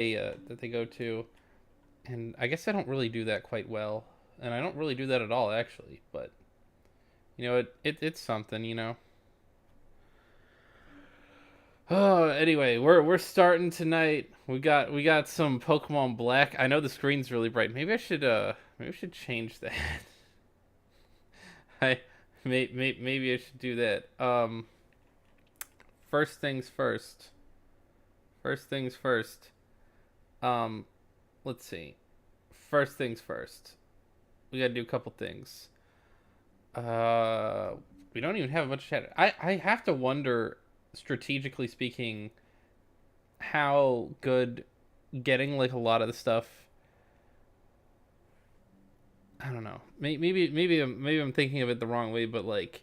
that they go to, and I guess I don't really do that quite well, and I don't really do that at all actually. But it's something, Oh, anyway, we're starting tonight. We got some Pokemon Black. I know the screen's really bright. Maybe I should change that. I maybe I should do that. First things first. First things first. Um, let's see. First things first. We gotta do a couple things. Uh, we don't even have a bunch of chat. I have to wonder, strategically speaking, how good getting like a lot of the stuff. I don't know. Maybe I'm thinking of it the wrong way, but like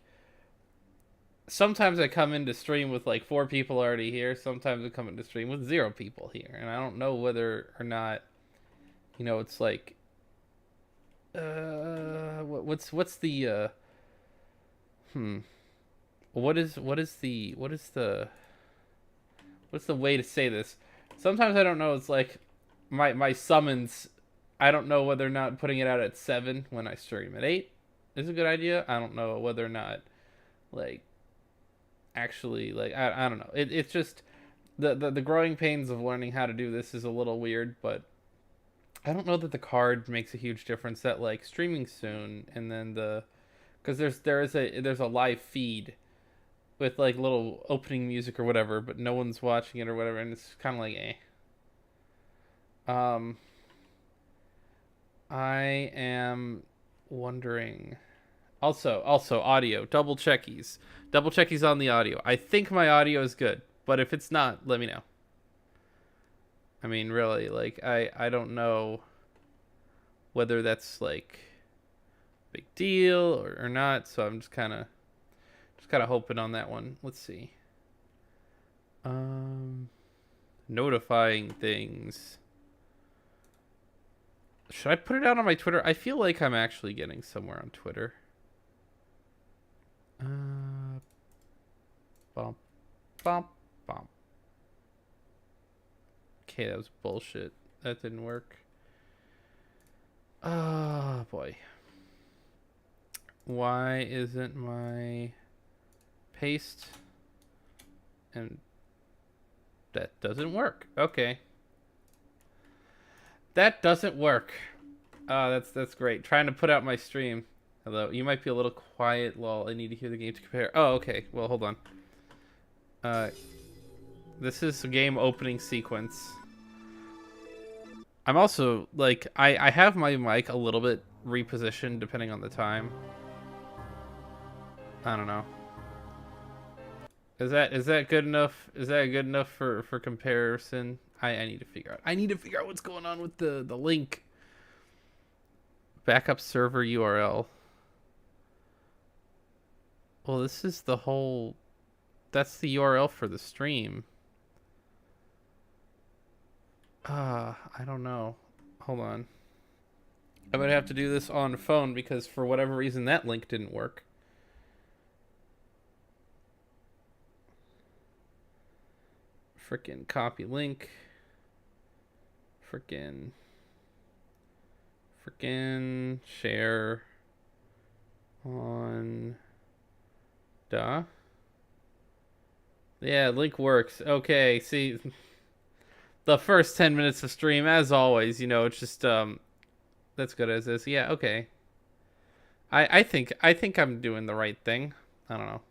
sometimes I come into stream with like four people already here. Sometimes I come into stream with zero people here, and I don't know whether or not it's like what's the hmm what's the way to say this? Sometimes I don't know. It's like my summons. I don't know whether or not putting it out at 7 when I stream at 8 is a good idea. I don't know whether or not like actually like I don't know. It's just the growing pains of learning how to do this is a little weird, but I don't know that the card makes a huge difference. That like streaming soon, and then because there's a live feed with like little opening music or whatever, but no one's watching it or whatever, and it's kind of like Um, I am wondering. Also audio. Double checkies on the audio. I think my audio is good, but if it's not, let me know. I mean, really, like I don't know whether that's like big deal or not, so I'm just kind of hoping on that one. Let's see. Um Notifying things. Should I put it out on my Twitter? I feel like I'm actually getting somewhere on Twitter. Bump, bump, bump. Okay, that was bullshit. That didn't work. Oh boy. Why isn't my paste? And that doesn't work. Okay. That doesn't work. That's great. Trying to put out my stream. Hello. You might be a little quiet. Lol. I need to hear the game to compare. Oh, okay. Well, hold on. Uh, this is a game opening sequence. I'm also like I have my mic a little bit repositioned depending on the time. I don't know. Is that good enough? Is that good enough for comparison? I need to figure out. I need to figure out what's going on with the link. Backup server URL. Well, this is the whole. That's the URL for the stream. I don't know. Hold on. I'm gonna have to do this on phone because for whatever reason that link didn't work. Frickin' copy link. Frickin' share on duh. Yeah, link works. Okay, see the first 10 minutes of stream as always, it's just that's good as is. Yeah, okay. I think I'm doing the right thing. I don't know.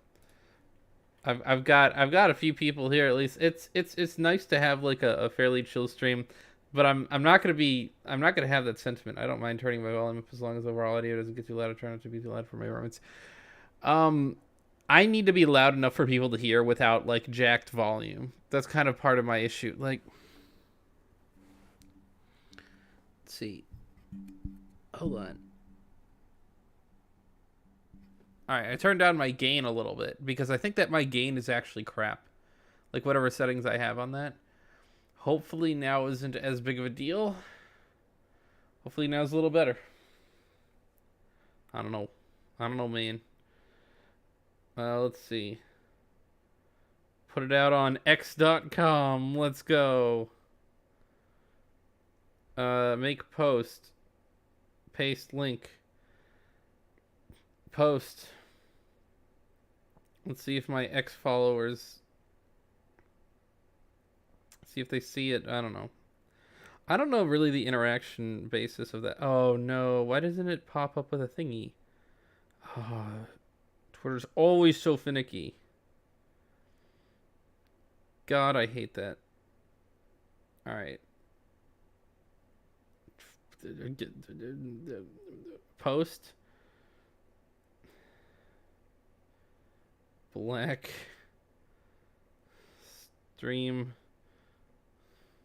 I've got a few people here at least. It's nice to have like a fairly chill stream, but I'm not gonna have that sentiment. I don't mind turning my volume up as long as overall audio doesn't get too loud. I try not to be too loud for my roommates. Um, I need to be loud enough for people to hear without like jacked volume. That's kind of part of my issue. Like, let's see. Hold on. All right, I turned down my gain a little bit because I think that my gain is actually crap. Like whatever settings I have on that. Hopefully now isn't as big of a deal. Hopefully now is a little better. I don't know. I don't know, man. Let's see. Put it out on x.com. Let's go. Make post. Paste link. Post. Let's see if my ex followers see if they see it. I don't know. I don't know really the interaction basis of that. Oh no, why doesn't it pop up with a thingy? Oh, Twitter's always so finicky. God, I hate that. Alright. Post. Black. Stream.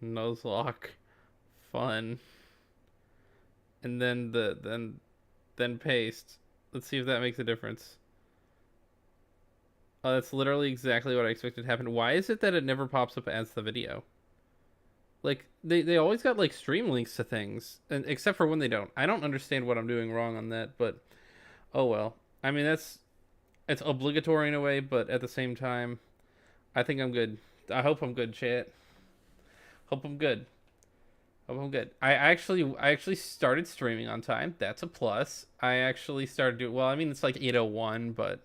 Nuzlocke. Fun. And then then paste. Let's see if that makes a difference. Oh, that's literally exactly what I expected to happen. Why is it that it never pops up as the video? Like, they always got, like, stream links to things. And except for when they don't. I don't understand what I'm doing wrong on that, but... Oh, well. I mean, it's obligatory in a way, but at the same time, I think I'm good. I hope I'm good, chat. Hope I'm good. Hope I'm good. I actually started streaming on time. That's a plus. I actually started doing... Well, I mean, it's like 8:01, but...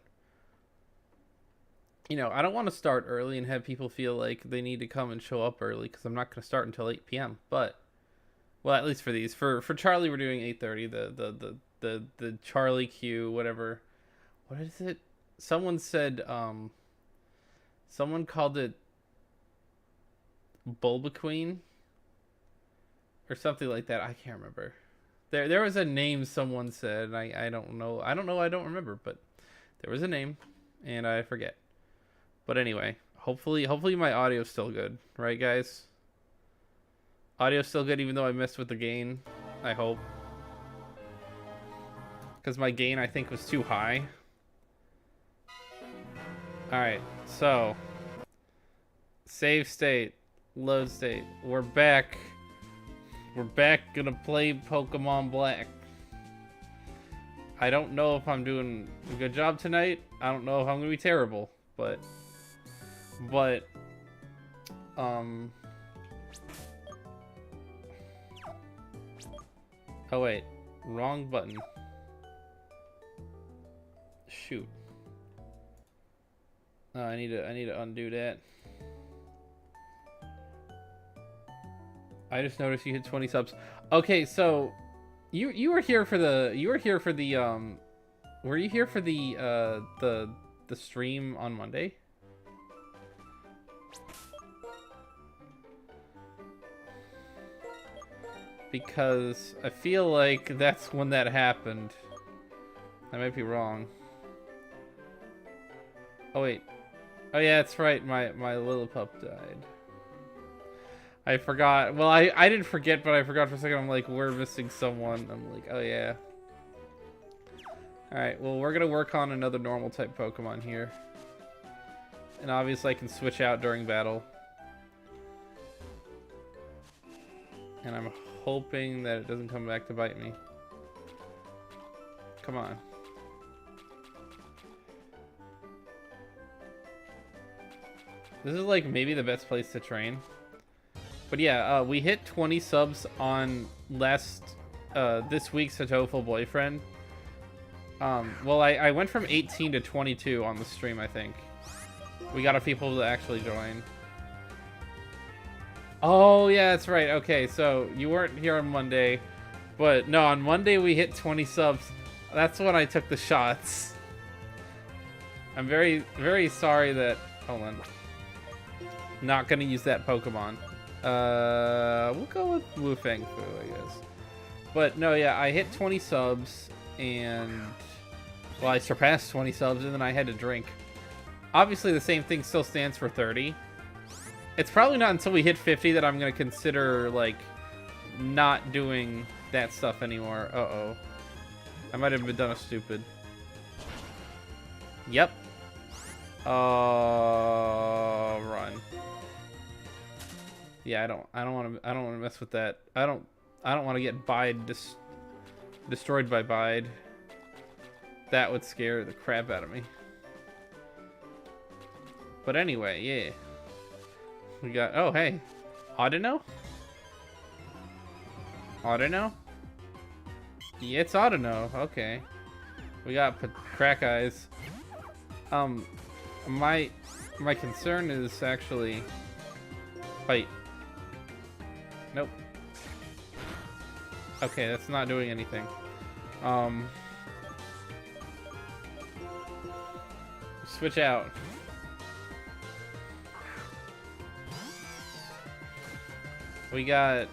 You know, I don't want to start early and have people feel like they need to come and show up early because I'm not going to start until 8 p.m. But, well, at least for these, for Charlie, we're doing 8:30. The Charlie Q, whatever. What is it? Someone said, someone called it Bulba Queen or something like that. I can't remember. There was a name someone said. And I don't know. I don't remember, but there was a name, and I forget. But anyway, hopefully my audio's still good, right, guys? Audio's still good, even though I messed with the gain. I hope, because my gain I think was too high. All right, so save state, load state. We're back. We're back. Gonna play Pokemon Black. I don't know if I'm doing a good job tonight. I don't know if I'm gonna be terrible, but. Oh wait, wrong button. Shoot. I need to undo that. I just noticed you hit 20 subs. Okay, so you were here for the were you here for the stream on Monday? Because I feel like that's when that happened. I might be wrong. Oh wait. Oh yeah, that's right. My Lillipup died. I forgot. Well, I didn't forget, but I forgot for a second. I'm like, we're missing someone. I'm like, oh yeah. Alright, well, we're gonna work on another normal type Pokemon here. And obviously I can switch out during battle. And I'm hoping that it doesn't come back to bite me. Come on. This is like maybe the best place to train. But yeah, we hit 20 subs on this week's Satoful Boyfriend. Well, I went from 18 to 22 on the stream, I think. We got a few people to actually join. Oh, yeah, that's right. Okay, so you weren't here on Monday. But no, on Monday we hit 20 subs. That's when I took the shots. I'm very, very sorry that... Hold on. Not gonna use that Pokemon. We'll go with Wufang Fu, I guess. But no, yeah, I hit 20 subs, and... Well, I surpassed 20 subs, and then I had to drink. Obviously, the same thing still stands for 30. It's probably not until we hit 50 that I'm gonna consider, like, not doing that stuff anymore. Uh-oh. I might have been done a stupid. Yep. Run. Yeah, I don't want to mess with that. I don't want to get destroyed by Bide. That would scare the crap out of me. But anyway, yeah. We got, oh hey, Audino? Autono? Yeah, it's Autono. Okay. We got crack eyes. My concern is actually fight. Nope. Okay, that's not doing anything. Switch out. We got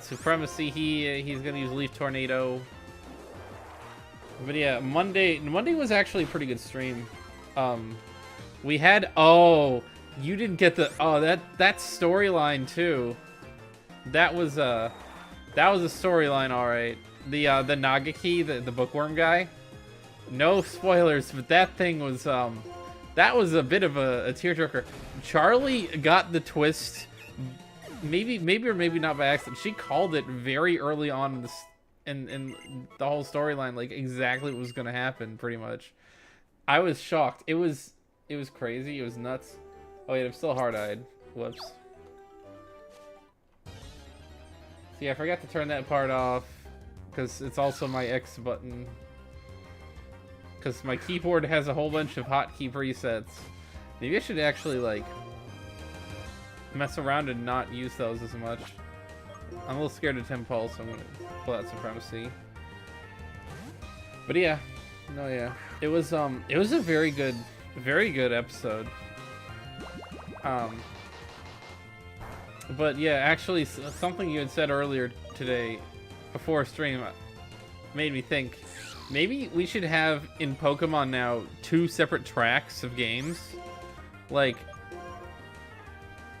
Supremacy. He's gonna use Leaf Tornado. But yeah, Monday was actually a pretty good stream. We had you didn't get the that storyline too. That was a storyline, all right. The Nagaki, the bookworm guy. No spoilers, but that thing was that was a bit of a tearjerker. Charlie got the twist, maybe or maybe not by accident. She called it very early on in this in the whole storyline, like exactly what was gonna happen, pretty much. I was shocked. It was crazy. It was nuts. Oh wait, I'm still hard-eyed. Whoops. See, I forgot to turn that part off because it's also my X button. Because my keyboard has a whole bunch of hotkey presets. Maybe I should actually like mess around and not use those as much. I'm a little scared of Tempole, so I'm gonna pull out Supremacy. But yeah, no, yeah, it was a very good episode. But yeah, actually, something you had said earlier today, before stream, made me think maybe we should have in Pokemon now 2 separate tracks of games, like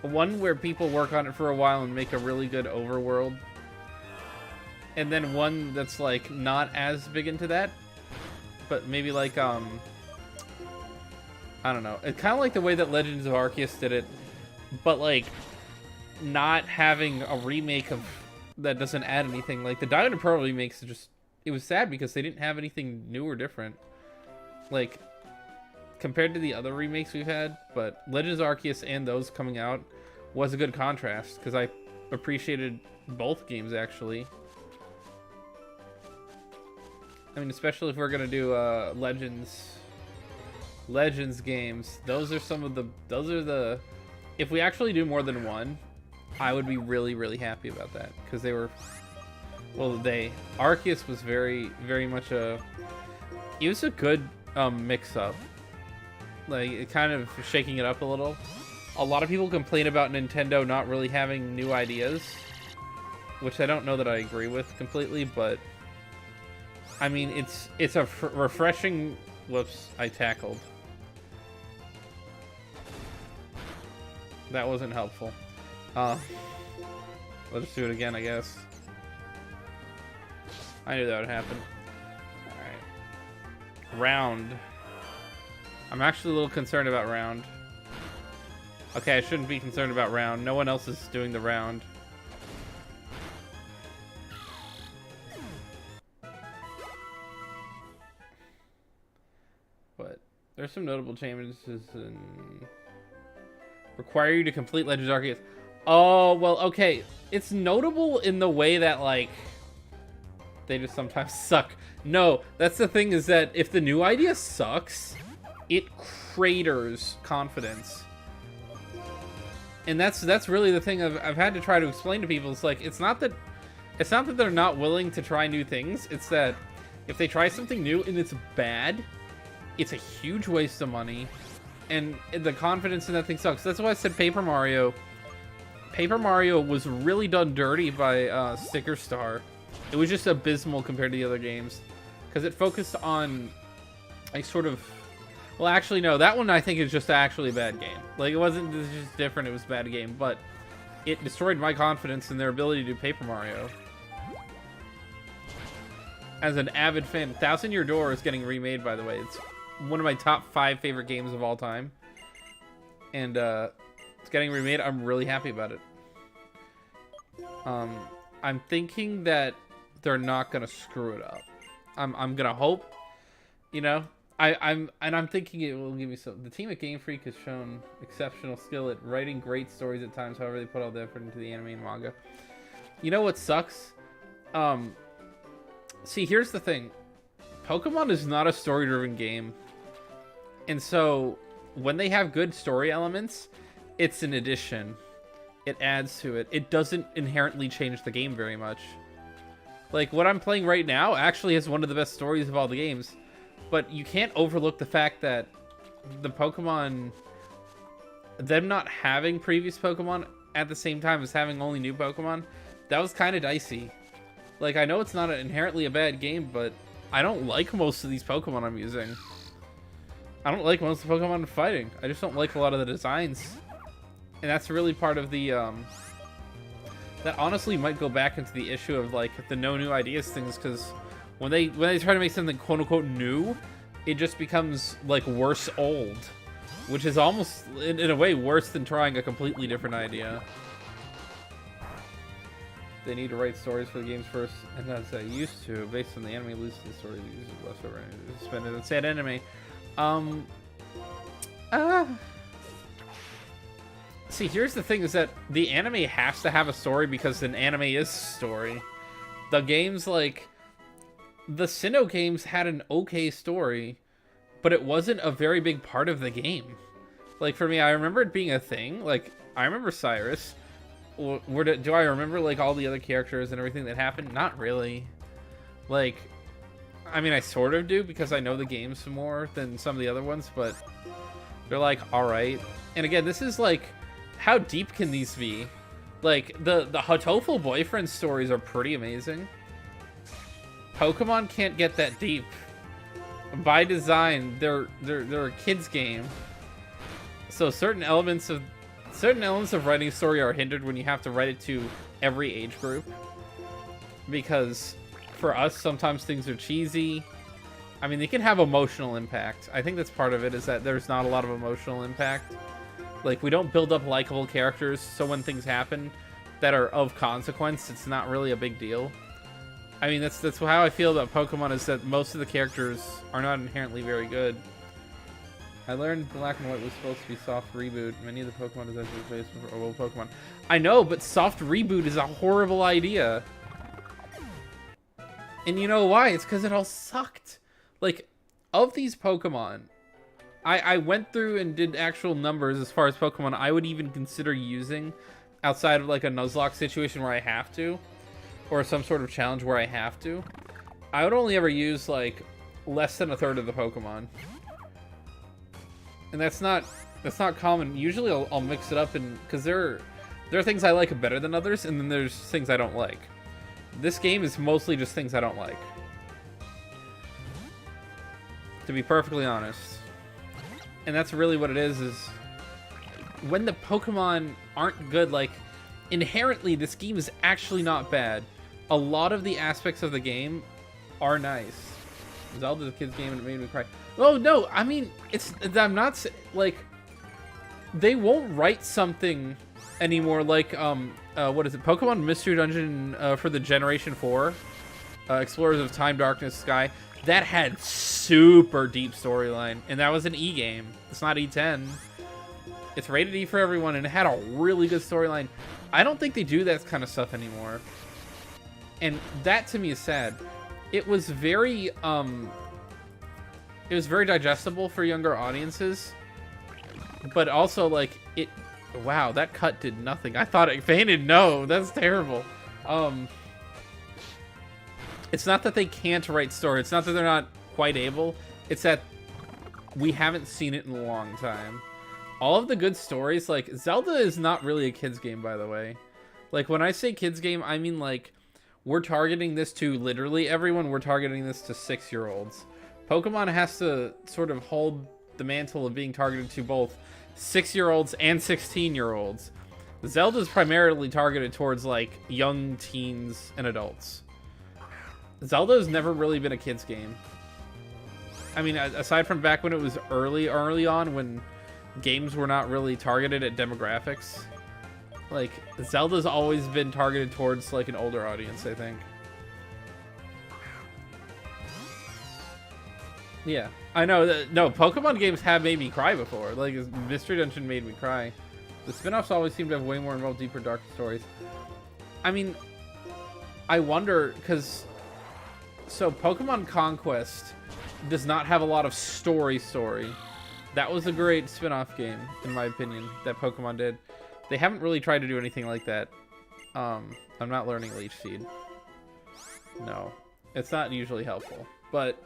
one where people work on it for a while and make a really good overworld, and then one that's like not as big into that, but maybe like I don't know, it's kind of like the way that Legends of Arceus did it, but like not having a remake of that doesn't add anything. Like the Diamond and Pearl remakes, it was sad because they didn't have anything new or different, like compared to the other remakes we've had. But Legends of Arceus and those coming out was a good contrast because I appreciated both games actually. I mean, especially if we're gonna do Legends games. Those are the if we actually do more than one, I would be really happy about that, because they were, well, Arceus was very much it was a good mix up, like it kind of shaking it up a little. A lot of people complain about Nintendo not really having new ideas, which I don't know that I agree with completely, but I mean, it's a refreshing. Whoops, I tackled. That wasn't helpful. Let's just do it again, I guess. I knew that would happen. Alright. Round. I'm actually a little concerned about round. Okay, I shouldn't be concerned about round. No one else is doing the round. But there's some notable changes in... Require you to complete Legends Arceus. Oh, well, okay. It's notable in the way that, like, they just sometimes suck. No, that's the thing, is that if the new idea sucks, it craters confidence. And that's really the thing I've had to try to explain to people. It's like, it's not that they're not willing to try new things. It's that if they try something new and it's bad, it's a huge waste of money. And the confidence in that thing sucks. That's why I said Paper Mario. Paper Mario was really done dirty by Sticker Star. It was just abysmal compared to the other games, because it focused on a sort of... Well, actually, no. That one I think is just actually a bad game. Like, it was just different. It was a bad game. But it destroyed my confidence in their ability to do Paper Mario. As an avid fan, Thousand Year Door is getting remade, by the way. It's one of my top 5 favorite games of all time, and it's getting remade. I'm really happy about it. I'm thinking that they're not gonna screw it up. I'm gonna hope, you know. I'm thinking it will give me some. The team at Game Freak has shown exceptional skill at writing great stories at times. However, they put all the effort into the anime and manga. You know what sucks? See, here's the thing. Pokemon is not a story-driven game. And so, when they have good story elements, it's an addition. It adds to it. It doesn't inherently change the game very much. Like, what I'm playing right now actually has one of the best stories of all the games. But you can't overlook the fact that the Pokemon... them not having previous Pokemon at the same time as having only new Pokemon, that was kind of dicey. Like, I know it's not inherently a bad game, but I don't like most of these Pokemon I'm using. I don't like most of the Pokemon I'm fighting. I just don't like a lot of the designs. And that's really part of the, that honestly might go back into the issue of, like, the no new ideas things, because when they try to make something quote-unquote new, it just becomes, like, worse old. Which is almost, in a way, worse than trying a completely different idea. They need to write stories for the games first, and as they used to, based on the anime loose the story they use leftover and spend it on sad anime. See, here's the thing, is that the anime has to have a story because an anime is story. The games, like, the Sinnoh games had an okay story, but it wasn't a very big part of the game. Like, for me, I remember it being a thing. Like, I remember Cyrus. Do I remember, like, all the other characters and everything that happened? Not really. Like, I mean, I sort of do because I know the games more than some of the other ones, but they're, like, alright. And again, this is, like, how deep can these be? Like, the Hatoful boyfriend stories are pretty amazing. Pokemon can't get that deep. By design, they're a kid's game. So certain elements of writing a story are hindered when you have to write it to every age group. Because for us, sometimes things are cheesy. I mean, they can have emotional impact. I think that's part of it, is that there's not a lot of emotional impact. Like, we don't build up likable characters, so when things happen that are of consequence, it's not really a big deal. I mean, that's how I feel about Pokemon, is that most of the characters are not inherently very good. I learned Black and White was supposed to be soft reboot. Many of the Pokemon designs were based on old Pokemon. I know, but soft reboot is a horrible idea. And you know why? It's because it all sucked. Like, of these Pokemon, I went through and did actual numbers as far as Pokemon I would even consider using outside of, like, a Nuzlocke situation where I have to. Or some sort of challenge where I have to. I would only ever use, like, less than a third of the Pokemon. And that's not common. Usually I'll mix it up, and because there are things I like better than others, and then there's things I don't like. This game is mostly just things I don't like. To be perfectly honest. And that's really what it is when the Pokemon aren't good, like, inherently this game is actually not bad. A lot of the aspects of the game are nice. Zelda's a kid's game and it made me cry. Oh, no, I mean, I'm not, like, they won't write something anymore like, what is it? Pokemon Mystery Dungeon for the Generation 4. Explorers of Time, Darkness, Sky. That had super deep storyline. And that was an E game. It's not E10. It's rated E for everyone, and it had a really good storyline. I don't think they do that kind of stuff anymore. And that, to me, is sad. It was very digestible for younger audiences. But also, like, wow, that cut did nothing. I thought it fainted. No, that's terrible. It's not that they can't write story. It's not that they're not quite able. It's that we haven't seen it in a long time. All of the good stories, like, Zelda is not really a kid's game, by the way. Like, when I say kid's game, I mean, like, we're targeting this to literally everyone. We're targeting this to 6-year-olds. Pokemon has to sort of hold the mantle of being targeted to both 6-year-olds and 16-year-olds. Zelda's primarily targeted towards, like, young teens and adults. Zelda's never really been a kid's game. I mean, aside from back when it was early on, when games were not really targeted at demographics. Like, Zelda's always been targeted towards, like, an older audience, I think. Yeah. I know. No, Pokemon games have made me cry before. Like, Mystery Dungeon made me cry. The spin-offs always seem to have way more involved, deeper, darker stories. I mean, I wonder, because so Pokemon Conquest does not have a lot of story. That was a great spin-off game, in my opinion, that Pokemon did. They haven't really tried to do anything like that. I'm not learning Leech Seed. No. It's not usually helpful. But,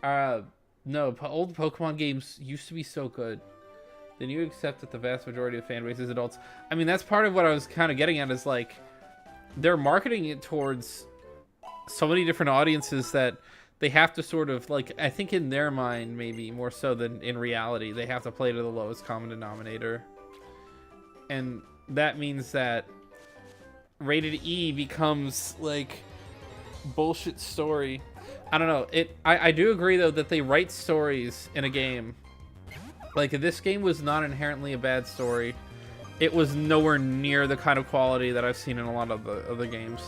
no, old Pokemon games used to be so good. Then you accept that the vast majority of fan base is adults. I mean, that's part of what I was kind of getting at is, like, they're marketing it towards so many different audiences that they have to sort of, like, I think in their mind, maybe more so than in reality, they have to play to the lowest common denominator. And that means that rated E becomes, like, bullshit story. I don't know. I do agree, though, that they write stories in a game. Like, this game was not inherently a bad story. It was nowhere near the kind of quality that I've seen in a lot of the other games.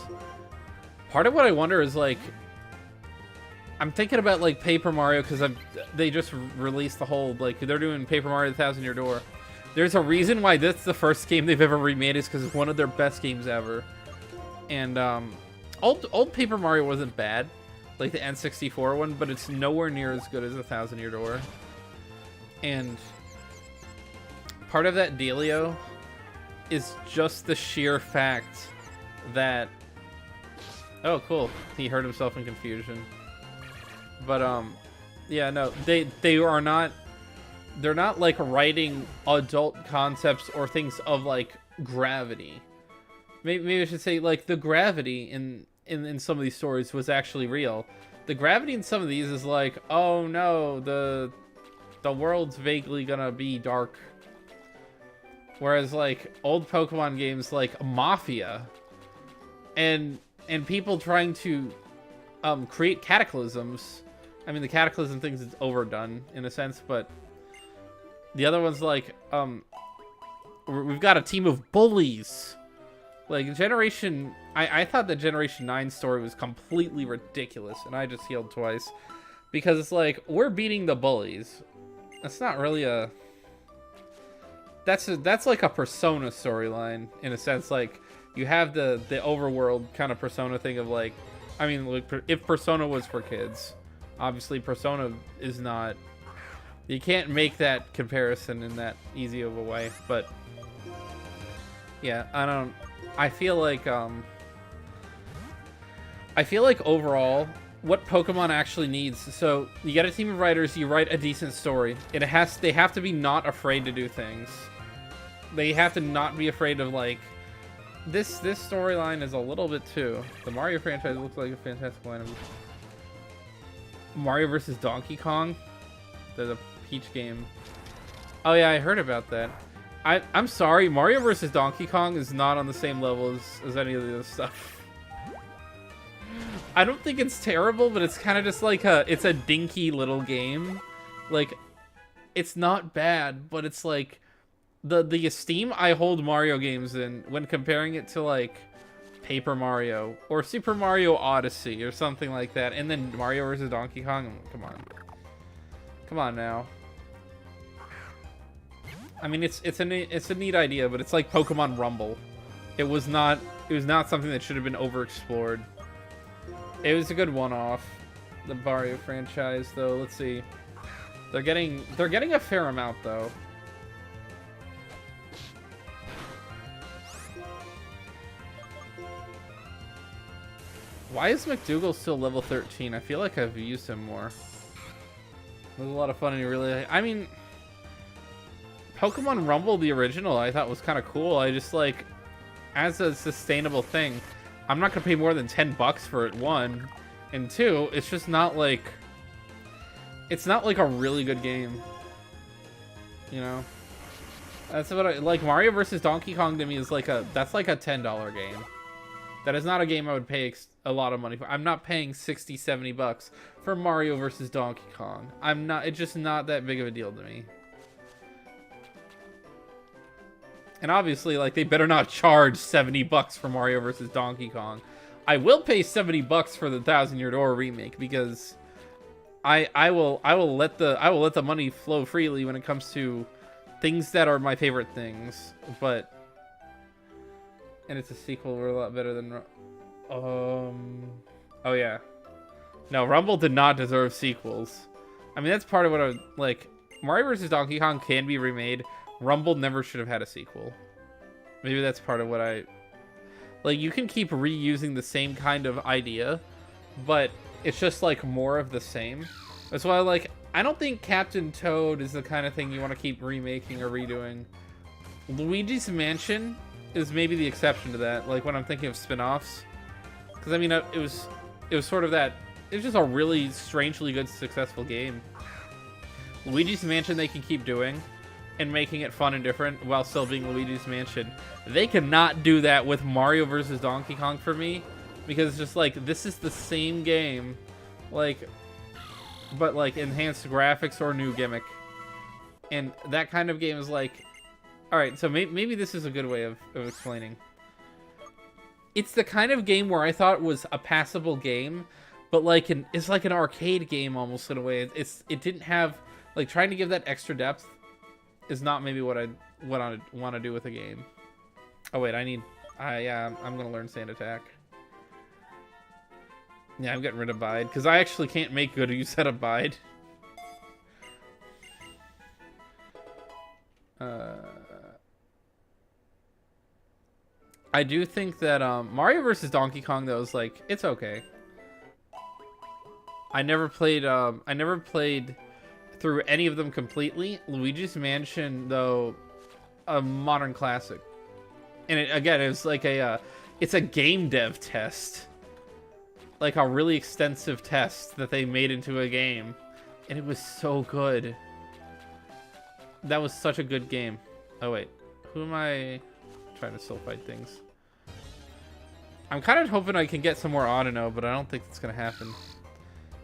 Part of what I wonder is, like, I'm thinking about, like, Paper Mario, because they just released the whole, like, they're doing Paper Mario: The Thousand Year Door. There's a reason why that's the first game they've ever remade, is because it's one of their best games ever. And, old Paper Mario wasn't bad, like the N64 one, but it's nowhere near as good as The Thousand Year Door. And part of that dealio is just the sheer fact that... Oh, cool. He hurt himself in confusion. But, yeah, no, they are not... They're not, like, writing adult concepts or things of, like, gravity. Maybe I should say, like, the gravity in some of these stories was actually real. The gravity in some of these is like, oh no, the world's vaguely gonna be dark. Whereas, like, old Pokemon games like Mafia and people trying to create cataclysms. I mean, the cataclysm things is overdone in a sense, but the other one's like, we've got a team of bullies. Like, Generation... I thought the Generation 9 story was completely ridiculous, and I just healed twice. Because it's like, we're beating the bullies. That's not really a... That's like a Persona storyline, in a sense. Like, you have the overworld kind of Persona thing of, like... I mean, like, if Persona was for kids, obviously Persona is not... You can't make that comparison in that easy of a way, but... Yeah, I feel like overall, what Pokemon actually needs, so you get a team of writers, you write a decent story. They have to be not afraid to do things. They have to not be afraid of, like, this storyline is a little bit too. The Mario franchise looks like a fantastic line of Mario vs. Donkey Kong. There's a Peach game. Oh yeah, I heard about that. I'm sorry, Mario vs. Donkey Kong is not on the same level as any of the other stuff. I don't think it's terrible, but it's kind of just like it's a dinky little game. Like, it's not bad, but it's like the esteem I hold Mario games in when comparing it to, like, Paper Mario or Super Mario Odyssey or something like that, and then Mario vs. Donkey Kong. Come on now. I mean, it's a neat idea, but it's like Pokemon Rumble. It was not something that should have been overexplored. It was a good one-off. The Mario franchise, though. Let's see. They're getting a fair amount, though. Why is McDougal still level 13? I feel like I've used him more. It was a lot of fun, and he really... I mean... Pokemon Rumble, the original, I thought was kind of cool. I just, like, as a sustainable thing, I'm not going to pay more than $10 for it, one. And two, it's just not, like... It's not, like, a really good game. You know? That's what I... Like, Mario vs. Donkey Kong to me is, like, that's, like, a $10 game. That is not a game I would pay a lot of money for. I'm not paying $60, $70 for Mario vs. Donkey Kong. It's just not that big of a deal to me. And obviously, like, they better not charge $70 for Mario vs. Donkey Kong. I will pay $70 for the Thousand Year Door remake, because I will let the money flow freely when it comes to things that are my favorite things. But and it's a sequel, we're a lot better than... Oh yeah. No, Rumble did not deserve sequels. I mean, that's part of what I was like. Mario vs. Donkey Kong can be remade. Rumble never should have had a sequel. Maybe that's part of what I like. You can keep reusing the same kind of idea, but it's just like more of the same. That's why like I don't think Captain Toad is the kind of thing you want to keep remaking or redoing. Luigi's Mansion is maybe the exception to that. Like when I'm thinking of spin-offs, because I mean it was sort of that. It was just a really strangely good, successful game. Luigi's Mansion they can keep doing and making it fun and different while still being Luigi's Mansion. They cannot do that with Mario vs. Donkey Kong for me, because it's just like, this is the same game, like, but like enhanced graphics or new gimmick. And that kind of game is like, alright, so maybe this is a good way of explaining. It's the kind of game where I thought it was a passable game, but like it's like an arcade game almost in a way. It didn't have, like, trying to give that extra depth is not maybe what I want to do with a game. Oh wait, yeah, I'm gonna learn Sand Attack. Yeah, I'm getting rid of Bide because I actually can't make good use out of Bide. I do think that Mario vs. Donkey Kong though is like, it's okay. I never played through any of them completely. Luigi's Mansion though, a modern classic. And it's like it's a game dev test. Like a really extensive test that they made into a game. And it was so good. That was such a good game. Oh wait, who am I trying to still fight things? I'm kind of hoping I can get some more Audino, but I don't think it's gonna happen.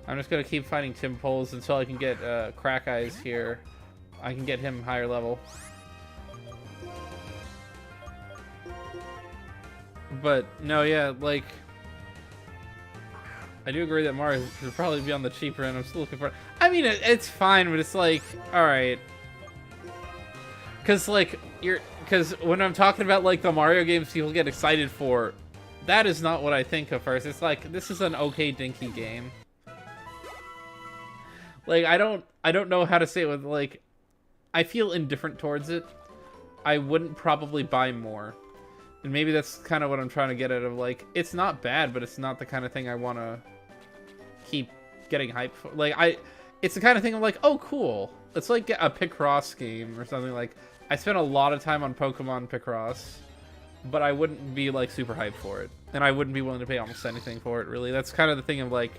I'm just gonna keep fighting Tim Poles until I can get Crack Eyes here. I can get him higher level. But no, yeah, like I do agree that Mario should probably be on the cheaper end. I'm still looking for it. I mean, it's fine, but it's like, all right, because like because when I'm talking about like the Mario games people get excited for, that is not what I think of first. It's like, this is an okay dinky game. Like I don't know how to say it with like, I feel indifferent towards it. I wouldn't probably buy more. And maybe that's kind of what I'm trying to get at of like, it's not bad, but it's not the kind of thing I want to keep getting hyped for. Like it's the kind of thing I'm like, oh cool. It's like a Picross game or something. Like I spent a lot of time on Pokemon Picross, but I wouldn't be like super hyped for it. And I wouldn't be willing to pay almost anything for it really. That's kind of the thing of like,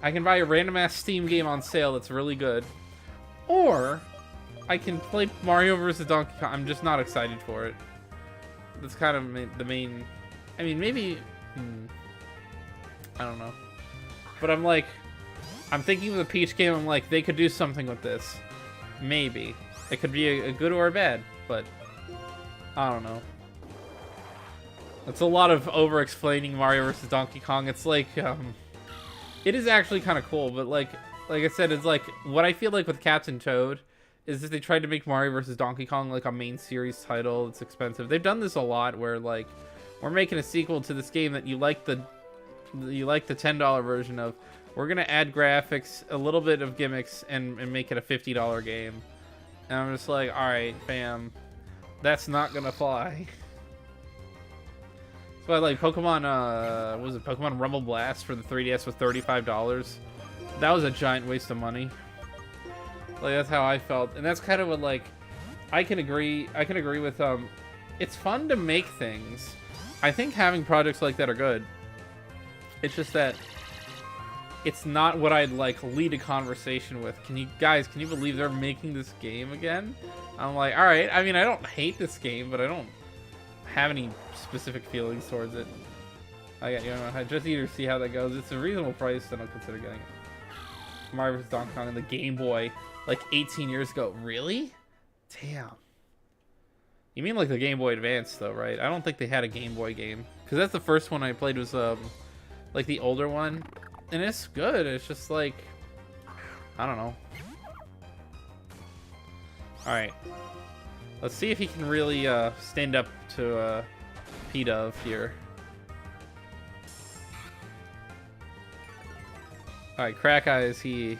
I can buy a random ass Steam game on sale that's really good, or I can play Mario vs. Donkey Kong. I'm just not excited for it. That's kind of the main. I mean, maybe I don't know, but I'm like, I'm thinking of the Peach game. I'm like, they could do something with this. Maybe it could be a good or a bad, but I don't know. It's a lot of over-explaining Mario vs. Donkey Kong. It's like it is actually kind of cool, but like I said, it's like what I feel like with Captain Toad is that they tried to make Mario vs. Donkey Kong like a main series title. It's expensive. They've done this a lot where like, we're making a sequel to this game that you like the $10 version of. We're gonna add graphics, a little bit of gimmicks, and make it a $50 game. And I'm just like, all right, fam, that's not gonna fly. So I like Pokemon. What was it? Pokemon Rumble Blast for the 3DS was $35. That was a giant waste of money. Like that's how I felt, and that's kind of what like I can agree with. It's fun to make things. I think having projects like that are good. It's just that it's not what I'd like lead a conversation with. Can you believe they're making this game again? I'm like, all right. I mean, I don't hate this game, but I don't have any specific feelings towards it. I just either see how that goes. It's a reasonable price, then I'll consider getting it. Mario vs. Donkey Kong on the Game Boy, like 18 years ago. Really? Damn. You mean like the Game Boy Advance, though, right? I don't think they had a Game Boy game, because that's the first one I played was like the older one, and it's good. It's just like, I don't know. All right, let's see if he can really stand up to P-Dove here. Alright, Crack Eye is he.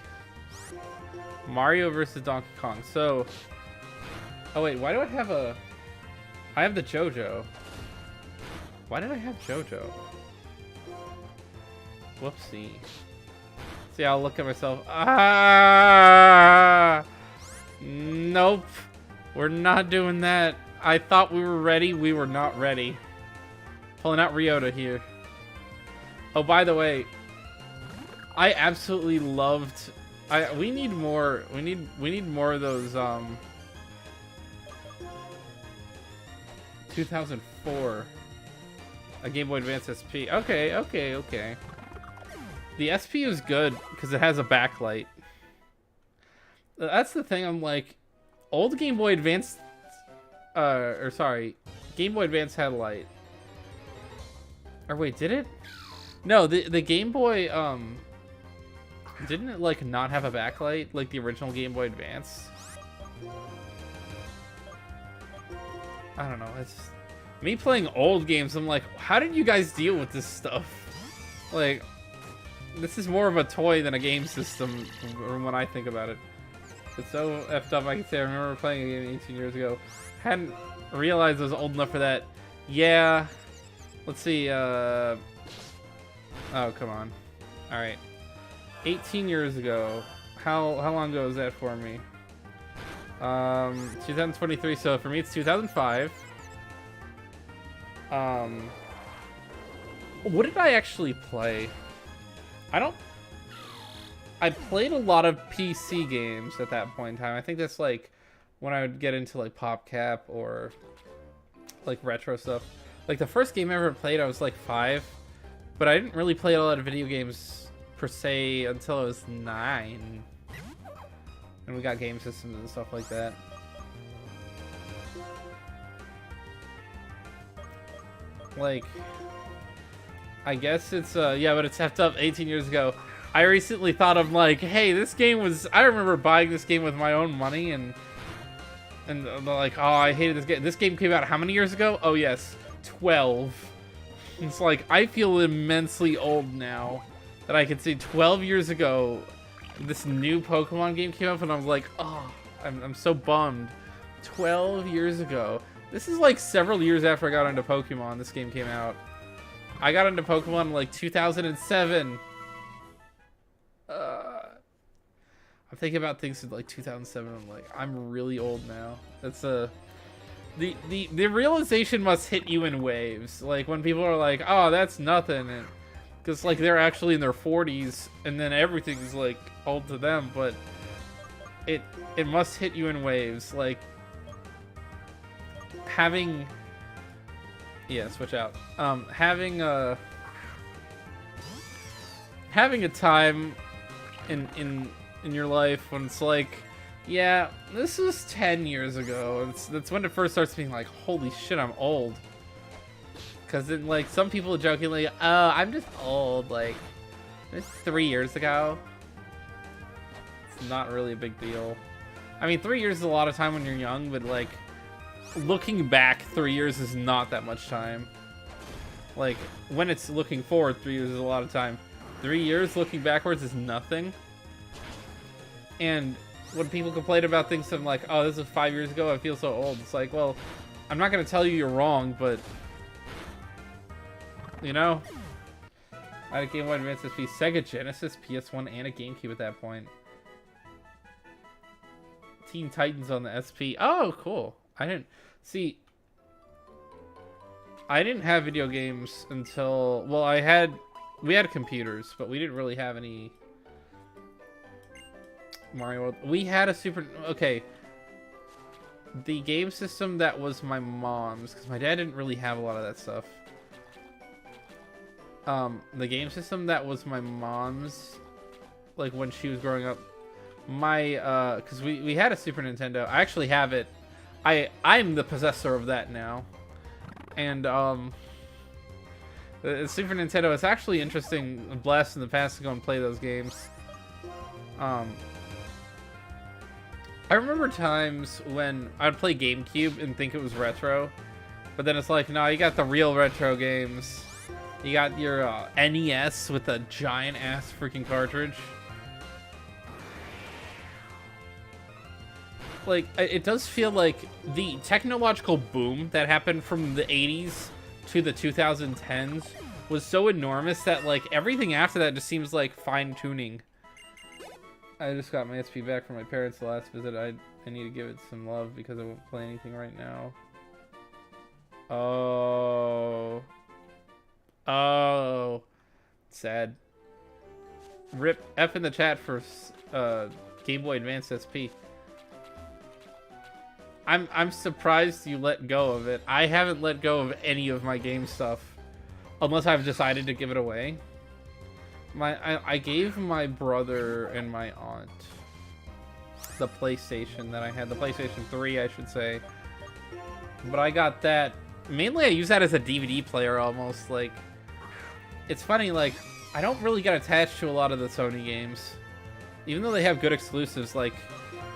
Mario versus Donkey Kong. So, oh wait, why do I have a... I have the JoJo. Why did I have JoJo? Whoopsie. See, I'll look at myself. Ah! Nope. We're not doing that. I thought we were ready. We were not ready. Pulling out Ryota here. Oh, by the way, I absolutely loved... we need more... We need more of those, 2004. A Game Boy Advance SP. Okay. The SP is good because it has a backlight. That's the thing. I'm like, old Game Boy Advance, Game Boy Advance had light. Or wait, did it? No, the Game Boy, didn't it like not have a backlight like the original Game Boy Advance? I don't know. It's me playing old games. I'm like, how did you guys deal with this stuff? Like, this is more of a toy than a game system when I think about it. It's so effed up. I can say I remember playing a game 18 years ago. Hadn't realized I was old enough for that. Yeah. Let's see. Oh, come on. All right. 18 years ago. How long ago was that for me? 2023. So for me, it's 2005. What did I actually play? I played a lot of PC games at that point in time. I think that's like when I would get into like PopCap or like retro stuff. Like the first game I ever played, I was like 5, but I didn't really play a lot of video games per se until I was 9. And we got game systems and stuff like that. Like, I guess it's yeah, but it's effed up 18 years ago. I recently thought of like, hey, this game was... I remember buying this game with my own money and like, oh, I hated this game. This game came out how many years ago? Oh, yes, 12. It's like, I feel immensely old now that I can say 12 years ago, this new Pokemon game came up and I was like, oh, I'm so bummed. 12 years ago. This is like several years after I got into Pokemon, this game came out. I got into Pokemon in like 2007. I'm thinking about things in like 2007. I'm like, I'm really old now. That's the realization must hit you in waves. Like when people are like, oh, that's nothing, and because like they're actually in their 40s, and then everything's like old to them. But it must hit you in waves. Like having, switch out. Having a time in your life when it's like, yeah, this was 10 years ago. That's when it first starts being like, holy shit, I'm old. Because then, like, some people jokingly, oh, I'm just old. Like, it's 3 years ago. It's not really a big deal. I mean, 3 years is a lot of time when you're young, but, like, looking back, 3 years is not that much time. Like, when it's looking forward, 3 years is a lot of time. 3 years looking backwards is nothing. And when people complain about things, I'm like, oh, this was 5 years ago, I feel so old. It's like, well, I'm not going to tell you you're wrong, but, you know, I had a Game Boy Advance SP, Sega Genesis, PS1, and a GameCube at that point. Teen Titans on the SP. Oh, cool. I didn't have video games until, well, we had computers, but we didn't really have any Mario World. We had a okay, the game system that was my mom's, because my dad didn't really have a lot of that stuff. The game system that was my mom's, like when she was growing up, because we had a Super Nintendo. I actually have it. I'm the possessor of that now. And the Super Nintendo, it's actually interesting, a blast in the past to go and play those games. I remember times when I'd play GameCube and think it was retro, but then it's like, no, you got the real retro games. You got your NES with a giant ass freaking cartridge. Like, it does feel like the technological boom that happened from the 80s to the 2010s was so enormous that, like, everything after that just seems like fine-tuning. I just got my SP back from my parents the last visit. I need to give it some love because I won't play anything right now. Oh. Oh. Sad. Rip F in the chat for Game Boy Advance SP. I'm surprised you let go of it. I haven't let go of any of my game stuff, unless I've decided to give it away. I gave my brother and my aunt the PlayStation that I had, the PlayStation 3, I should say. But I got that mainly. I use that as a DVD player almost. Like, it's funny. Like, I don't really get attached to a lot of the Sony games, even though they have good exclusives. Like,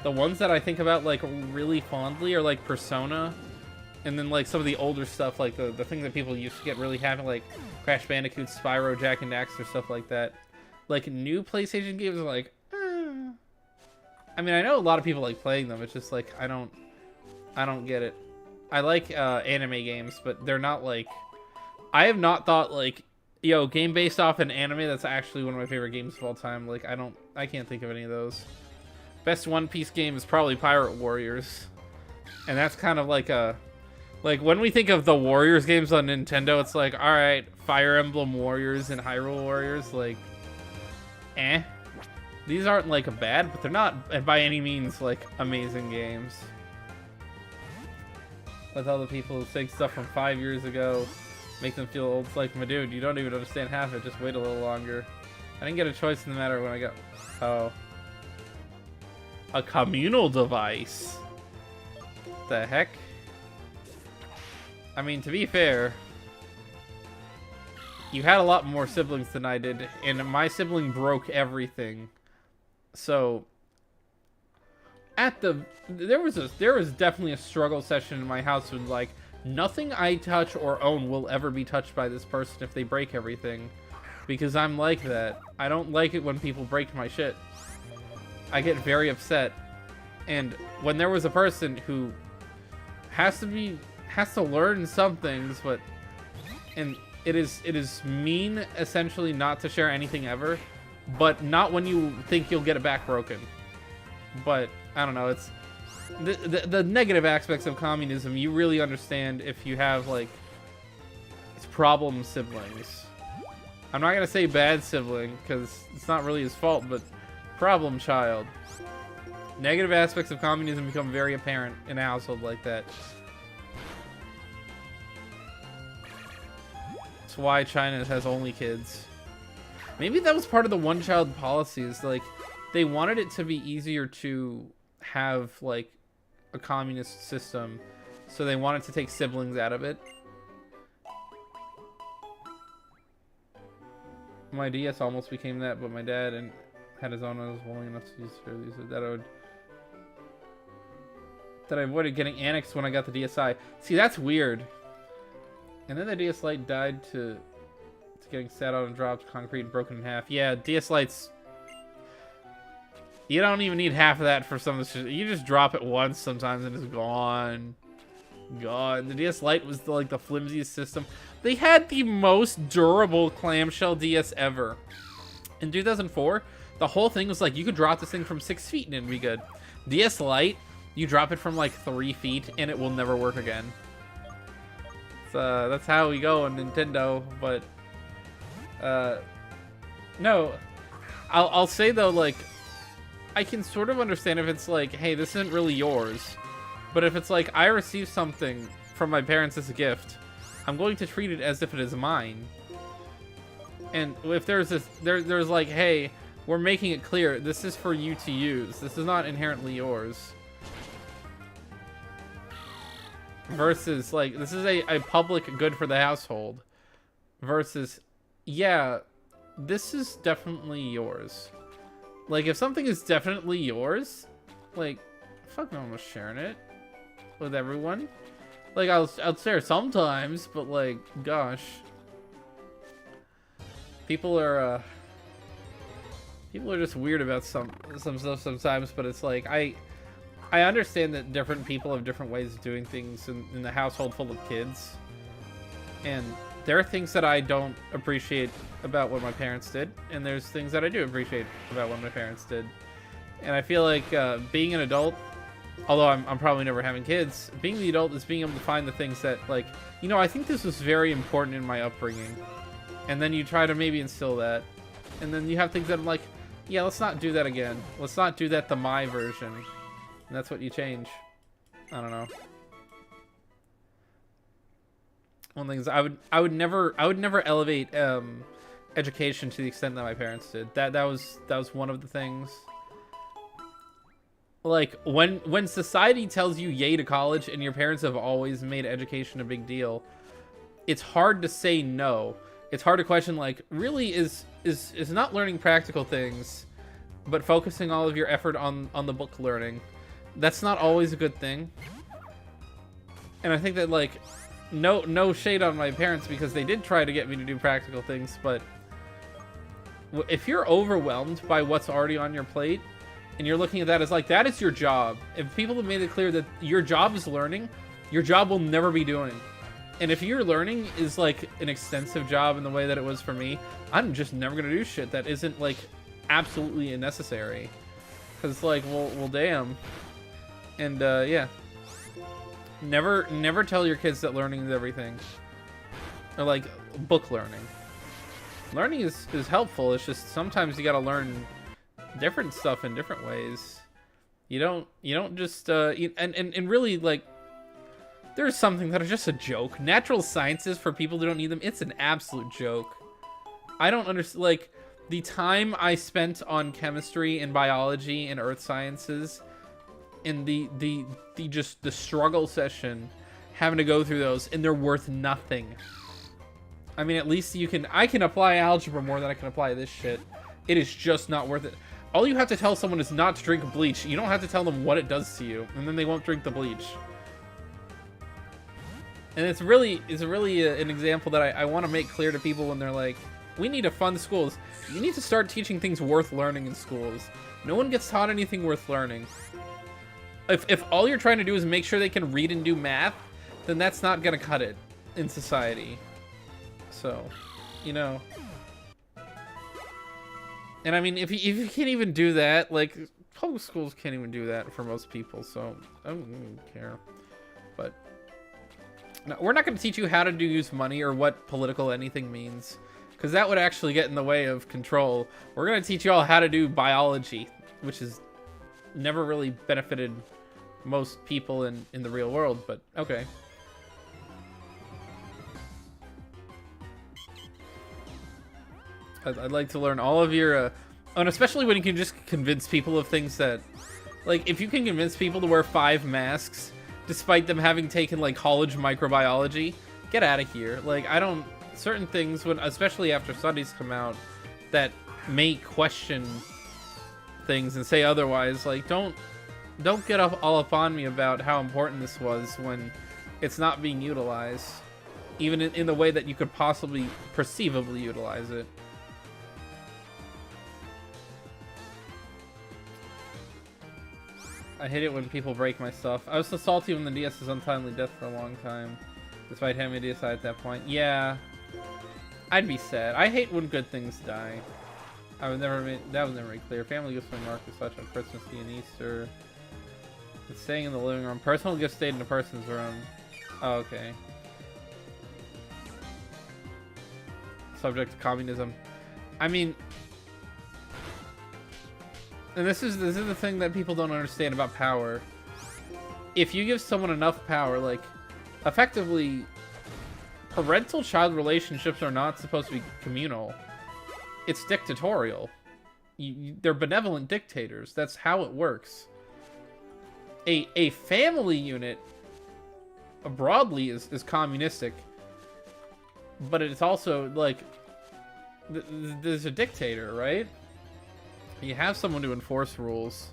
the ones that I think about, like, really fondly are, like, Persona. And then, like, some of the older stuff, like, the things that people used to get really happy, like Crash Bandicoot, Spyro, Jak and Daxter, stuff like that. Like, new PlayStation games are like, I mean, I know a lot of people like playing them. It's just, like, I don't get it. I like anime games, but they're not, like... I have not thought, like, yo, game based off an anime that's actually one of my favorite games of all time. Like, I can't think of any of those. Best One Piece game is probably Pirate Warriors. And that's kind of like a... Like, when we think of the Warriors games on Nintendo, it's like, alright, Fire Emblem Warriors and Hyrule Warriors, like, These aren't, like, bad, but they're not, by any means, like, amazing games. Let all the people who take stuff from 5 years ago make them feel old. It's like, my dude, you don't even understand half of it, just wait a little longer. I didn't get a choice in the matter when I got... Oh. A communal device? The heck? I mean, to be fair, you had a lot more siblings than I did, and my sibling broke everything. So, there was definitely a struggle session in my house with, like, nothing I touch or own will ever be touched by this person if they break everything, because I'm like that. I don't like it when people break my shit. I get very upset, and when there was a person who has to learn some things, but it is mean essentially not to share anything ever, but not when you think you'll get it back broken. But I don't know, it's the negative aspects of communism you really understand if you have, like, it's problem siblings. I'm not gonna say bad sibling because it's not really his fault, but problem child. Negative aspects of communism become very apparent in a household like that. That's why China has only kids. Maybe that was part of the one-child policies. Like, they wanted it to be easier to have, like, a communist system, so they wanted to take siblings out of it. My DS almost became that, but my dad had his own. I was willing enough to use these. That I avoided getting annexed when I got the DSi. See, that's weird. And then the DS Lite died to getting sat on and dropped, concrete, and broken in half. Yeah, DS Lites... You don't even need half of that for some of this shit. You just drop it once sometimes and it's gone. Gone. The DS Lite was like the flimsiest system. They had the most durable clamshell DS ever. In 2004, the whole thing was like, you could drop this thing from 6 feet and it'd be good. DS Lite, you drop it from like 3 feet and it will never work again. That's how we go on Nintendo, but no, I'll say though, like, I can sort of understand if it's like, hey, this isn't really yours, but if it's like, I received something from my parents as a gift, I'm going to treat it as if it is mine. And if there's there's like, hey, we're making it clear this is for you to use, this is not inherently yours. Versus, like, this is a public good for the household. Versus, yeah, this is definitely yours. Like, if something is definitely yours, like, fuck no, I'm not sharing it with everyone. Like, I'll share sometimes, but, like, gosh. People are just weird about some stuff sometimes, but it's like I understand that different people have different ways of doing things in the household full of kids, and there are things that I don't appreciate about what my parents did, and there's things that I do appreciate about what my parents did. And I feel like being an adult, although I'm probably never having kids, being the adult is being able to find the things that, like, you know, I think this was very important in my upbringing. And then you try to maybe instill that. And then you have things that I'm like, yeah, let's not do that again. Let's not do that the my version. And that's what you change. I don't know. One thing is I would never elevate education to the extent that my parents did. That was one of the things. Like, when society tells you yay to college and your parents have always made education a big deal, it's hard to say no. It's hard to question, like, really is not learning practical things, but focusing all of your effort on the book learning. That's not always a good thing. And I think that, like, no shade on my parents, because they did try to get me to do practical things, but if you're overwhelmed by what's already on your plate, and you're looking at that as like, that is your job. If people have made it clear that your job is learning, your job will never be doing. And if your learning is like an extensive job in the way that it was for me, I'm just never gonna do shit that isn't like absolutely unnecessary. Cause like, well damn. And yeah. Never tell your kids that learning is everything. Or like, book learning. Learning is helpful, it's just sometimes you gotta learn different stuff in different ways. You don't just and really, like, there's something that are just a joke. Natural sciences, for people who don't need them, it's an absolute joke. I don't understand, like, the time I spent on chemistry and biology and earth sciences, and the struggle session having to go through those, and they're worth nothing. I mean, at least I can apply algebra more than I can apply this shit. It is just not worth it. All you have to tell someone is not to drink bleach. You don't have to tell them what it does to you, and then they won't drink the bleach. And it's really an example that I want to make clear to people when they're like, we need to fund schools. You need to start teaching things worth learning in schools. No one gets taught anything worth learning. If all you're trying to do is make sure they can read and do math, then that's not gonna cut it in society. So, you know. And I mean, if you can't even do that, like, public schools can't even do that for most people, so I don't care. But no, we're not going to teach you how to use money or what political anything means, because that would actually get in the way of control. We're going to teach you all how to do biology, which has never really benefited most people in the real world, but okay. I'd like to learn all of your, and especially when you can just convince people of things that, like, if you can convince people to wear 5 masks, despite them having taken, like, college microbiology, get out of here. Like, I don't, certain things, when, especially after studies come out, that may question things and say otherwise, like, don't get all up on me about how important this was when it's not being utilized, even in the way that you could possibly perceivably utilize it. I hate it when people break my stuff. I was so salty when the DS's untimely death for a long time, despite having a DSi at that point. Yeah, I'd be sad. I hate when good things die. That was never made clear. Family gifts from Mark is such on Christmas Day and Easter. It's staying in the living room. Personal gifts stayed in the person's room. Oh, okay. Subject to communism. I mean, and this is the thing that people don't understand about power. If you give someone enough power, like, effectively, parental-child relationships are not supposed to be communal. It's dictatorial. They're benevolent dictators. That's how it works. A family unit, broadly, is communistic. But it's also, like, there's a dictator, right? You have someone to enforce rules.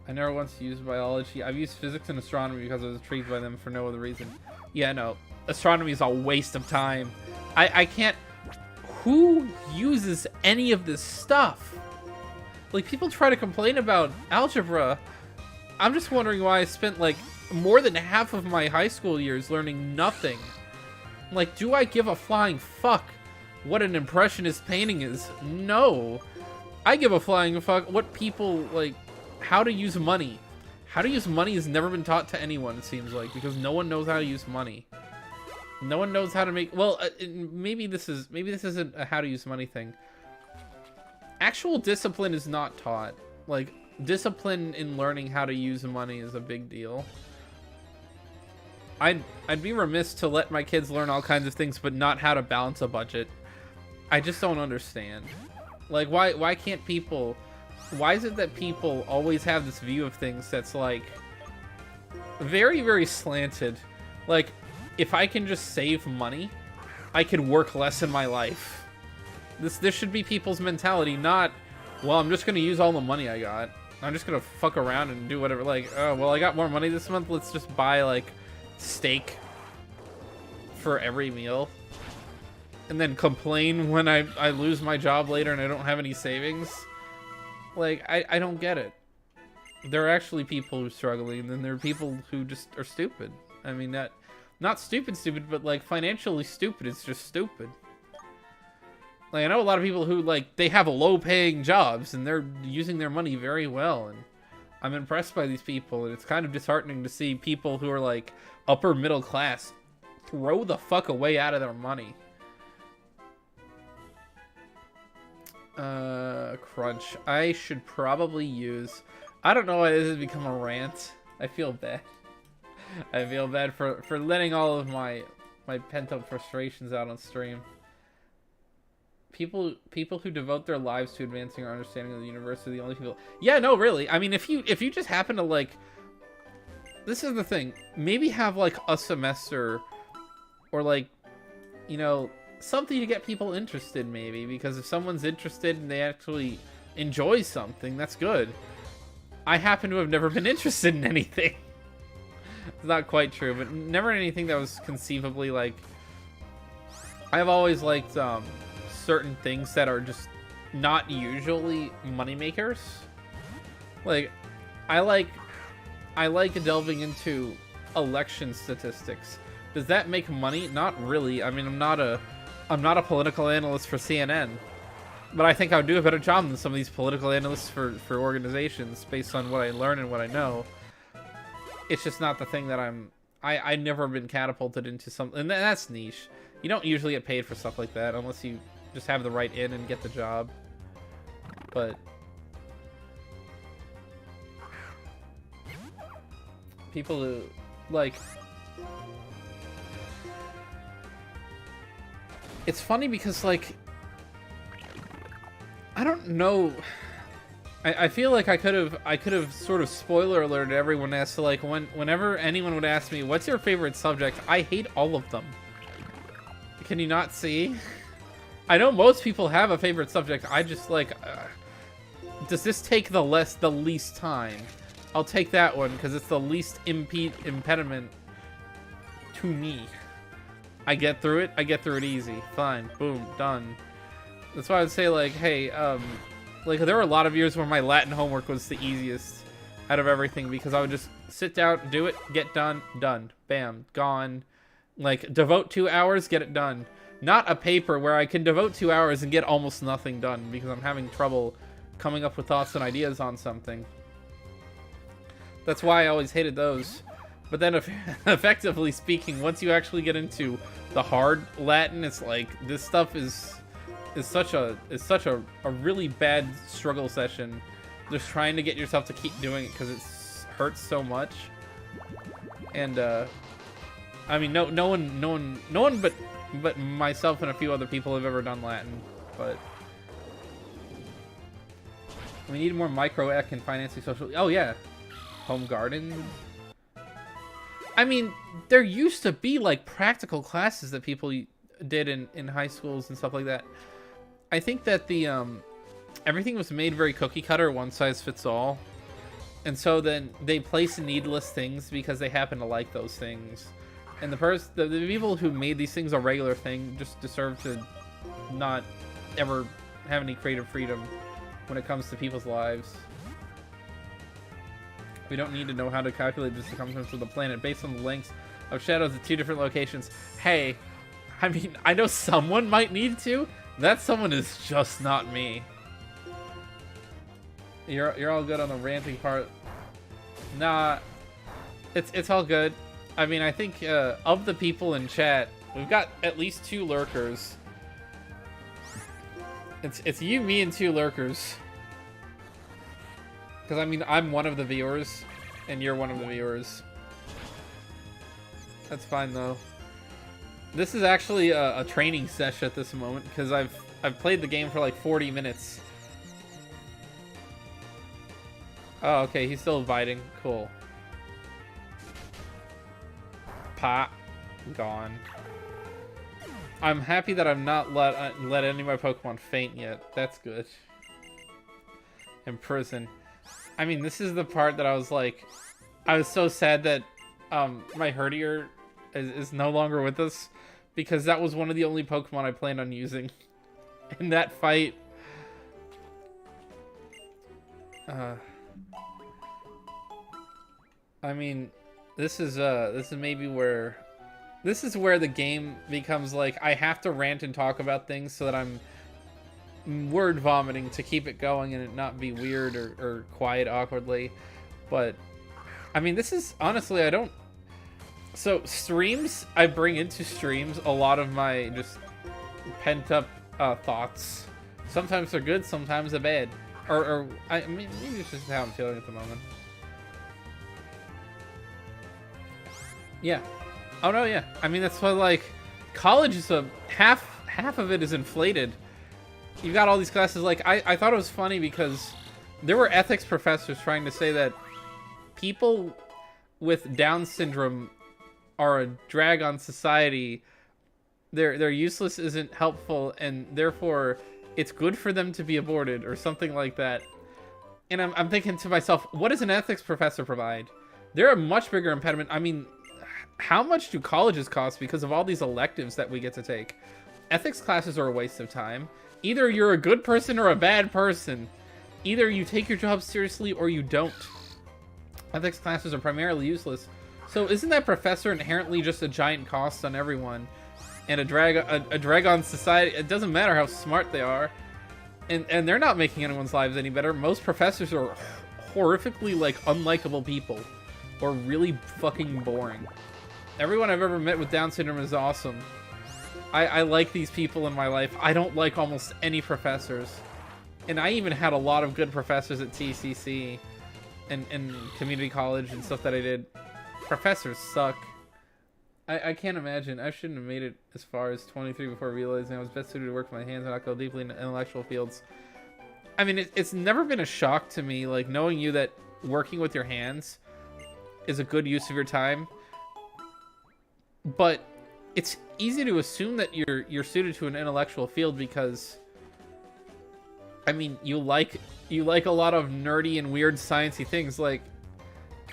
I never once used biology. I've used physics and astronomy because I was intrigued by them for no other reason. Yeah, no. Astronomy is a waste of time. I can't... who uses any of this stuff? Like, people try to complain about algebra. I'm just wondering why I spent, like, more than half of my high school years learning nothing. Like, do I give a flying fuck what an impressionist painting is? No. I give a flying fuck what people, like, how to use money. How to use money has never been taught to anyone, it seems like, because no one knows how to use money. No one knows how to make... Well, maybe this isn't a how to use money thing. Actual discipline is not taught. Like, discipline in learning how to use money is a big deal. I'd be remiss to let my kids learn all kinds of things, but not how to balance a budget. I just don't understand. Like, why can't people... Why is it that people always have this view of things that's, like, very, very slanted? Like, if I can just save money, I could work less in my life. This should be people's mentality, not, well, I'm just going to use all the money I got. I'm just going to fuck around and do whatever. Like, oh, well, I got more money this month. Let's just buy, like, steak for every meal. And then complain when I lose my job later and I don't have any savings. Like, I don't get it. There are actually people who are struggling, and then there are people who just are stupid. I mean, not stupid, but, like, financially stupid. It's just stupid. Like, I know a lot of people who, like, they have low-paying jobs, and they're using their money very well, and I'm impressed by these people, and it's kind of disheartening to see people who are, like, upper middle class throw the fuck away out of their money. Crunch. I should probably use... I don't know why this has become a rant. I feel bad. I feel bad for letting all of my pent-up frustrations out on stream. People who devote their lives to advancing our understanding of the universe are the only people... Yeah, no, really. I mean, if you just happen to, like... This is the thing. Maybe have, like, a semester or, like, you know... something to get people interested, maybe, because if someone's interested and they actually enjoy something, that's good. I happen to have never been interested in anything. It's not quite true, but never in anything that was conceivably, like... I've always liked certain things that are just not usually moneymakers. Like, I like delving into election statistics. Does that make money? Not really. I mean, I'm not a political analyst for CNN, but I think I would do a better job than some of these political analysts for organizations based on what I learn and what I know. It's just not the thing that I've never been catapulted into something, and that's niche. You don't usually get paid for stuff like that unless you just have the right in and get the job. But people who, like... It's funny because, like, I don't know. I feel like I could have sort of spoiler alerted everyone as to, like, whenever anyone would ask me, what's your favorite subject? I hate all of them. Can you not see? I know most people have a favorite subject. I just, like, does this take the least time? I'll take that one because it's the least impediment to me. I get through it. I get through it easy. Fine. Boom. Done. That's why I would say, like, hey, like, there were a lot of years where my Latin homework was the easiest out of everything because I would just sit down, do it, get done, done. Bam. Gone. Like, devote 2 hours, get it done. Not a paper where I can devote 2 hours and get almost nothing done because I'm having trouble coming up with thoughts and ideas on something. That's why I always hated those. But then, effectively speaking, once you actually get into the hard Latin, it's like this stuff is such a really bad struggle session. Just trying to get yourself to keep doing it because it hurts so much. And I mean, no one but myself and a few other people have ever done Latin. But we need more microec and financing social. Oh yeah, home garden. I mean, there used to be, like, practical classes that people did in high schools and stuff like that. I think that the, everything was made very cookie-cutter, one size fits all. And so then they place needless things because they happen to like those things. And the people who made these things a regular thing just deserve to not ever have any creative freedom when it comes to people's lives. We don't need to know how to calculate the circumference of the planet based on the lengths of shadows at 2 different locations. Hey, I mean, I know someone might need to. That someone is just not me. You're all good on the ranting part. Nah, it's all good. I mean, I think of the people in chat, we've got at least 2 lurkers. It's you, me, and 2 lurkers. Because, I mean, I'm one of the viewers, and you're one of the viewers. That's fine, though. This is actually a training session at this moment, because I've played the game for like 40 minutes. Oh, okay, he's still biting. Cool. Pop. Gone. I'm happy that I've not let any of my Pokemon faint yet. That's good. Imprison. I mean, this is the part that I was like... I was so sad that my Herdier is no longer with us. Because that was one of the only Pokemon I planned on using in that fight. I mean, this is maybe where... This is where the game becomes like, I have to rant and talk about things so that I'm word vomiting to keep it going and it not be weird or quiet awkwardly. But, I mean, this is, honestly, I don't... So, streams, I bring into streams a lot of my just pent-up thoughts. Sometimes they're good, sometimes they're bad. Or I mean, maybe it's just how I'm feeling at the moment. Yeah. Oh, no, yeah. I mean, that's why, like, college is half of it is inflated. You've got all these classes, like, I thought it was funny because there were ethics professors trying to say that people with Down syndrome are a drag on society. They're useless, isn't helpful, and therefore it's good for them to be aborted or something like that. And I'm thinking to myself, what does an ethics professor provide? They're a much bigger impediment. I mean, how much do colleges cost because of all these electives that we get to take? Ethics classes are a waste of time. Either you're a good person or a bad person. Either you take your job seriously or you don't. Ethics classes are primarily useless. So isn't that professor inherently just a giant cost on everyone? And a drag on society? It doesn't matter how smart they are. And they're not making anyone's lives any better. Most professors are horrifically, like, unlikable people. Or really fucking boring. Everyone I've ever met with Down syndrome is awesome. I like these people in my life. I don't like almost any professors. And I even had a lot of good professors at TCC and community college and stuff that I did. Professors suck. I can't imagine. I shouldn't have made it as far as 23 before realizing I was best suited to work with my hands and not go deeply into intellectual fields. I mean, it's never been a shock to me, like, knowing you that working with your hands is a good use of your time. But it's easy to assume that you're suited to an intellectual field because, I mean, you like a lot of nerdy and weird sciencey things. Like,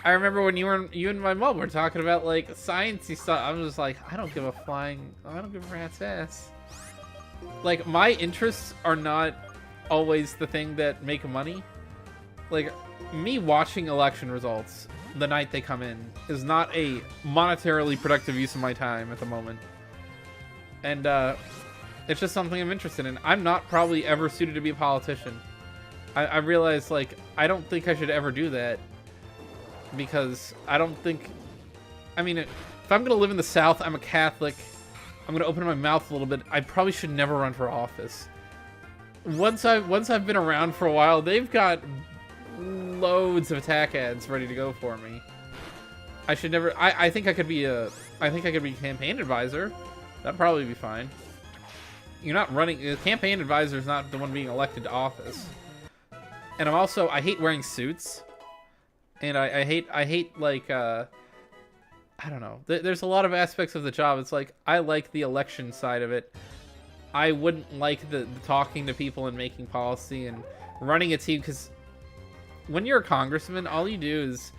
I remember when you and my mom were talking about, like, sciencey stuff. I was just like, I don't give a rat's ass. Like, my interests are not always the thing that make money. Like, me watching election results the night they come in is not a monetarily productive use of my time at the moment. And it's just something I'm interested in. I'm not probably ever suited to be a politician. I realize, like, I don't think I should ever do that. Because I don't think... I mean, if I'm going to live in the South, I'm a Catholic, I'm going to open my mouth a little bit, I probably should never run for office. Once I've been around for a while, they've got loads of attack ads ready to go for me. I should never... I think I could be a campaign advisor. That'd probably be fine. You're not running... A campaign advisor is not the one being elected to office. And I hate wearing suits. And I hate like, I don't know. There's a lot of aspects of the job. It's like, I like the election side of it. I wouldn't like the talking to people and making policy and running a team, because when you're a congressman, all you do is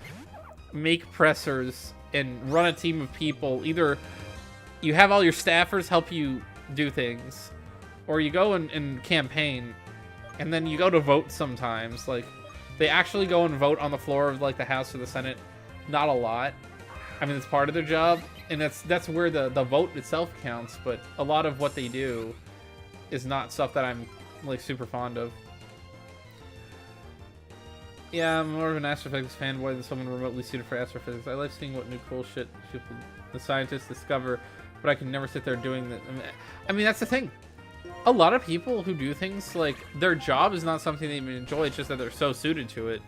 make pressers and run a team of people. Either you have all your staffers help you do things, or you go and campaign, and then you go to vote sometimes. Like, they actually go and vote on the floor of, like, the House or the Senate. Not a lot. I mean, it's part of their job, and that's where the vote itself counts, but a lot of what they do is not stuff that I'm, like, super fond of. Yeah, I'm more of an astrophysics fanboy than someone remotely suited for astrophysics. I like seeing what new cool shit the scientists discover, but I can never sit there doing that. I mean, that's the thing. A lot of people who do things, like, their job is not something they even enjoy, it's just that they're so suited to it.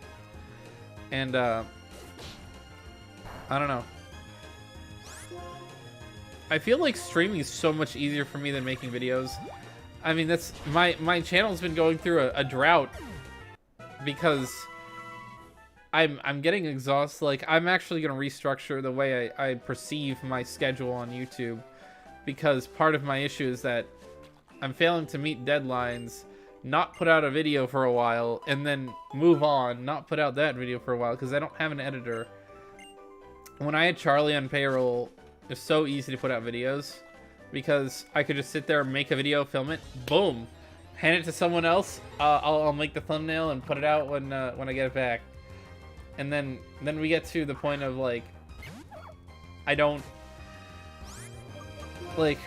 And, I don't know. I feel like streaming is so much easier for me than making videos. I mean, that's... My channel's been going through a drought because I'm getting exhausted. Like, I'm actually going to restructure the way I perceive my schedule on YouTube, because part of my issue is that I'm failing to meet deadlines, not put out a video for a while, and then move on, not put out that video for a while, because I don't have an editor. When I had Charlie on payroll, it was so easy to put out videos, because I could just sit there and make a video, film it, boom, hand it to someone else, I'll make the thumbnail and put it out when I get it back. And then we get to the point of, like, I don't, like,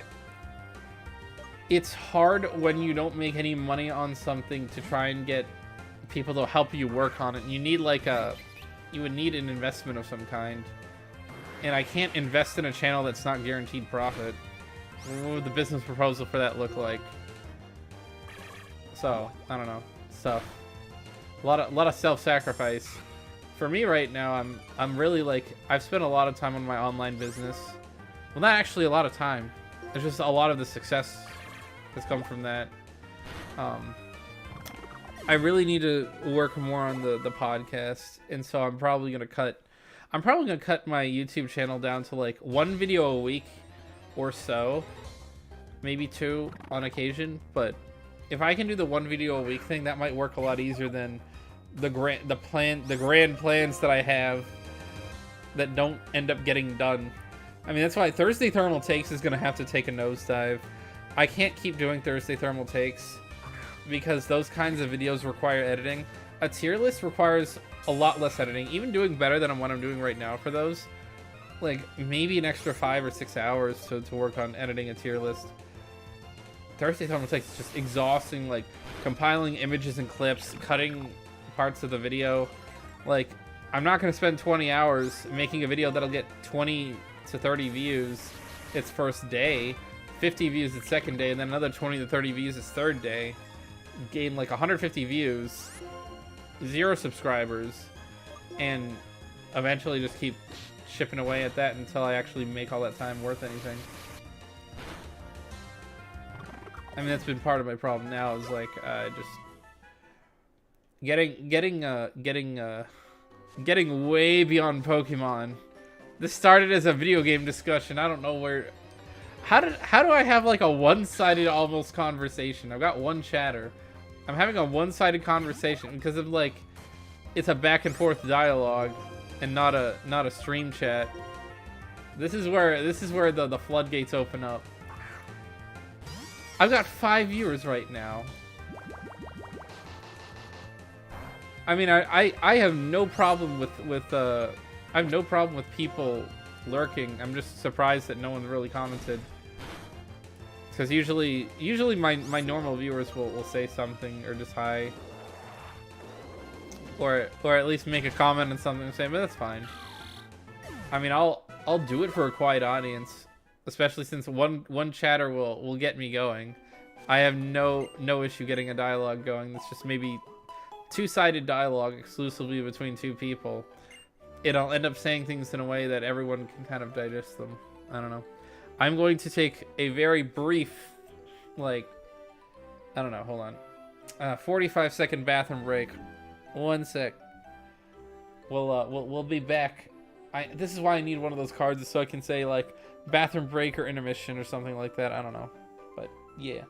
it's hard when you don't make any money on something to try and get people to help you work on it. You need, like, you would need an investment of some kind. And I can't invest in a channel that's not guaranteed profit. What would the business proposal for that look like? So, I don't know. Stuff. A lot of self-sacrifice. For me right now, I'm really, like, I've spent a lot of time on my online business. Well, not actually a lot of time. It's just a lot of the success has come from that. I really need to work more on the podcast, and so I'm probably gonna cut my YouTube channel down to, like, 1 video a week or so, maybe 2 on occasion. But if I can do the 1 video a week thing, that might work a lot easier than the grand plans that I have that don't end up getting done. I mean, that's why Thursday Thermal Takes is gonna have to take a nosedive. I can't keep doing Thursday Thermal Takes because those kinds of videos require editing. A tier list requires a lot less editing, even doing better than what I'm doing right now for those. Like, maybe an extra 5 or 6 hours to work on editing a tier list. Thursday Thermal Takes is just exhausting, like, compiling images and clips, cutting parts of the video. Like, I'm not going to spend 20 hours making a video that'll get 20 to 30 views its first day, 50 views its second day, and then another 20 to 30 views its third day. Gain like 150 views, 0 subscribers, and eventually just keep chipping away at that until I actually make all that time worth anything. I mean, that's been part of my problem now, is like just getting way beyond Pokemon. This started as a video game discussion. I don't know where. How do I have like a one-sided almost conversation? I've got one chatter. I'm having a one-sided conversation because of, like, it's a back and forth dialogue and not a stream chat. This is where the floodgates open up. I've got 5 viewers right now. I mean, I have no problem with I have no problem with people lurking. I'm just surprised that no one really commented. Because usually my normal viewers will say something or just hi, or at least make a comment on something and say, but that's fine. I mean, I'll do it for a quiet audience, especially since one chatter will get me going. I have no issue getting a dialogue going. It's just maybe two-sided dialogue exclusively between 2 people. It'll end up saying things in a way that everyone can kind of digest them. I don't know. I'm going to take a very brief, like, I don't know, hold on. 45-second bathroom break. 1 sec. We'll be back. This is why I need one of those cards, so I can say, like, bathroom break or intermission or something like that. I don't know. But, yeah.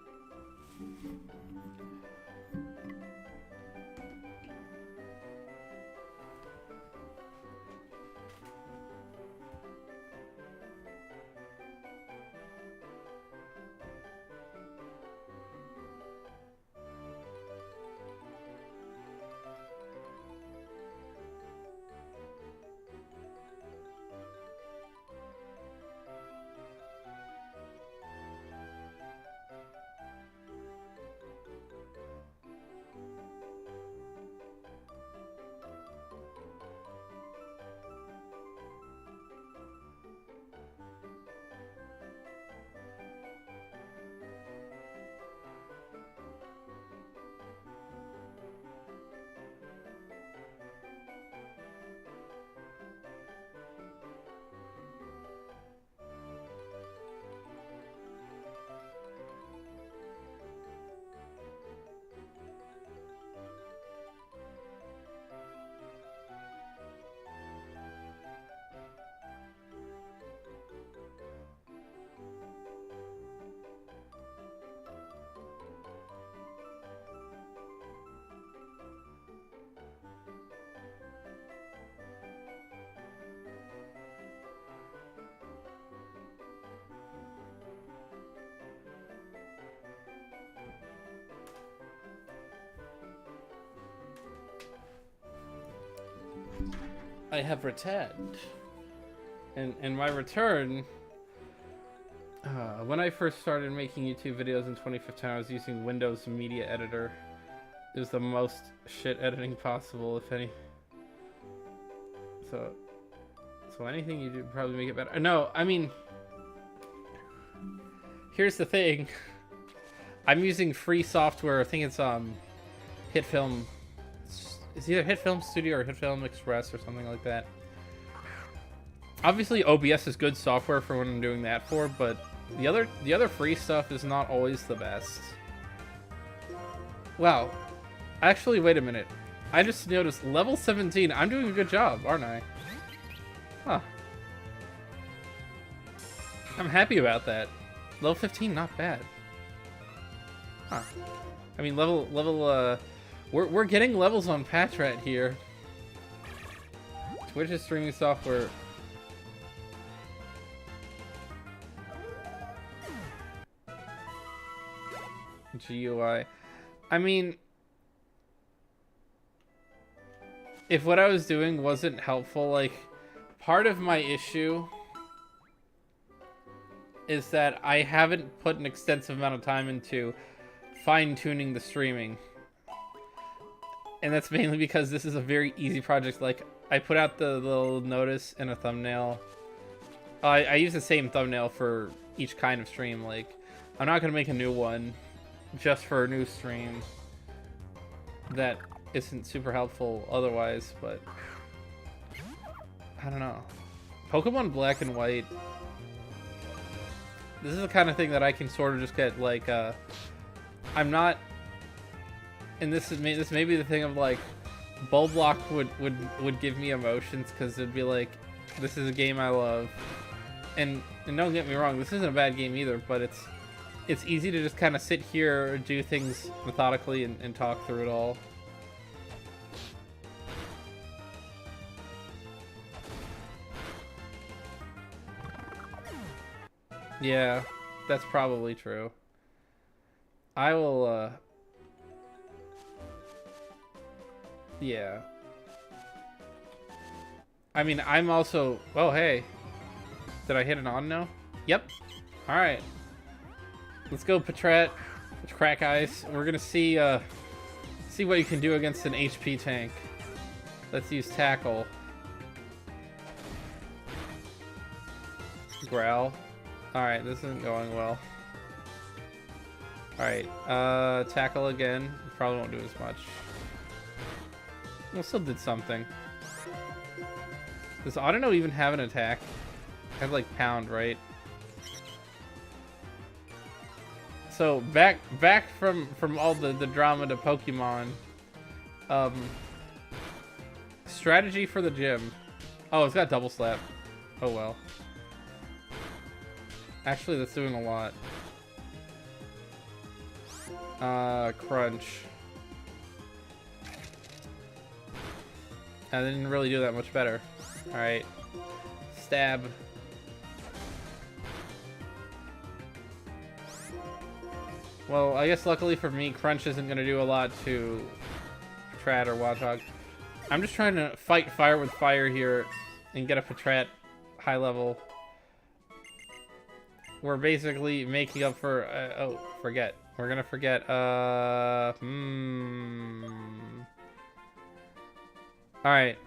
I have returned. And my return, when I first started making YouTube videos in 2015, I was using Windows Media Editor. It was the most shit editing possible, if any. So anything you do probably make it better. No, I mean, here's the thing. I'm using free software. I think it's HitFilm. It's either HitFilm Studio or HitFilm Express or something like that. Obviously, OBS is good software for when I'm doing that for, but the other free stuff is not always the best. Wow. Actually, wait a minute. I just noticed level 17. I'm doing a good job, aren't I? Huh. I'm happy about that. Level 15, not bad. Huh. I mean, we're getting levels on Patrat here. Twitch is streaming software. GUI. I mean, if what I was doing wasn't helpful, like, part of my issue is that I haven't put an extensive amount of time into fine-tuning the streaming. And that's mainly because this is a very easy project. Like, I put out the little notice in a thumbnail. I use the same thumbnail for each kind of stream. Like, I'm not going to make a new one just for a new stream that isn't super helpful otherwise, but I don't know. Pokemon Black and White, this is the kind of thing that I can sort of just get, like, I'm not, and this may be the thing of, like, Bulblock would give me emotions, because it'd be like, this is a game I love, and don't get me wrong, this isn't a bad game either, but it's easy to just kind of sit here, do things methodically, and talk through it all. Yeah, that's probably true. I will, yeah. I mean, I'm also... Oh, hey. Did I hit an on now? Yep. Alright. Let's go, Patrat. Crack Ice. We're gonna see what you can do against an HP tank. Let's use Tackle. Growl. Alright, this isn't going well. Alright, Tackle again. Probably won't do as much. Well, still did something. Does Audino even have an attack? I have, like, Pound, right? So, back from all the drama to Pokemon. Strategy for the gym. Oh, it's got Double Slap. Oh, well. Actually, that's doing a lot. Crunch. I didn't really do that much better. Alright. Stab. Well, I guess luckily for me, Crunch isn't going to do a lot to Patrat or Watchog. I'm just trying to fight fire with fire here and get a Patrat high level. We're basically making up for... oh, forget. We're going to forget... Alright.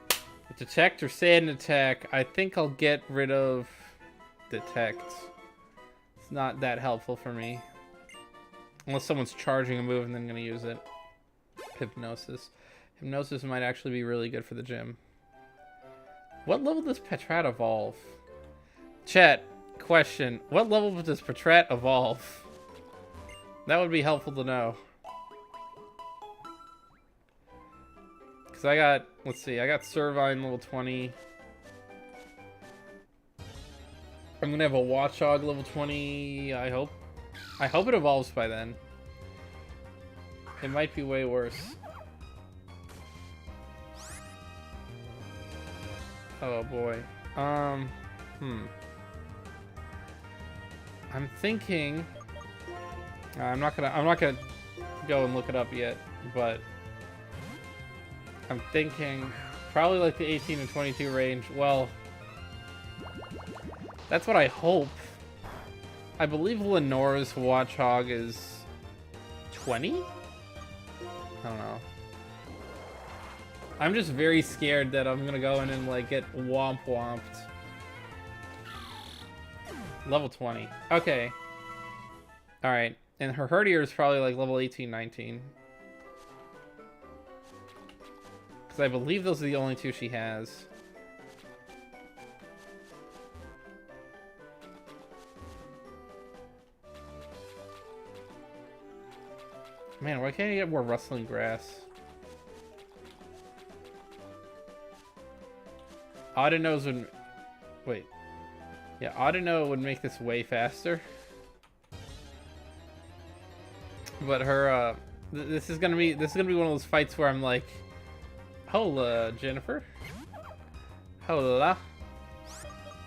Detect or Sand Attack. I think I'll get rid of Detect. It's not that helpful for me. Unless someone's charging a move and then going to use it. Hypnosis. Hypnosis might actually be really good for the gym. What level does Patrat evolve? Chat, question. What level does Patrat evolve? That would be helpful to know. Because I got, let's see, I got Servine level 20. I'm going to have a Watchog level 20, I hope. I hope it evolves by then. It might be way worse. Oh boy. I'm thinking... I'm not gonna go and look it up yet, but... I'm thinking Probably like the 18 to 22 range. Well, that's what I hope. I believe Lenore's Watchog is 20? I don't know. I'm just very scared that I'm gonna go in and like get womped. Level 20. Okay. Alright. And her Herdier is probably like level 18, 19. Because I believe those are the only two she has. Man, why can't I get more rustling grass? Audino's would... Wait. Yeah, Audino would make this way faster. But her, this is gonna be one of those fights where I'm like, hola, Jennifer. Hola.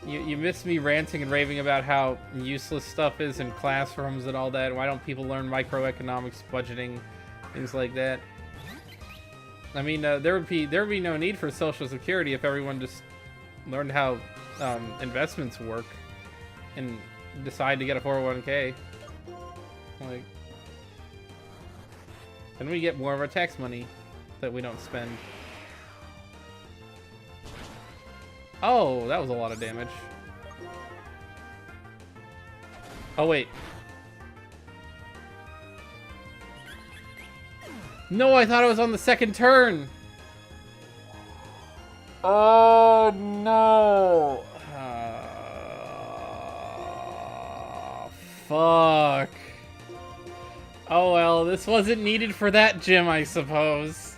You missed me ranting and raving about how useless stuff is in classrooms and all that. Why don't people learn microeconomics, budgeting, things like that? I mean, there would be no need for Social Security if everyone just learned how investments work and decide to get a 401k. Like, then we get more of our tax money that we don't spend. Oh, that was a lot of damage. Oh, wait. No, I thought it was on the second turn. Oh, no. Fuck. Oh, well, this wasn't needed for that gym, I suppose.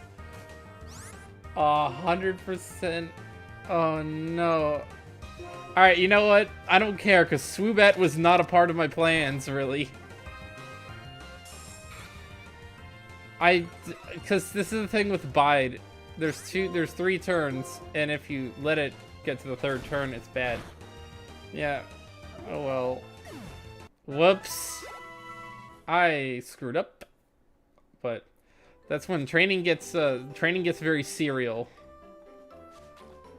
100%. Oh, no. Alright, you know what? I don't care, because Swoobet was not a part of my plans, really. Because this is the thing with Bide. There's 3 turns, and if you let it get to the 3rd turn, it's bad. Yeah. Oh, well. Whoops. I screwed up. But that's when training gets very serial.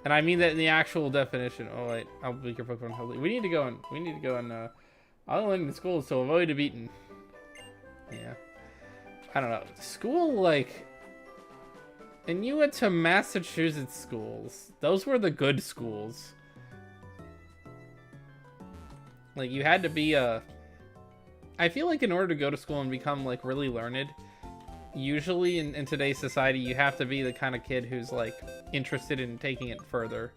And I mean that in the actual definition. Oh wait, I'll make your Pokemon healthy. We need to go on Island in school, so avoid a beaten. Yeah. I don't know. School, like, and you went to Massachusetts schools. Those were the good schools. Like, you had to be I feel like in order to go to school and become, like, really learned, usually in today's society, you have to be the kind of kid who's, like, interested in taking it further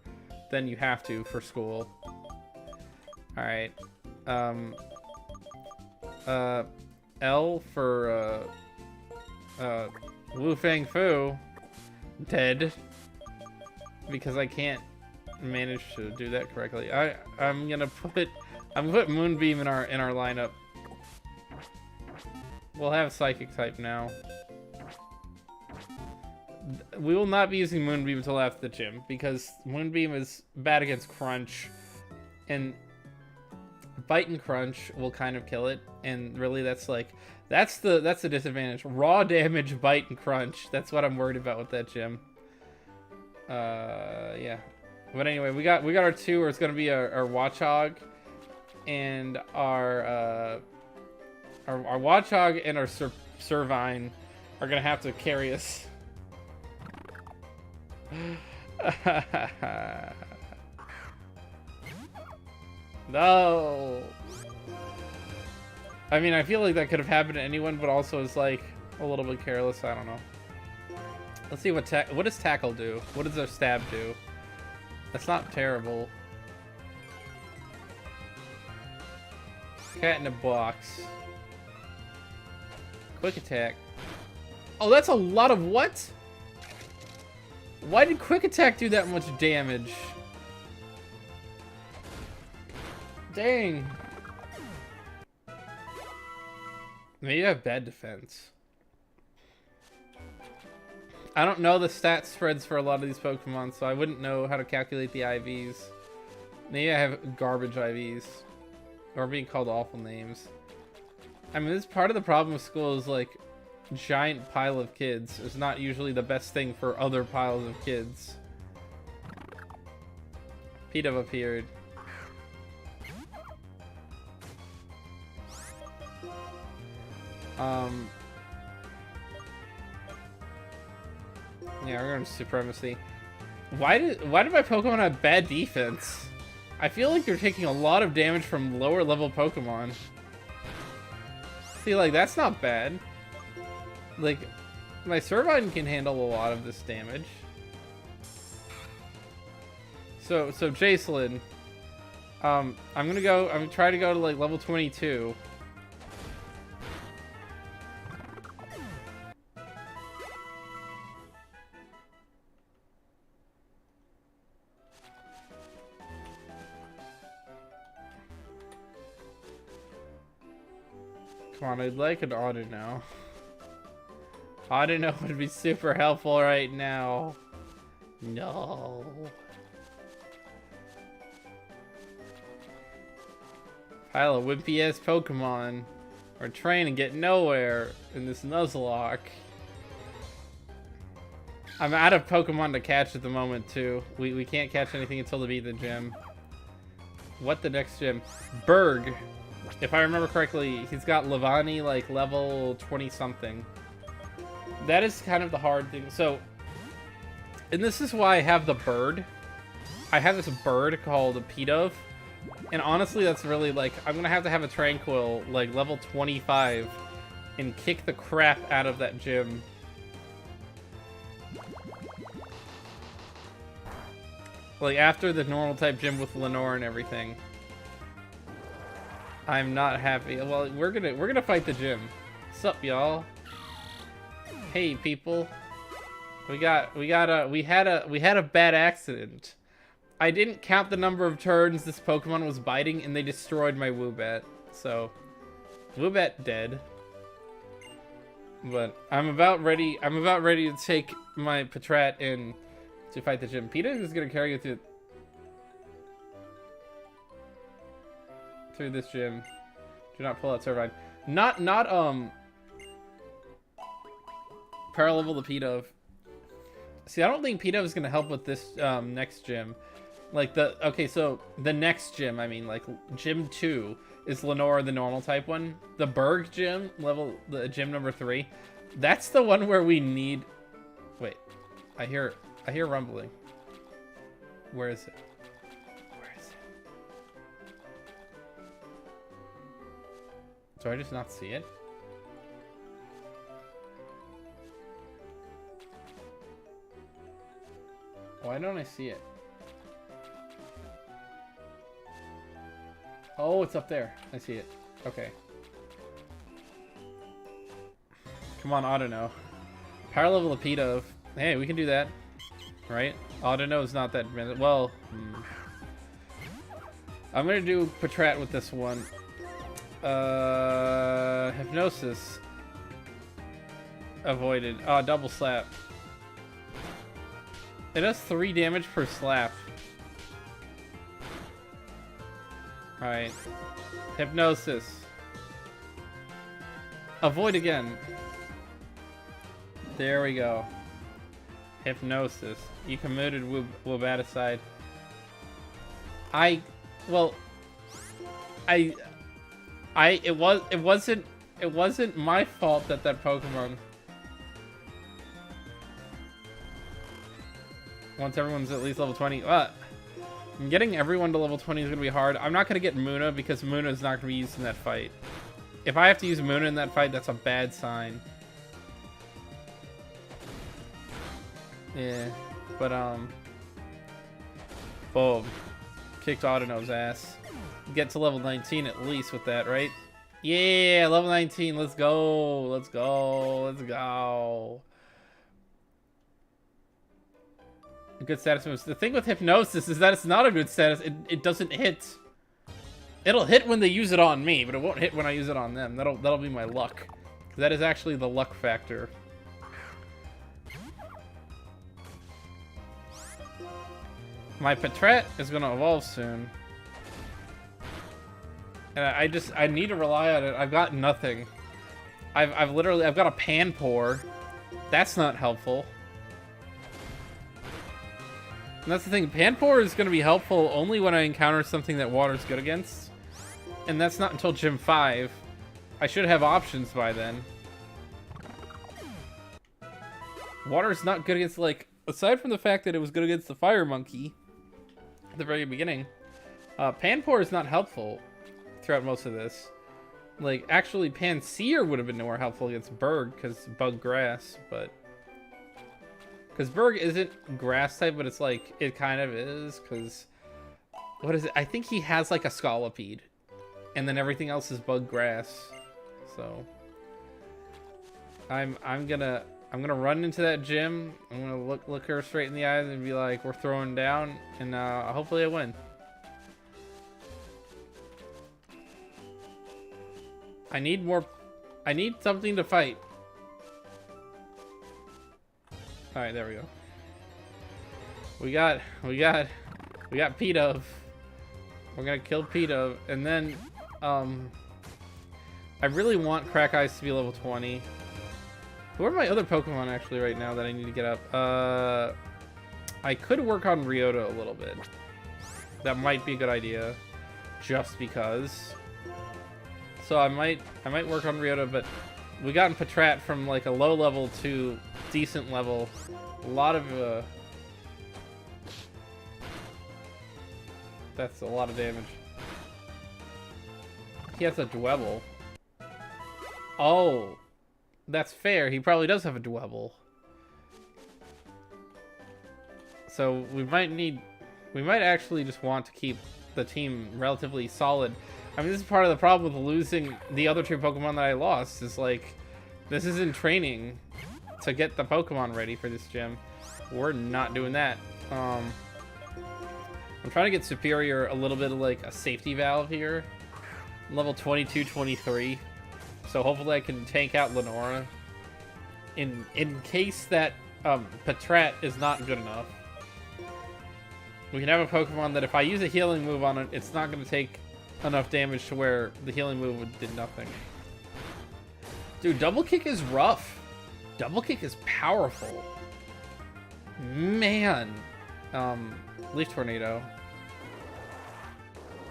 than you have to for school. Alright. L for, Wu Fang Fu. Dead. Because I can't manage to do that correctly. I'm gonna put Moonbeam in our lineup. We'll have Psychic type now. We will not be using Moonbeam until after the gym, because Moonbeam is bad against Crunch, and Bite and Crunch will kind of kill it, and really that's the disadvantage. Raw damage, Bite and Crunch. That's what I'm worried about with that gym. Yeah. But anyway, we got our 2, where it's gonna be our Watchog and our Watchog and our Servine are gonna have to carry us. No. I mean, I feel like that could have happened to anyone, but also it's like a little bit careless. I don't know. Let's see what does Tackle do? What does our Stab do? That's not terrible. Cat in a box. Quick Attack. Oh, that's a lot of what? Why did Quick Attack do that much damage? Dang. Maybe I have bad defense. I don't know the stat spreads for a lot of these Pokemon, so I wouldn't know how to calculate the IVs. Maybe I have garbage IVs. Or being called awful names. I mean, this is part of the problem with school is, like, giant pile of kids is not usually the best thing for other piles of kids. Pidove appeared. Yeah, we're going to Supremacy. Why did my Pokemon have bad defense? I feel like they're taking a lot of damage from lower level Pokemon. See, like, that's not bad. Like, my Servine can handle a lot of this damage. So Jacelyn, I'm gonna try to go to like level 22. Come on, I'd like an Audino. Audino would be super helpful right now. No. Pile of wimpy ass Pokemon are trying to get nowhere in this Nuzlocke. I'm out of Pokemon to catch at the moment too. We can't catch anything until we beat the gym. What the next gym? Berg. If I remember correctly, he's got Levani like level 20 something. That is kind of the hard thing. So, and this is why I have the bird. I have this bird called a Pidove. And honestly, that's really like, I'm gonna have to have a Tranquil like level 25 and kick the crap out of that gym. Like after the normal type gym with Lenore and everything. I'm not happy. Well, we're gonna fight the gym. Sup, y'all? Hey, people. We had a bad accident. I didn't count the number of turns this Pokemon was biting, and they destroyed my Woobat. So, Woobat dead. But I'm about ready to take my Patrat in to fight the gym. Pita is gonna carry you through this gym. Do not pull out Servine. Not paralevel the Pidove. See, I don't think Pidove is gonna help with this next gym. Like so the next gym, I mean, like gym 2 is Lenore, the normal type one. The Berg gym, the gym number 3, that's the one where we need. Wait, I hear rumbling. Where is it? Where is it? Do I just not see it? Why don't I see it? Oh, it's up there. I see it. Okay. Come on, Audino. Power level of Pidove. Hey, we can do that. Right? Audino is not that... Well... I'm gonna do Patrat with this one. Hypnosis. Avoided. Oh, double slap. It does 3 damage per slap. Alright. Hypnosis. Avoid again. There we go. Hypnosis. You committed Woobat aside. It wasn't my fault that Pokemon. Once everyone's at least level 20. Getting everyone to level 20 is going to be hard. I'm not going to get Muna because Muna is not going to be used in that fight. If I have to use Muna in that fight, that's a bad sign. Yeah, but boom. Kicked Audino's ass. Get to level 19 at least with that, right? Yeah, level 19. Let's go. Let's go. Let's go. Good status moves. The thing with Hypnosis is that it's not a good status. It doesn't hit. It'll hit when they use it on me, but it won't hit when I use it on them. That'll be my luck. That is actually the luck factor. My Patrat is gonna evolve soon. And I need to rely on it. I've got nothing. I've got a Panpour. That's not helpful. And that's the thing, Panpour is going to be helpful only when I encounter something that water's good against. And that's not until Gym 5. I should have options by then. Water's not good against, like, aside from the fact that it was good against the Fire Monkey at the very beginning, Panpour is not helpful throughout most of this. Like, actually, Pansear would have been more helpful against Berg, because Bug Grass, but... Because Berg isn't grass type, but it's like, it kind of is, because... What is it? I think he has, like, a Scolipede. And then everything else is Bug Grass. So... I'm gonna run into that gym. I'm gonna look her straight in the eyes and be like, we're throwing down, and hopefully I win. I need something to fight. Alright, there we go. We got P-Dove. We're gonna kill P-Dove, and then I really want Crack Ice to be level 20. Who are my other Pokemon actually right now that I need to get up? I could work on Ryota a little bit. That might be a good idea, just because. So I might work on Ryota, but we got Patrat from like a low level to decent level. A lot of that's a lot of damage. He has a Dwebble. Oh, that's fair. He probably does have a Dwebble. So we might actually just want to keep the team relatively solid. I mean, this is part of the problem with losing the other two Pokemon that I lost. Is like, this is in training to get the Pokemon ready for this gym. We're not doing that. I'm trying to get Superior a little bit of like a safety valve here. Level 22, 23. So hopefully I can tank out Lenora. In case that Patrat is not good enough. We can have a Pokemon that if I use a healing move on it, it's not going to take enough damage to where the healing move did nothing. Dude, Double Kick is rough. Double Kick is powerful. Man. Leaf Tornado.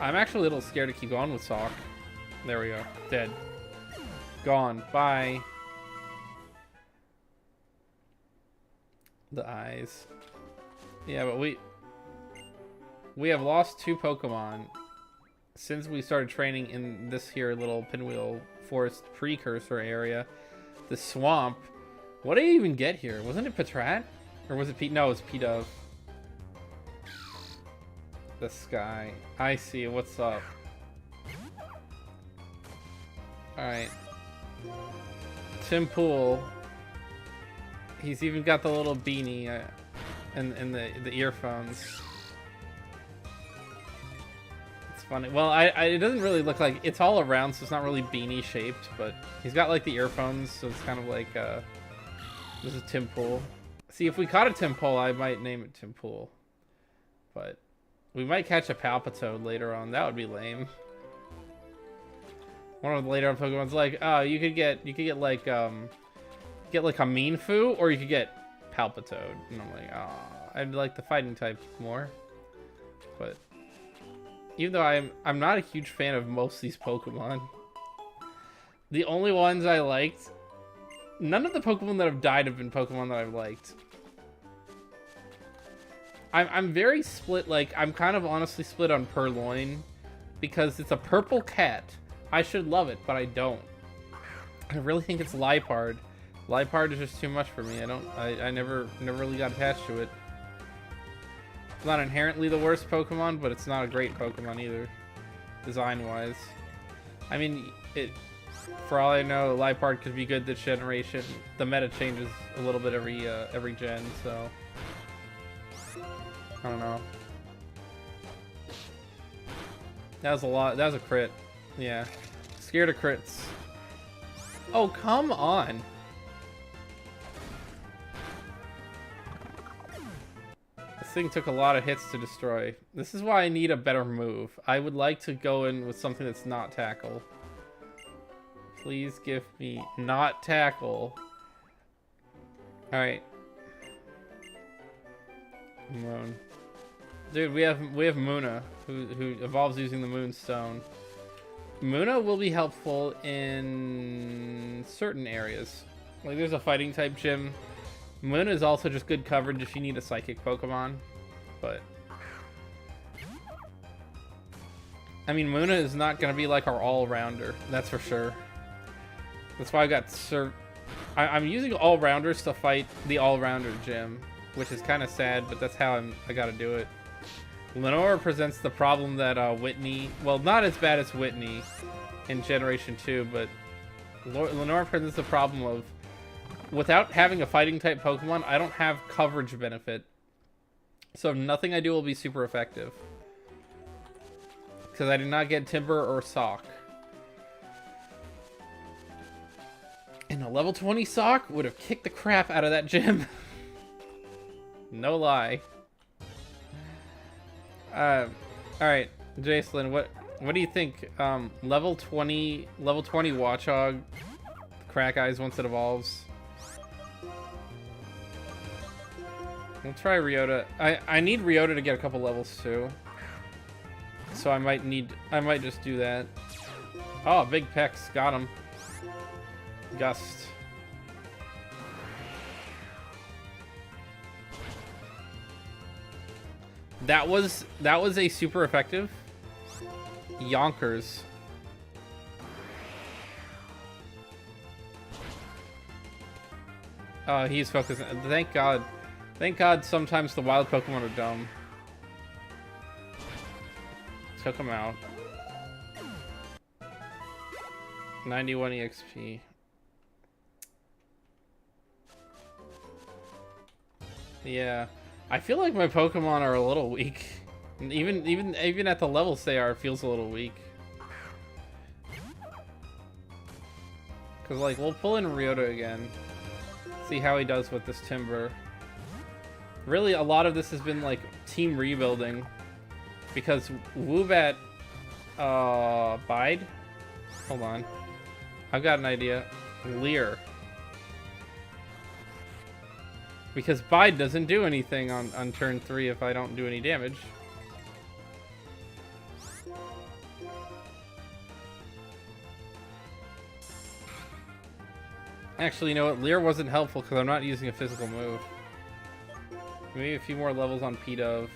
I'm actually a little scared to keep going with Sawk. There we go. Dead. Gone. Bye. The eyes. Yeah, but we have lost two Pokemon since we started training in this here little Pinwheel Forest precursor area. The swamp. What did I even get here? Wasn't it Patrat? Or was it P? No, it was P-Dove. The sky. I see. What's up? Alright. Tim Pool. He's even got the little beanie and the earphones. Funny. Well, it doesn't really look like it's all around, so it's not really beanie shaped, but he's got like the earphones, so it's kind of like this is Tim Pool. See, if we caught a Tim Pool, I might name it Tim Pool, but we might catch a Palpitoad later on. That would be lame. One of the later on Pokemon's like, oh, you could get like a Mienfoo, or you could get Palpitoad, and I'm like, oh, I'd like the fighting type more, but. Even though I'm not a huge fan of most of these Pokemon. The only ones I liked... None of the Pokemon that have died have been Pokemon that I've liked. I'm very split, like, I'm kind of honestly split on Purloin. Because it's a purple cat. I should love it, but I don't. I really think it's Liepard. Liepard is just too much for me. I never really got attached to it. It's not inherently the worst Pokemon, but it's not a great Pokemon either, design-wise. I mean, for all I know, Liepard could be good this generation. The meta changes a little bit every gen, so I don't know. That was a lot. That was a crit. Yeah, scared of crits. Oh, come on. This thing took a lot of hits to destroy. This is why I need a better move. I would like to go in with something that's not Tackle. Please give me not Tackle. Alright. Moan. Dude, we have Muna, who evolves using the Moonstone. Muna will be helpful in certain areas. Like, there's a fighting type gym. Muna is also just good coverage if you need a psychic Pokemon. But I mean, Muna is not going to be like our all-rounder, that's for sure. That's why I got I'm using all-rounders to fight the all-rounder gym, which is kind of sad, but that's how I got to do it. Lenore presents the problem that Whitney, well, not as bad as Whitney in Generation 2, but Lenore presents the problem of, without having a fighting type Pokemon, I don't have coverage benefit. So nothing I do will be super effective. Because I did not get Timber or Sock. And a level 20 Sock would have kicked the crap out of that gym. No lie. Alright, Jacelyn, what do you think? Level 20 Watchog, Crack Eyes once it evolves. We'll try Ryota. I need Ryota to get a couple levels too. So I might just do that. Oh, Big Pecs, got him. Gust. That was a super effective Yonkers. Oh, he's focusing. Thank God. Thank God sometimes the wild Pokemon are dumb. Took him out. 91 EXP. Yeah. I feel like my Pokemon are a little weak. Even at the levels they are, it feels a little weak. Cause like we'll pull in Ryota again. See how he does with this Timber. Really, a lot of this has been like team rebuilding. Because Woobat Bide? Hold on. I've got an idea. Leer. Because Bide doesn't do anything on turn 3 if I don't do any damage. Actually, you know what? Leer wasn't helpful because I'm not using a physical move. Maybe a few more levels on P-Dove.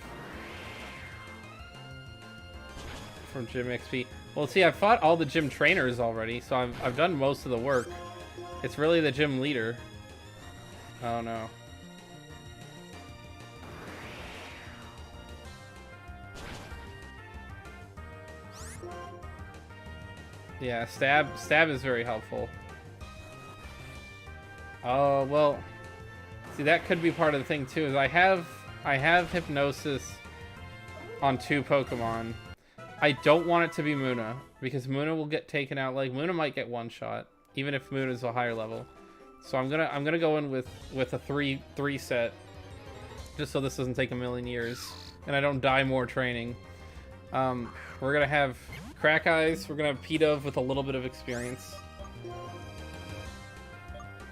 From Gym XP. Well, see, I've fought all the gym trainers already, so I've done most of the work. It's really the gym leader. Oh, no. Yeah, stab is very helpful. Oh, well, see, that could be part of the thing too, is I have Hypnosis on 2 Pokemon. I don't want it to be Muna, because Muna will get taken out. Like, Muna might get one shot, even if Muna is a higher level. So I'm gonna go in with a 3 set, just so this doesn't take a million years, and I don't die more training. We're gonna have Crack Eyes, we're gonna have P-Dove with a little bit of experience.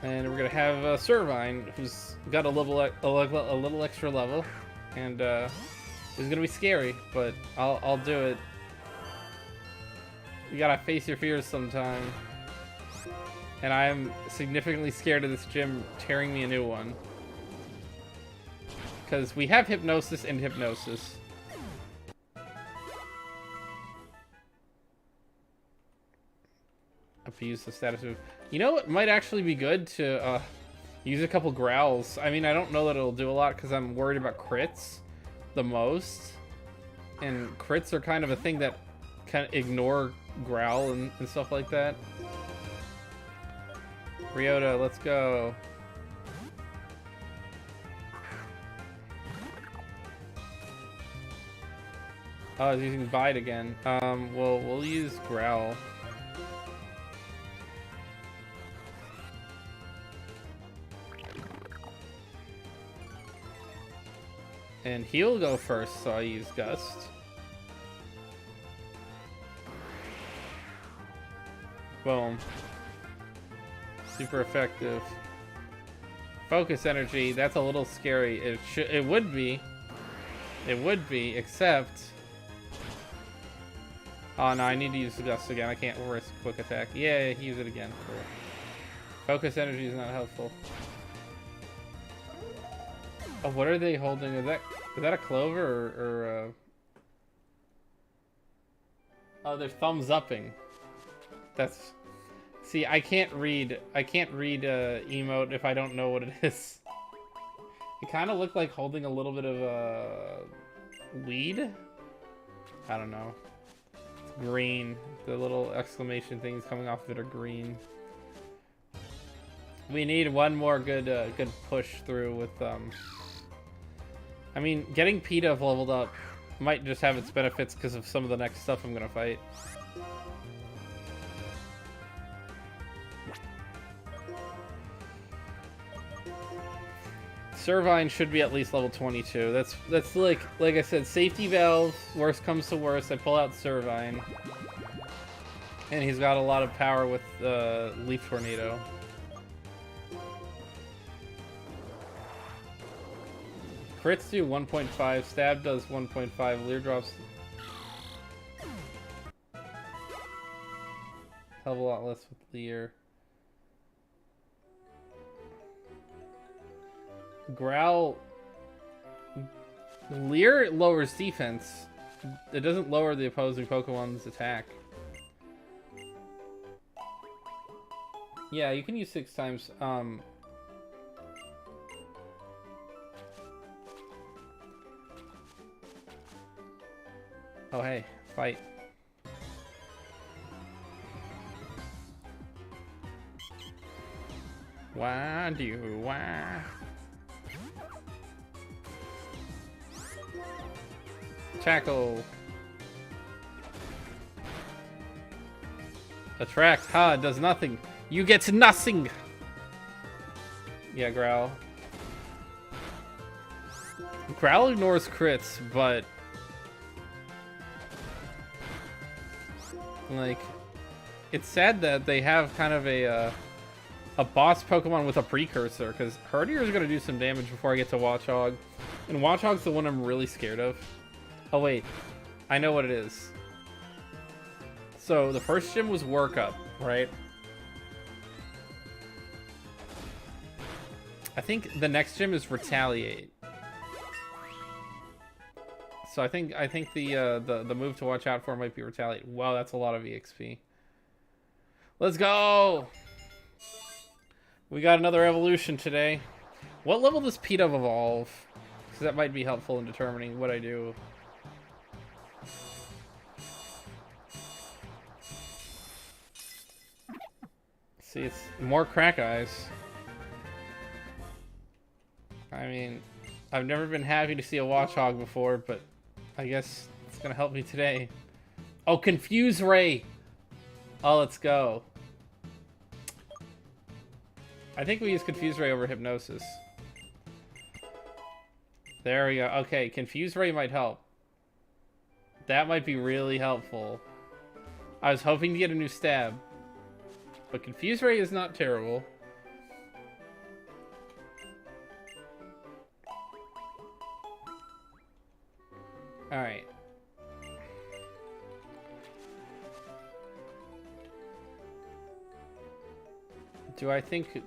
And we're gonna have Servine, who's got a little extra level, and it's gonna be scary, but I'll do it. You gotta face your fears sometime. And I am significantly scared of this gym tearing me a new one, because we have Hypnosis and Hypnosis. Abuse the status move. You know what might actually be good to use a couple Growls. I mean, I don't know that it'll do a lot because I'm worried about crits the most. And crits are kind of a thing that kind of ignore Growl and stuff like that. Ryota, let's go. Oh, I was using Bite again. Well, we'll use Growl. And he'll go first, so I use Gust. Boom. Super effective. Focus Energy, that's a little scary. It would be. It would be, except... Oh no, I need to use the Gust again. I can't risk quick attack. Yeah, use it again. Cool. Focus energy is not helpful. Oh, what are they holding? Is that a clover or Oh, they're thumbs upping. That's... See, I can't read emote if I don't know what it is. It kind of looked like holding a little bit of weed. I don't know. It's green. The little exclamation things coming off of it are green. We need one more good push through with I mean, getting Pidove leveled up might just have its benefits because of some of the next stuff I'm gonna fight. Servine should be at least level 22. That's like I said, safety valve. Worst comes to worst, I pull out Servine, and he's got a lot of power with Leaf Tornado. Crits do 1.5, stab does 1.5, Leer drops hell of a lot less with Leer. Growl... Leer lowers defense. It doesn't lower the opposing Pokemon's attack. Yeah, you can use 6 times. Oh, hey, fight. Why do you, why? Tackle. Attract. Ha, it does nothing. You get nothing. Yeah, Growl. Growl ignores crits, but like, it's sad that they have kind of a boss Pokemon with a precursor, because Herdier is going to do some damage before I get to Watchog. And Watchog's the one I'm really scared of. Oh wait, I know what it is. So the first gym was Work Up, right? I think the next gym is Retaliate. So I think the move to watch out for might be Retaliate. Wow, that's a lot of EXP. Let's go! We got another evolution today. What level does Pidove evolve? Because that might be helpful in determining what I do. See, it's more Crack Eyes. I mean, I've never been happy to see a Watchog before, but I guess it's gonna help me today. Oh, Confuse Ray! Oh, let's go. I think we use Confuse Ray over Hypnosis. There we go. Okay, Confuse Ray might help. That might be really helpful. I was hoping to get a new stab. But Confuse Ray is not terrible. Alright. Do I think...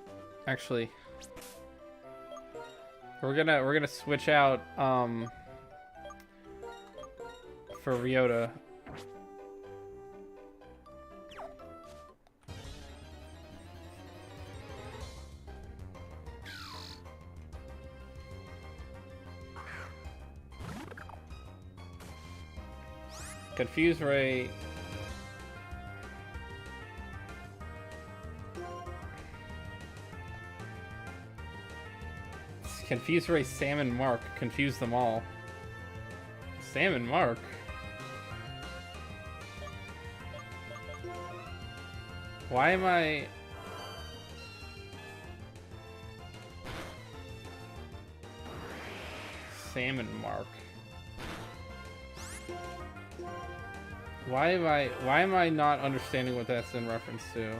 Actually... We're gonna switch out, for Ryota. Confuse Ray. Confuse Ray, Salmon Mark. Confuse them all. Salmon Mark? Why am I... Salmon Mark. Why am I not understanding what that's in reference to?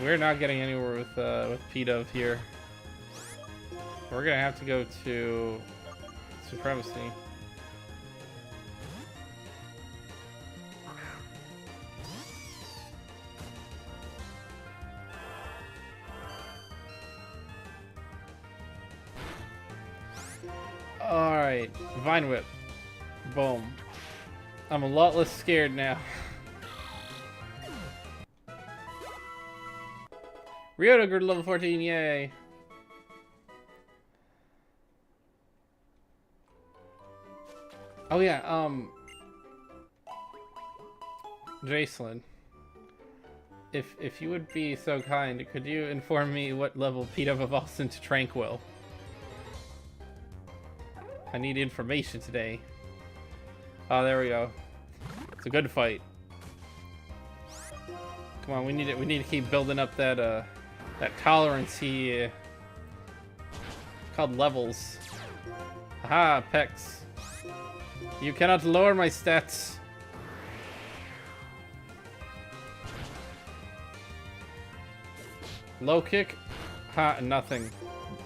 We're not getting anywhere with Pidove here. We're gonna have to go to Supremacy. Alright, Vine Whip. Boom. I'm a lot less scared now. Ryota grew to level 14, yay. Oh yeah, Jacelyn. If you would be so kind, could you inform me what level Peta evolves into Tranquil? I need information today. Oh, there we go. It's a good fight. Come on, we need to keep building up that that tolerance he called levels. Aha, Pex. You cannot lower my stats. Low kick. Ha, nothing.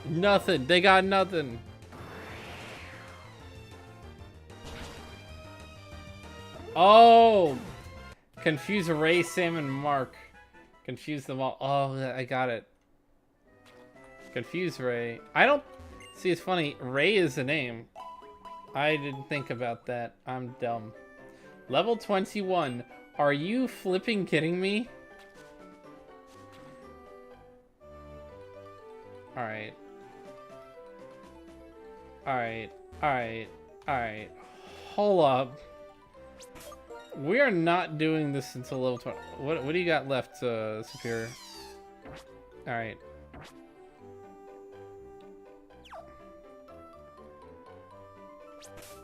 Nothing. They got nothing. Oh! Confuse Ray, Sam, and Mark. Confuse them all. Oh, I got it. Confuse Ray. I don't... See, it's funny. Ray is the name. I didn't think about that. I'm dumb. Level 21. Are you flipping kidding me? Alright. Alright. Alright. Alright. Hold up. We are not doing this until level 20. What do you got left, Superior? Alright.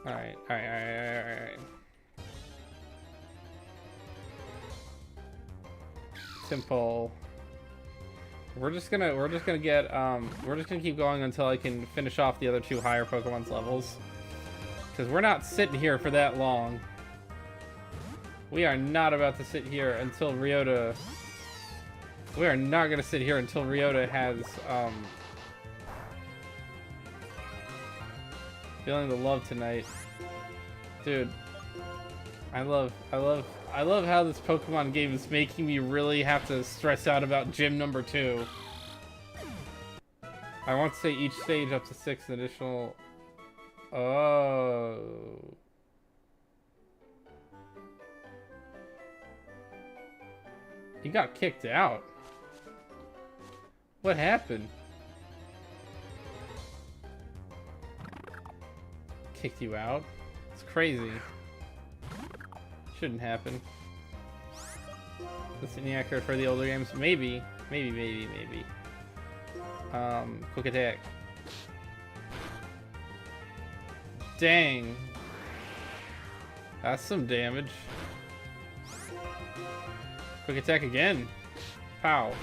Alright. Simple. We're just gonna keep going until I can finish off the other two higher Pokemon's levels. Because we're not sitting here for that long. We are not about to sit here until Ryota... We are not gonna sit here until Ryota has, feeling the love tonight. Dude. I love how this Pokemon game is making me really have to stress out about gym number 2. I want to say each stage up to 6 additional... Oh... You got kicked out. What happened? Kicked you out? It's crazy. Shouldn't happen. That's inaccurate for the older games. Maybe. Quick attack. Dang. That's some damage. Quick attack again. Pow.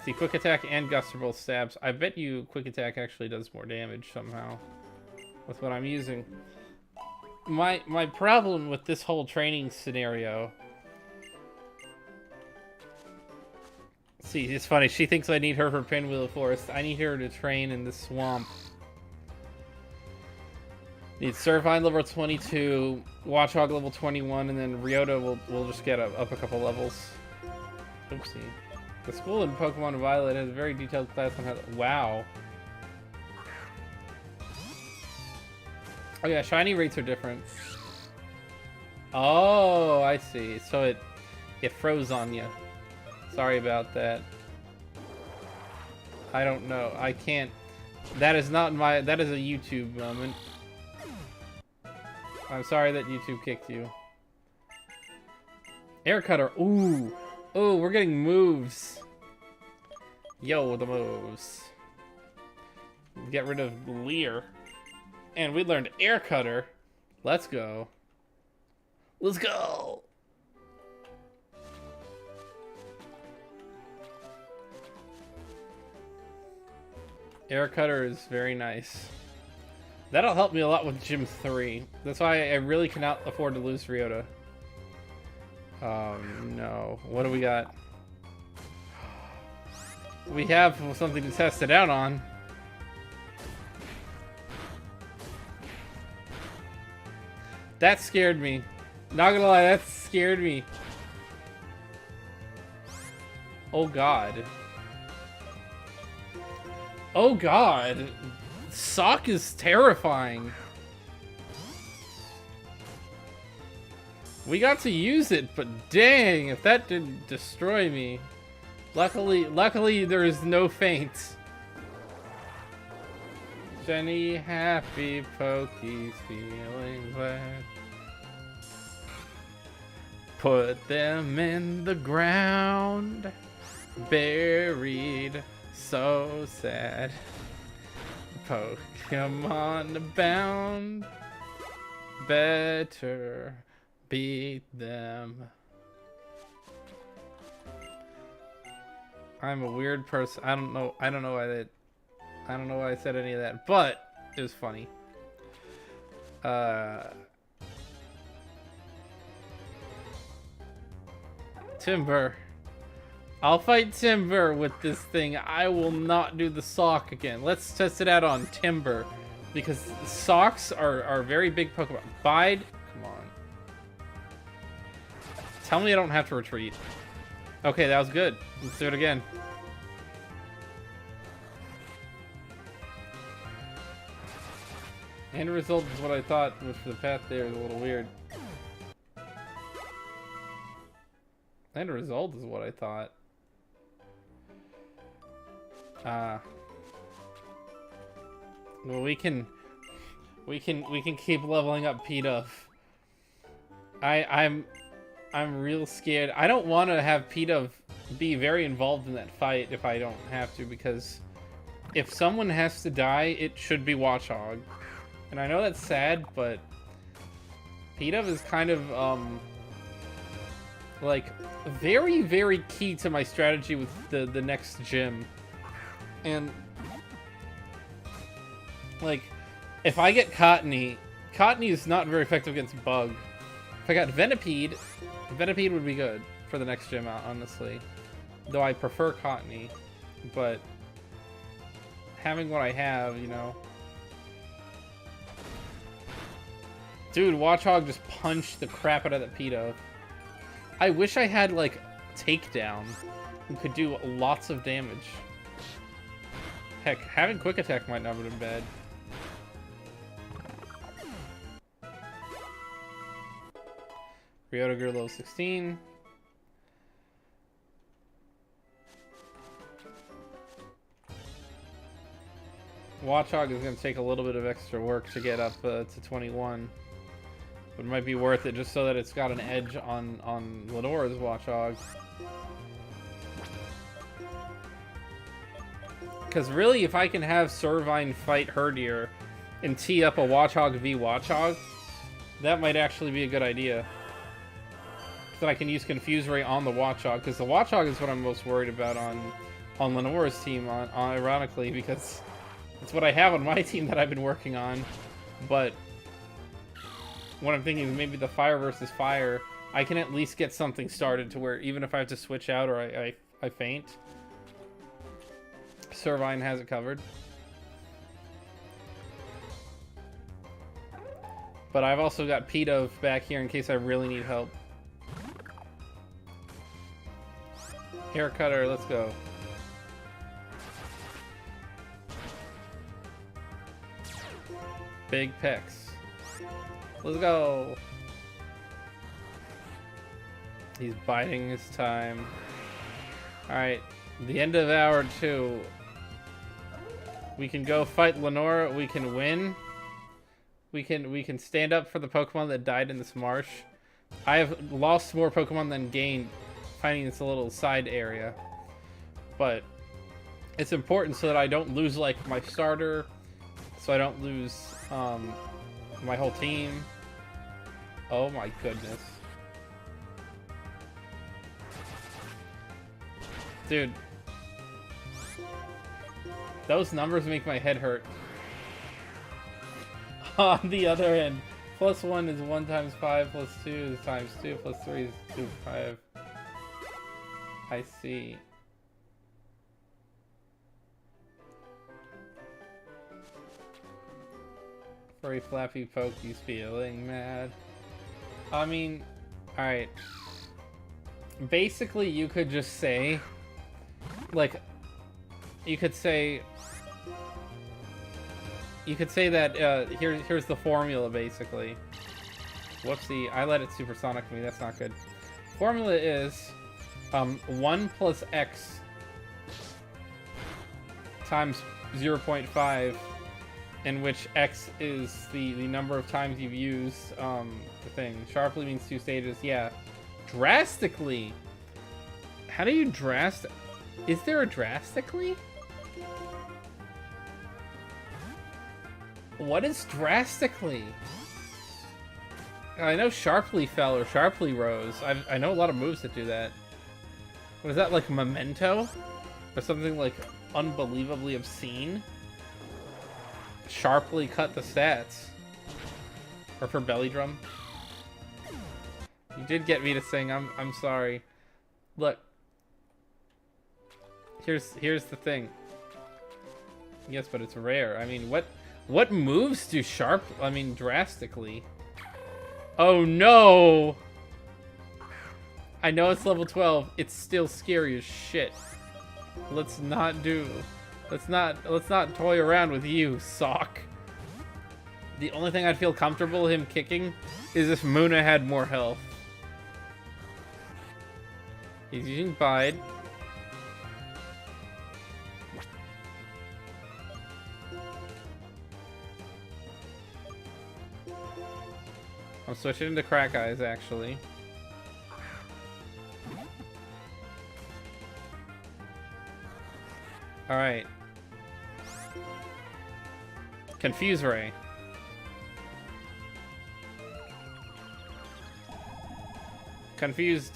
See, quick attack and gust are both stabs. I bet you quick attack actually does more damage somehow with what I'm using. My problem with this whole training scenario... See, it's funny. She thinks I need her for Pinwheel Forest. I need her to train in the swamp. Need Surfine level 22, Watchog level 21, and then Ryota will just get up a couple levels. Oopsie. The school in Pokemon Violet has a very detailed class on how to... Wow. Oh yeah, shiny rates are different. Oh, I see. So it froze on you. Sorry about that. I don't know. I can't... That is not my... That is a YouTube moment. I'm sorry that YouTube kicked you. Air Cutter. Ooh. Ooh, we're getting moves. Yo, the moves. Get rid of Leer. And we learned Air Cutter. Let's go. Let's go. Air Cutter is very nice. That'll help me a lot with Gym 3. That's why I really cannot afford to lose Ryota. No. What do we got? We have something to test it out on. That scared me. Not gonna lie, that scared me. Oh god. Oh god. Sock is terrifying. We got to use it, but dang, if that didn't destroy me. Luckily there is no feint. Jenny, happy pokies, feeling glad. Put them in the ground, buried, so sad. Pokemon bound, better beat them. I'm a weird person. I don't know why I said any of that, but it was funny. Timber. I'll fight Timber with this thing. I will not do the sock again. Let's test it out on Timber. Because socks are very big Pokemon. Bide. Come on. Tell me I don't have to retreat. Okay, that was good. Let's do it again. End result is what I thought, which the path there is a little weird. End result is what I thought. Well, we can keep leveling up P-Dove. I'm real scared. I don't want to have P-Dove be very involved in that fight if I don't have to, because if someone has to die, it should be Watchog. And I know that's sad, but P-Dove is kind of like very, very key to my strategy with the next gym. And like, if I get Cottony is not very effective against Bug. If I got Venipede would be good for the next gym out, honestly. Though I prefer Cottony, but having what I have, you know. Dude, Watchog just punched the crap out of that P-Dove. I wish I had, like, Takedown and could do lots of damage. Heck, having Quick Attack might not have been bad. Ryoga level 16. Watchog is going to take a little bit of extra work to get up to 21. But it might be worth it just so that it's got an edge on Lenora's Watchog. Because really, if I can have Servine fight Herdier and tee up a Watchog v Watchog, that might actually be a good idea. So I can use Confuse Ray on the Watchog, because the Watchog is what I'm most worried about on Lenora's team, ironically, because it's what I have on my team that I've been working on. But what I'm thinking is maybe the fire versus fire, I can at least get something started to where even if I have to switch out or I faint, Servine has it covered. But I've also got P-Dove back here in case I really need help. Hair Cutter, let's go. Big pecs. Let's go. He's biding his time. Alright, the end of hour 2. We can go fight Lenora. We can win. We can stand up for the Pokemon that died in this marsh. I have lost more Pokemon than gained finding this little side area. But it's important so that I don't lose, like, my starter. So I don't lose my whole team. Oh my goodness. Dude. Those numbers make my head hurt. On the other end, +1 is 1 times 5, +2 is times 2, +3 is 2 5. I see. Furry Flappy Pokey's feeling mad. I mean, alright. Basically, you could just say, like, you could say that, here's the formula, basically. Whoopsie, I let it supersonic me, that's not good. Formula is, 1 plus x times 0.5, in which x is the number of times you've used, the thing. Sharply means 2 stages, yeah. Drastically? How do you is there a drastically? What is drastically? I know sharply fell or sharply rose. I know a lot of moves that do that. Was that like Memento? Or something like unbelievably obscene? Sharply cut the stats. Or for Belly Drum. You did get me to sing. I'm sorry. Look. Here's the thing. Yes, but it's rare. I mean, what moves do drastically? Oh no! I know it's level 12. It's still scary as shit. Let's not toy around with you, Sock. The only thing I'd feel comfortable him kicking is if Muna had more health. He's using Bide. I'm switching into Crack Eyes, actually. Alright. Confuse Ray. Confused.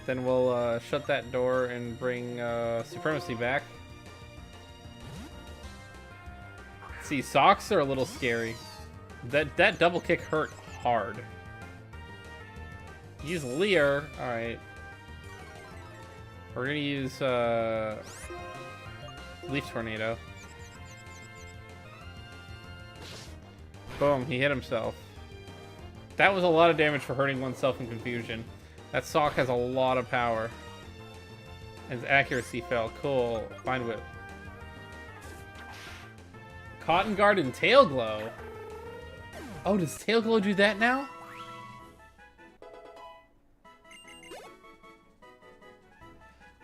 Then we'll shut that door and bring Supremacy back. See, Socks are a little scary. That double kick hurt hard. Use Leer. Alright. We're gonna use Leaf Tornado. Boom, he hit himself. That was a lot of damage for hurting oneself in confusion. That Sock has a lot of power. His accuracy fell. Cool. Fine Whip. Cotton Guard and Tail Glow. Oh, does Tail Glow do that now?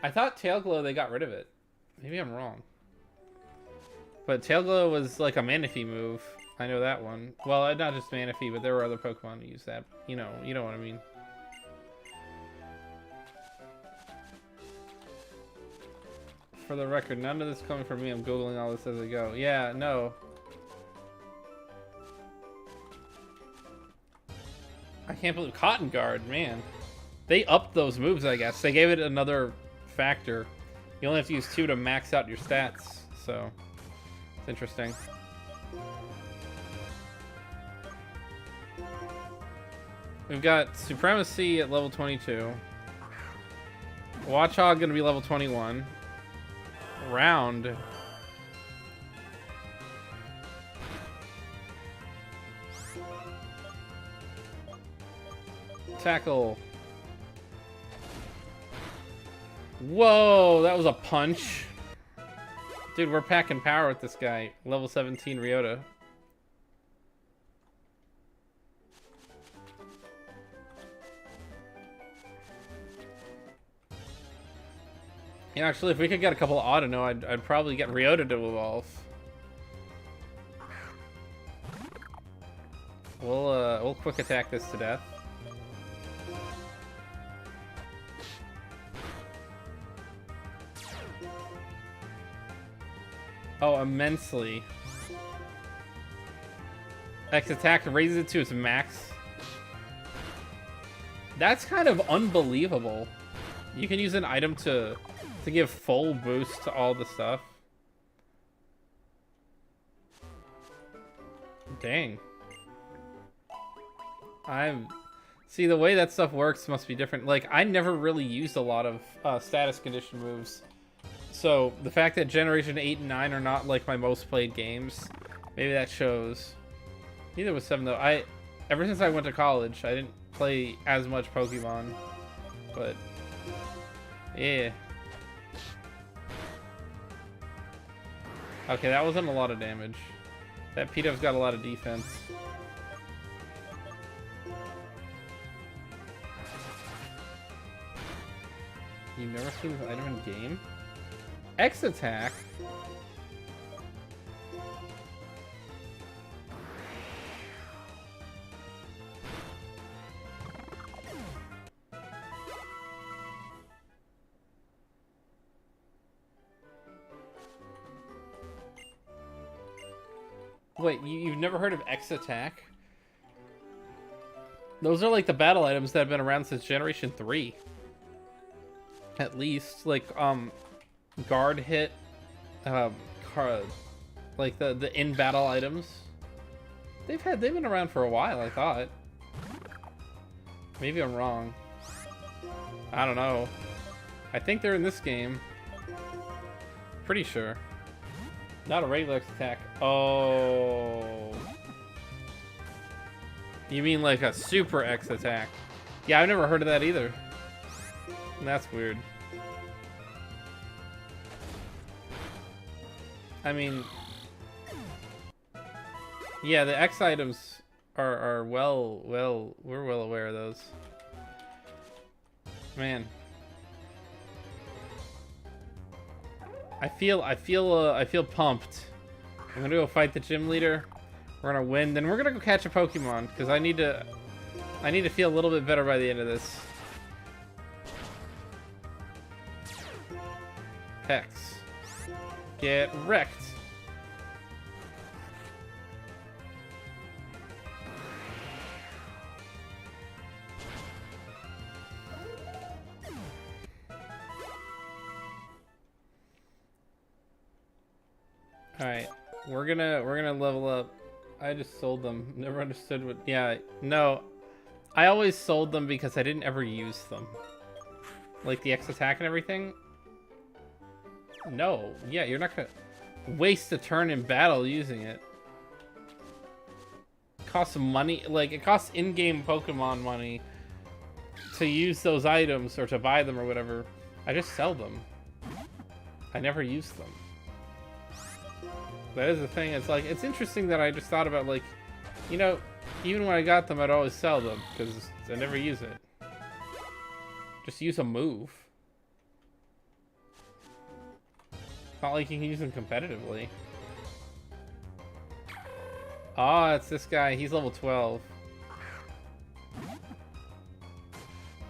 I thought Tail Glow, they got rid of it. Maybe I'm wrong. But Tail Glow was like a Manaphy move. I know that one. Well, not just Manaphy, but there were other Pokemon who used that. You know what I mean. For the record, none of this coming from me. I'm Googling all this as I go. Yeah, no. I can't believe Cotton Guard, man. They upped those moves, I guess. They gave it another factor. You only have to use 2 to max out your stats, so it's interesting. We've got Supremacy at level 22. Watchog gonna be level 21. Round. Tackle. Whoa, that was a punch. Dude, we're packing power with this guy. Level 17 Ryota. Yeah, actually, if we could get a couple of Audino, I'd probably get Ryota to evolve. We'll quick attack this to death. Oh, immensely. X attack raises it to its max. That's kind of unbelievable. You can use an item to give full boost to all the stuff. Dang. See, the way that stuff works must be different. Like, I never really used a lot of status condition moves. So the fact that Generation 8 and 9 are not like my most played games, maybe that shows. Neither was 7 though. Ever since I went to college, I didn't play as much Pokemon. But yeah. Okay, that wasn't a lot of damage. That Pito's got a lot of defense. You've never seen this item in game? X attack? Wait, you've never heard of X attack? Those are like the battle items that have been around since Generation 3. At least, like, guard hit, like the in-battle items. They've been around for a while, I thought. Maybe I'm wrong. I don't know. I think they're in this game. Pretty sure. Not a regular X attack. Oh. You mean like a super X attack? Yeah, I've never heard of that either. That's weird. I mean, yeah, the X items are we're well aware of those. Man, I feel pumped. I'm gonna go fight the gym leader. We're gonna win. Then we're gonna go catch a Pokemon because I need to feel a little bit better by the end of this. Hex. Get wrecked. Alright. We're gonna level up. I just sold them. Never understood what... Yeah, no. I always sold them because I didn't ever use them. Like the X attack and everything. No. Yeah, you're not gonna waste a turn in battle using it. It costs money. Like, it costs in-game Pokemon money to use those items or to buy them or whatever. I just sell them. I never use them. That is the thing. It's like, it's interesting that I just thought about, like, you know, even when I got them, I'd always sell them because I never use it. Just use a move. It's not like you can use them competitively. Ah, it's this guy. He's level 12.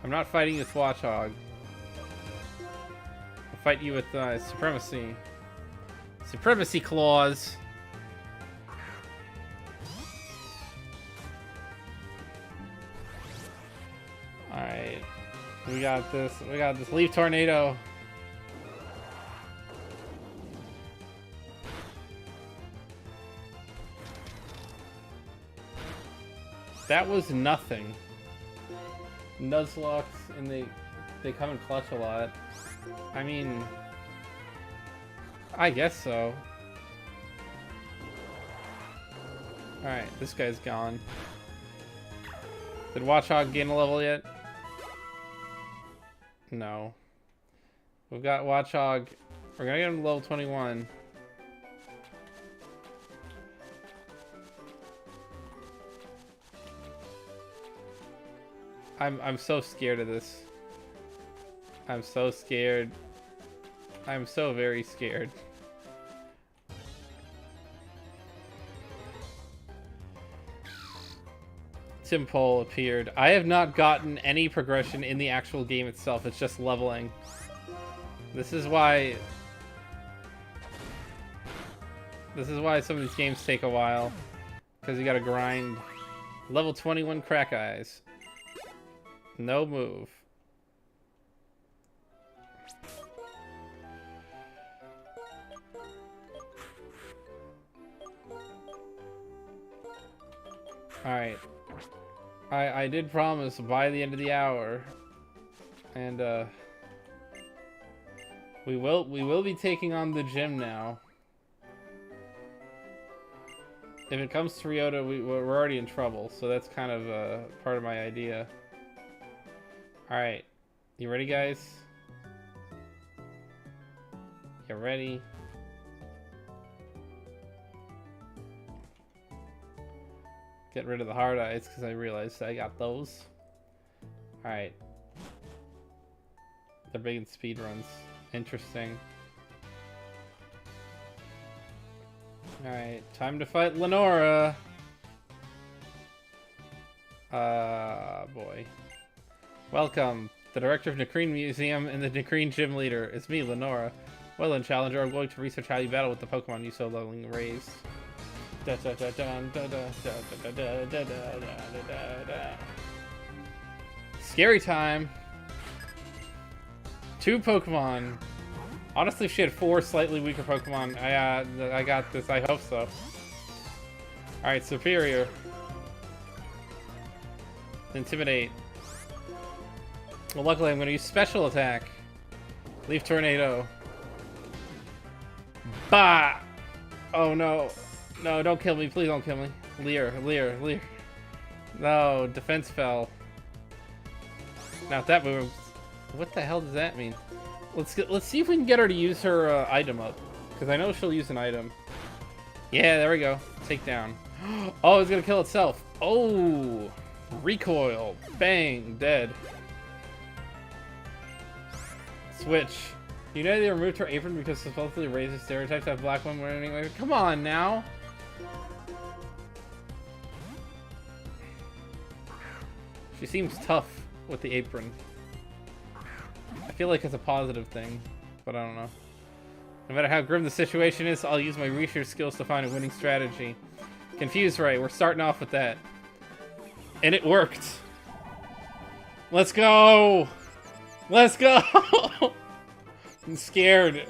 I'm not fighting you with Watchog. I'll fight you with Supremacy. Supremacy Claws. Alright. We got this. We got this. Leaf Tornado. That was nothing. Nuzlocke, and they come in clutch a lot. I mean, I guess so. Alright, this guy's gone. Did Watchog gain a level yet? No. We've got Watchog. We're gonna get him to level 21. I'm so scared of this. I'm so scared. I'm so very scared. Timpole appeared. I have not gotten any progression in the actual game itself. It's just leveling. This is why some of these games take a while. Because you gotta grind. Level 21 Crack Eyes. No move. Alright. I did promise by the end of the hour. And, We will be taking on the gym now. If it comes to Ryota, we're already in trouble, so that's kind of part of my idea. Alright. You ready, guys? You ready? Get rid of the hard eyes because I realized I got those. Alright. They're big in speed runs. Interesting. Alright, time to fight Lenora. Boy. Welcome, the director of Nakreen Museum and the Nakreen Gym Leader. It's me, Lenora. Well then, Challenger, I'm going to research how you battle with the Pokemon you so lovingly raised. Scary time. 2 Pokemon. Honestly, if she had 4 slightly weaker Pokemon, I got this. I hope so. Alright, Superior. Intimidate. Well, luckily I'm going to use Special Attack. Leaf Tornado. Bah! Oh no. No, don't kill me. Please don't kill me. Leer. No, Defense fell. Now if that moves. What the hell does that mean? Let's see if we can get her to use her item up. Because I know she'll use an item. Yeah, there we go. Take down. Oh, it's going to kill itself. Oh! Recoil. Bang. Dead. Switch. You know they removed her apron because supposedly racist stereotypes have black women wearing it. Come on now. She seems tough with the apron. I feel like it's a positive thing, but I don't know. No matter how grim the situation is, I'll use my research skills to find a winning strategy. Confuse Ray, we're starting off with that. And it worked. Let's go! Let's go! I'm scared.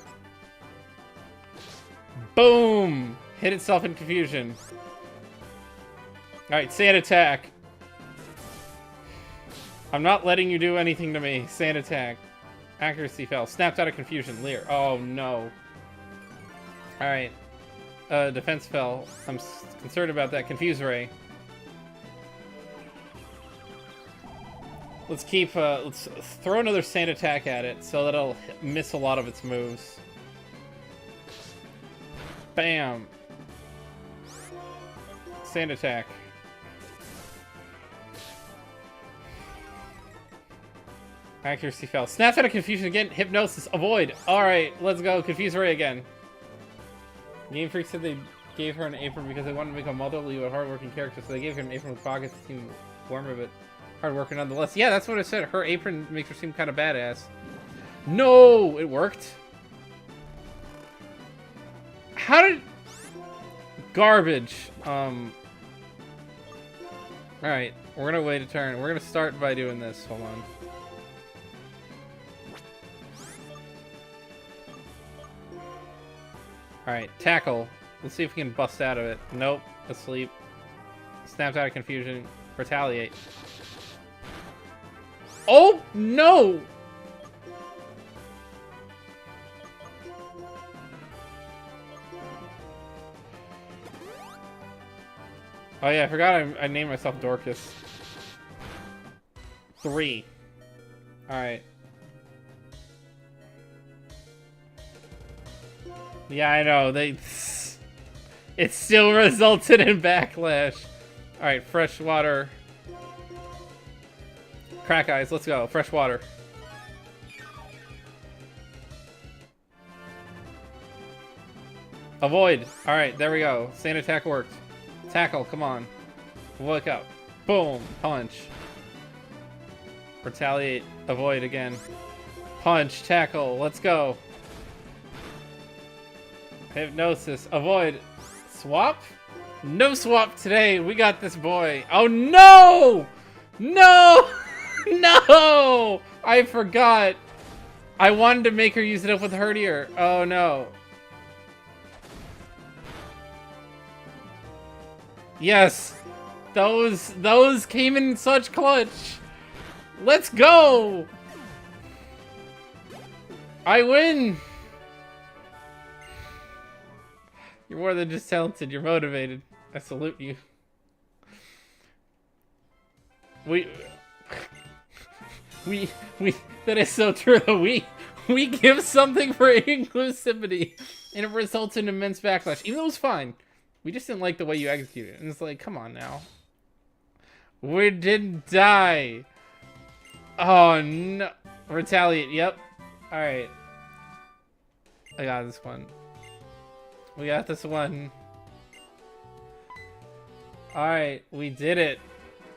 Boom! Hit itself in confusion. Alright, Sand Attack. I'm not letting you do anything to me. Sand Attack. Accuracy fell. Snapped out of confusion. Leer. Oh no. Alright. Defense fell. I'm concerned about that. Confuse Ray. Let's keep, let's throw another Sand Attack at it so that it'll miss a lot of its moves. Bam. Sand Attack. Accuracy fell. Snaps out of confusion again. Hypnosis. Avoid. Alright, let's go. Confuse Ray again. Game Freak said they gave her an apron because they wanted to make a motherly but hardworking character, so they gave her an apron with pockets to seem warmer but hardworking nonetheless. Yeah, that's what I said. Her apron makes her seem kind of badass. No! It worked? How did... Garbage. Alright, we're gonna wait a turn. We're gonna start by doing this. Hold on. Alright, Tackle. Let's see if we can bust out of it. Nope. Asleep. Snapped out of confusion. Retaliate. Oh, no! Oh yeah, I forgot I named myself Dorcas. 3. Alright. Yeah, I know. It still resulted in backlash. Alright, fresh water. Crack eyes, let's go. Fresh water. Avoid. Alright, there we go. Sand Attack worked. Tackle, come on. Look up. Boom. Punch. Retaliate. Avoid again. Punch. Tackle. Let's go. Hypnosis. Avoid. Swap? No swap today. We got this boy. Oh no! No! No! I forgot. I wanted to make her use it up with Herdier. Oh no. Yes. Those came in such clutch. Let's go! I win! You're more than just talented. You're motivated. I salute you. We. That is so true. We give something for inclusivity, and it results in immense backlash. Even though it was fine, we just didn't like the way you executed it. And it's like, come on now. We didn't die. Oh no. Retaliate. Yep. All right. I got this one. We got this one. All right, we did it.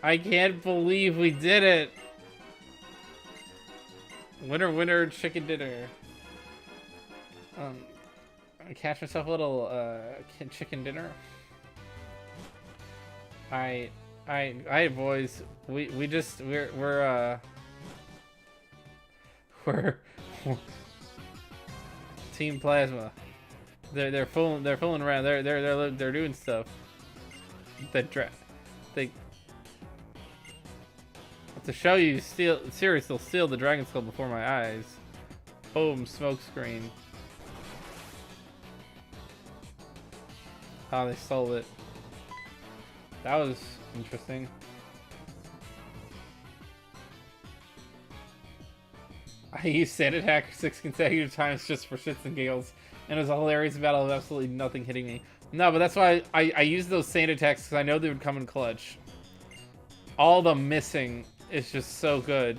I can't believe we did it. Winner, winner, chicken dinner. I catch myself a little chicken dinner. Alright, boys. We're Team Plasma. They're fooling around. They're doing stuff. To show you, Sirius will steal the Dragon Skull before my eyes. Boom, smoke screen. Oh, they stole it. That was interesting. I used Sand Attack 6 consecutive times just for shits and giggles, and it was a hilarious battle of absolutely nothing hitting me. No, but that's why I used those Sand Attacks, because I know they would come in clutch. All the missing is just so good.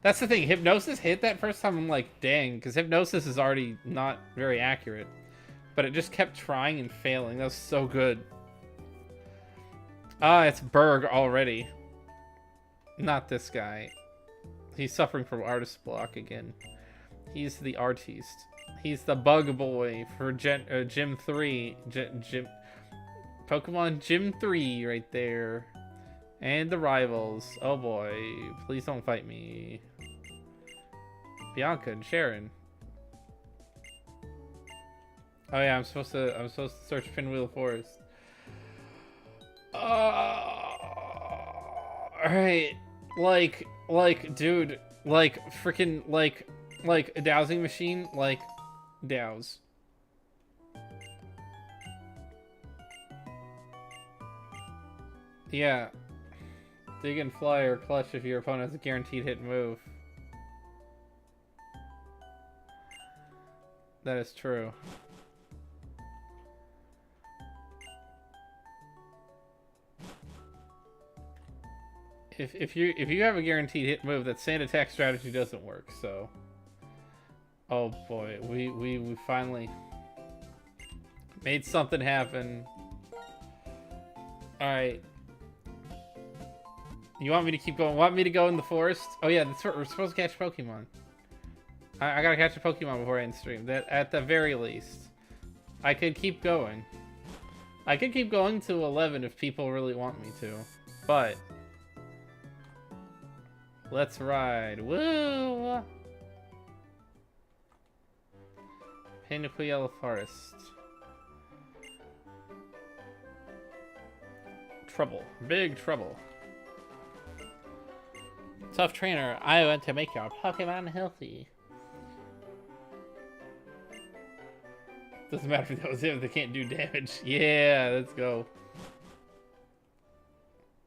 That's the thing. Hypnosis hit that first time. I'm like, dang, because Hypnosis is already not very accurate, but it just kept trying and failing. That was so good. It's Berg already. Not this guy. He's suffering from artist block again. He's the artiste. He's the bug boy for Gym 3. Pokemon Gym 3 right there. And the rivals. Oh boy. Please don't fight me. Bianca and Sharon. Oh yeah, I'm supposed to search Pinwheel Forest. Alright. Like, dude, like, freaking, like a dowsing machine, like, douse. Yeah. Dig and fly or clutch if your opponent has a guaranteed hit move. That is true. If you have a guaranteed hit move, that Sand Attack strategy doesn't work, so. Oh boy, we finally made something happen. Alright. You want me to keep going? Want me to go in the forest? Oh yeah, that's what we're supposed to catch Pokemon. I gotta catch a Pokemon before I end stream. That at the very least. I could keep going. I could keep going to 11 if people really want me to. But let's ride. Woo! Pinnacle Yellow Forest. Trouble. Big trouble. Tough trainer, I want to make your Pokemon healthy. Doesn't matter if that was him, they can't do damage. Yeah, let's go.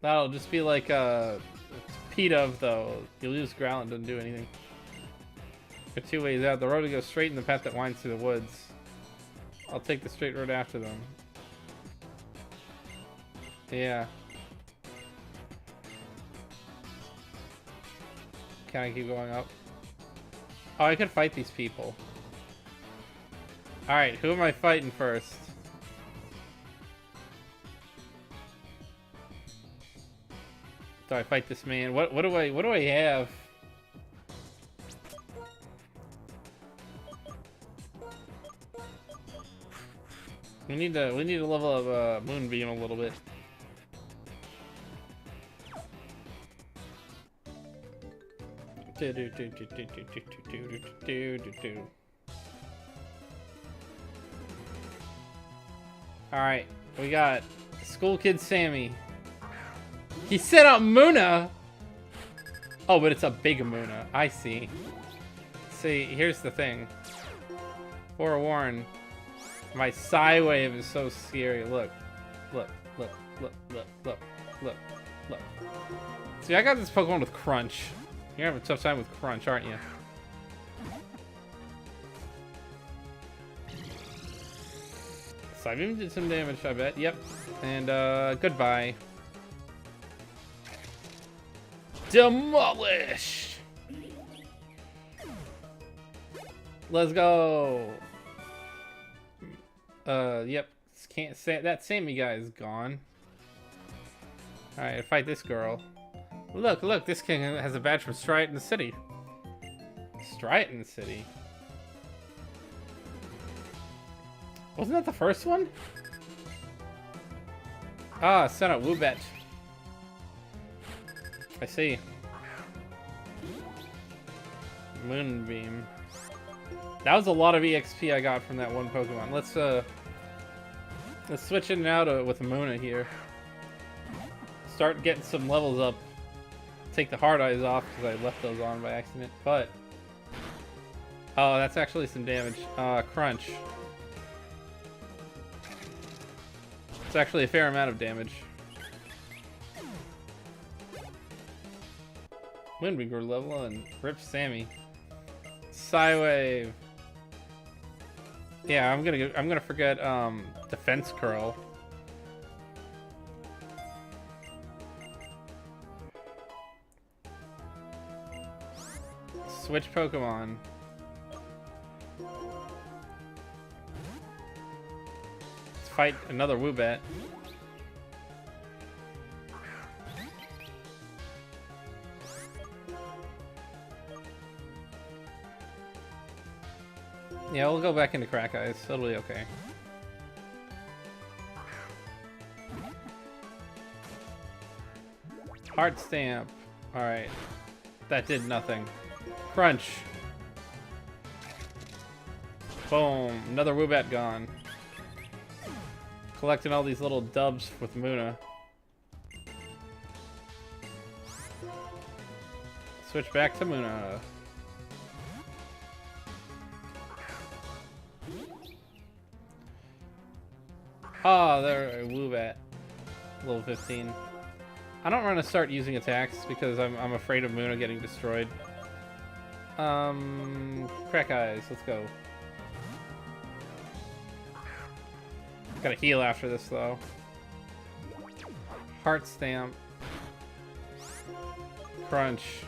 That'll just be like P-Dove though. You lose ground, doesn't do anything. There are two ways out. The road to go straight and the path that winds through the woods. I'll take the straight road after them. Yeah. Can I keep going up? Oh, I could fight these people. Alright, who am I fighting first? Do I fight this man? What do I have? We need to level up Moonbeam a little bit. Alright, we got School Kid Sammy. He set up Muna! Oh, but it's a big Muna. I see. See, here's the thing. Forewarn. My Psywave is so scary. Look. Look. Look. Look. Look. Look. Look. Look. See, I got this Pokemon with Crunch. You're having a tough time with Crunch, aren't you? Psybeam did some damage, I bet. Yep. And, goodbye. Demolish! Let's go! Yep. Can't say that Sammy guy is gone. Alright, fight this girl. Look, look, this king has a badge from Striaton City. Striaton City? Wasn't that the first one? Ah, sent out Woobat. I see. Moonbeam. That was a lot of EXP I got from that one Pokemon. Let's switch in now to with Muna here. Start getting some levels up. Take the hard eyes off because I left those on by accident. But oh, that's actually some damage. Crunch. It's actually a fair amount of damage. Moonbeam grew level and ripped Sammy. Psywave. Yeah, I'm gonna forget Defense Curl. Switch Pokemon. Let's fight another Woobat. Yeah, we'll go back into Crack Eyes. It'll be okay. Heart Stamp. Alright. That did nothing. Crunch. Boom. Another Woobat gone. Collecting all these little dubs with Muna. Switch back to Muna. Oh, there, Woobat. Level 15. I don't want to start using attacks because I'm afraid of Muna getting destroyed. Crack Eyes, let's go. Gotta heal after this though. Heart Stamp. Crunch.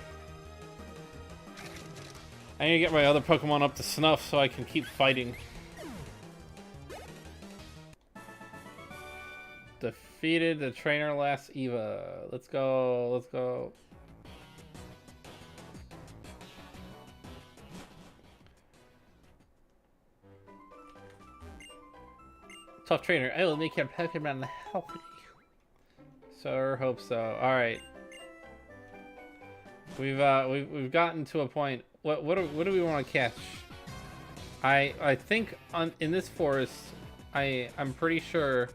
I need to get my other Pokemon up to snuff so I can keep fighting. Defeated the trainer last Eva. Let's go, let's go. Tough trainer. I will make your Pokemon healthy. Sir, hope so. All right. We've gotten to a point. What do we want to catch? I think in this forest, I'm pretty sure.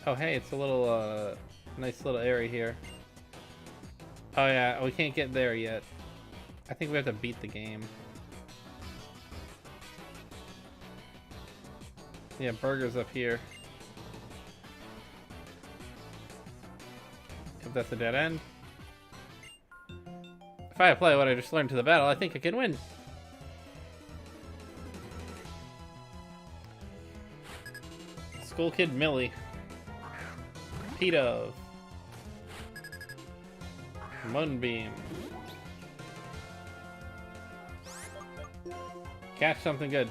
Oh hey, it's a little nice little area here. Oh yeah, we can't get there yet. I think we have to beat the game. Yeah, Burger's up here. If that's a dead end. If I apply what I just learned to the battle, I think I can win. School Kid Millie. Pedo. Moonbeam. Catch something good.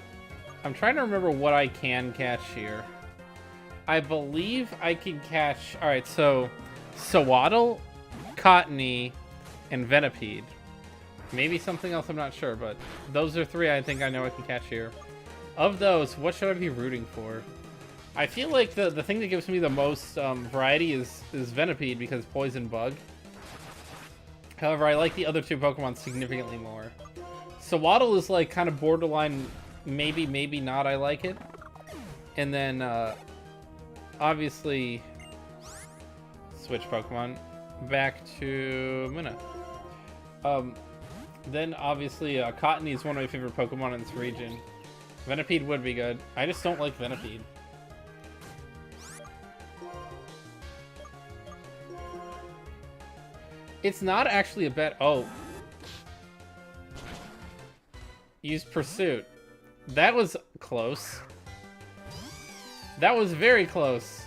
I'm trying to remember what I can catch here. I believe I can catch... Alright, so... Sawaddle, Cottony, and Venipede. Maybe something else, I'm not sure, but those are three I think I know I can catch here. Of those, what should I be rooting for? I feel like the thing that gives me the most variety is Venipede because Poison Bug. However, I like the other two Pokemon significantly more. Sawaddle is like kind of borderline, maybe not I like it. And then, obviously, switch Pokemon back to Muna. Then obviously Cottony is one of my favorite Pokemon in this region. Venipede would be good. I just don't like Venipede. It's not actually a bad... Oh. Use Pursuit. That was close. That was very close.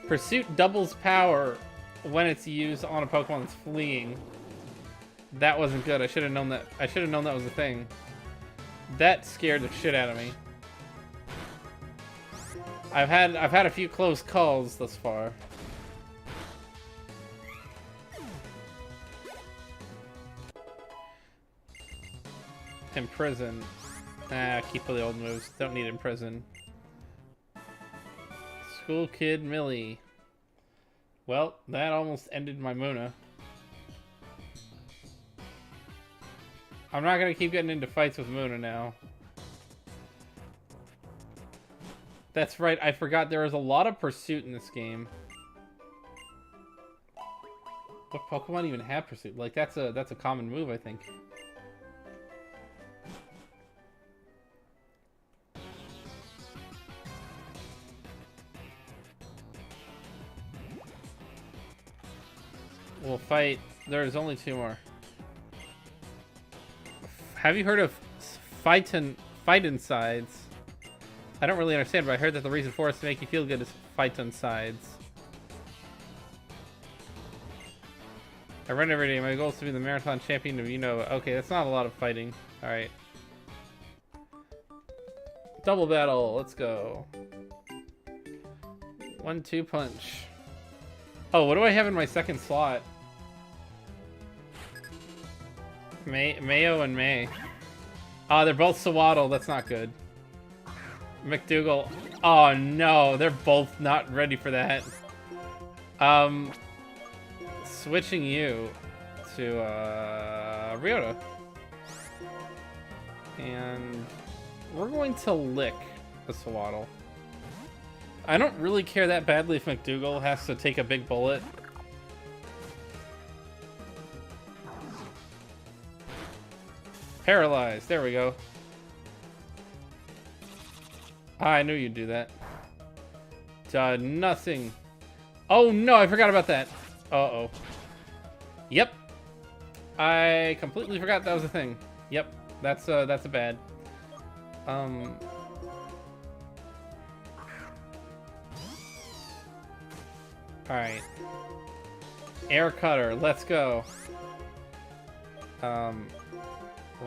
Pursuit doubles power when it's used on a Pokemon that's fleeing. That wasn't good. I should have known that. I should have known that was a thing. That scared the shit out of me. I've had a few close calls thus far. Imprison. Ah, keep all the old moves. Don't need Imprison. School Kid Millie. Well, that almost ended my Muna. I'm not gonna keep getting into fights with Muna now. That's right, I forgot there was a lot of Pursuit in this game. What Pokemon even have Pursuit? Like that's a common move, I think. We'll fight. There's only 2 more. Have you heard of fightin' sides? I don't really understand, but I heard that the reason for it is to make you feel good is fightin' sides. I run every day. My goal is to be the marathon champion of Unova. Okay, that's not a lot of fighting. Alright. Double battle. Let's go. 1-2 punch. Oh, what do I have in my second slot? Mayo and May. Oh, they're both Sawaddle. That's not good. McDougal. Oh no, they're both not ready for that. Switching you to Ryota. And we're going to lick the Sawaddle. I don't really care that badly if McDougal has to take a big bullet. Paralyzed. There we go. I knew you'd do that. Nothing. Oh no, I forgot about that. Uh-oh. Yep. I completely forgot that was a thing. Yep. That's a bad. Alright. Air Cutter, let's go.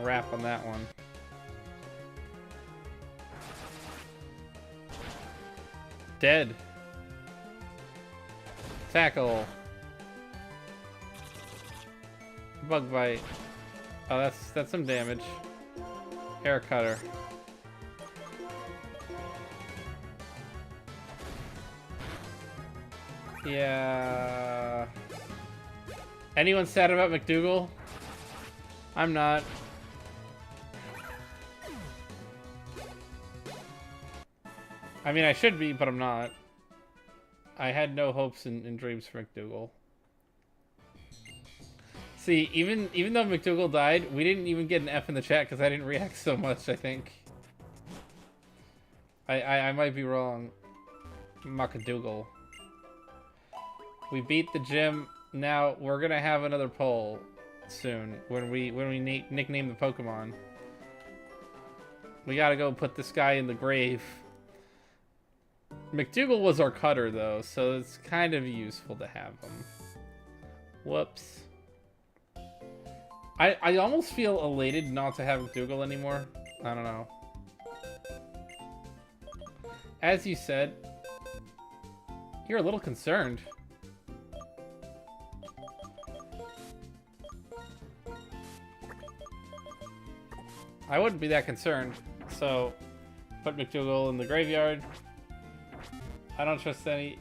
Wrap on that one. Dead. Tackle. Bug bite. Oh, that's some damage. Air Cutter. Yeah. Anyone sad about McDougal? I'm not. I mean, I should be, but I'm not. I had no hopes and dreams for McDougal. See, even though McDougal died, we didn't even get an F in the chat because I didn't react so much, I think. I might be wrong. McDougal. We beat the gym. Now we're gonna have another poll soon when we nickname the Pokemon. We gotta go put this guy in the grave. McDougal was our cutter though, so it's kind of useful to have him. Whoops. I almost feel elated not to have McDougal anymore. I don't know. As you said, you're a little concerned. I wouldn't be that concerned. So, put McDougal in the graveyard. I don't trust any...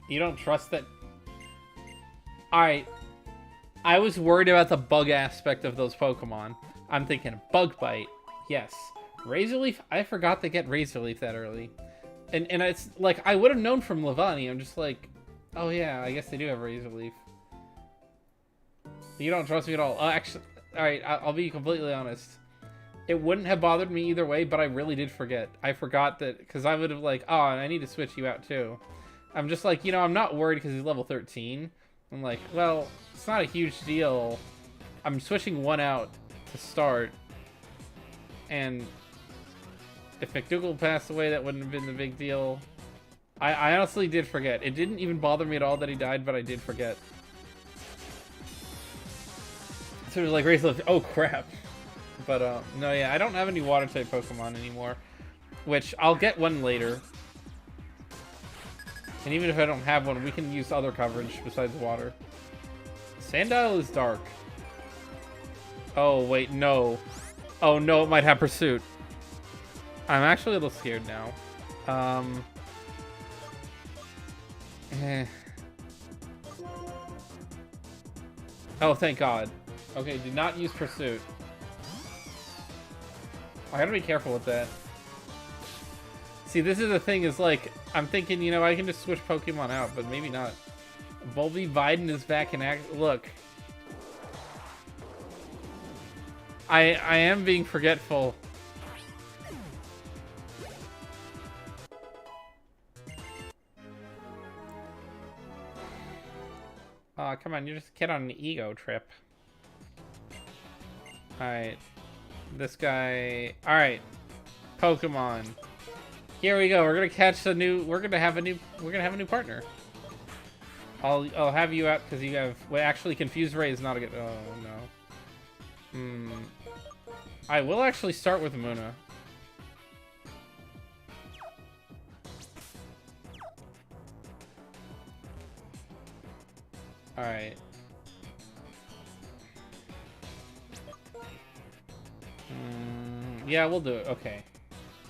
You don't trust that... Alright. I was worried about the bug aspect of those Pokemon. I'm thinking Bug Bite. Yes. Razor Leaf? I forgot to get Razor Leaf that early. And it's like, I would have known from Levani. I'm just like, oh yeah, I guess they do have Razor Leaf. You don't trust me at all. Actually, alright, I'll be completely honest. It wouldn't have bothered me either way, but I really did forget. I forgot that, because I would have like, oh, and I need to switch you out too. I'm just like, you know, I'm not worried because he's level 13. I'm like, well, it's not a huge deal. I'm switching one out to start. And if McDougal passed away, that wouldn't have been the big deal. I honestly did forget. It didn't even bother me at all that he died, but I did forget. So it was like, race lift. Oh, crap. But, no, yeah, I don't have any water-type Pokemon anymore. Which, I'll get one later. And even if I don't have one, we can use other coverage besides water. Sandile is dark. Oh, wait, no. Oh, no, it might have Pursuit. I'm actually a little scared now. Oh, thank God. Okay, do not use Pursuit. I gotta be careful with that. See, this is the thing, is like, I'm thinking, you know, I can just switch Pokemon out, but maybe not. Volby Biden is back in act. Look. I am being forgetful. Aw, come on, you're just a kid on an ego trip. Alright. This guy... Alright. Pokemon. Here we go. We're gonna catch a new... We're gonna have a new partner. I'll have you out because you have... Well, actually, Confused Ray is not a good... Oh, no. I will actually start with Muna. Alright. Yeah, we'll do it. Okay.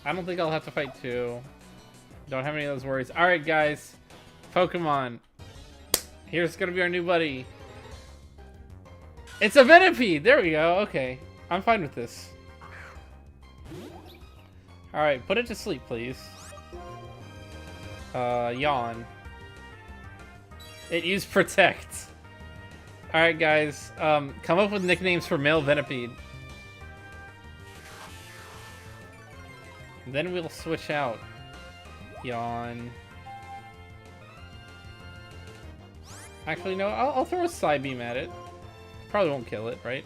I don't think I'll have to fight two. Don't have any of those worries. Alright, guys. Pokemon. Here's gonna be our new buddy. It's a Venipede! There we go. Okay. I'm fine with this. Alright, put it to sleep, please. Yawn. It used Protect. Alright, guys. Come up with nicknames for male Venipede. Then we'll switch out. Yawn. Actually, no. I'll throw a Psybeam at it. Probably won't kill it, right?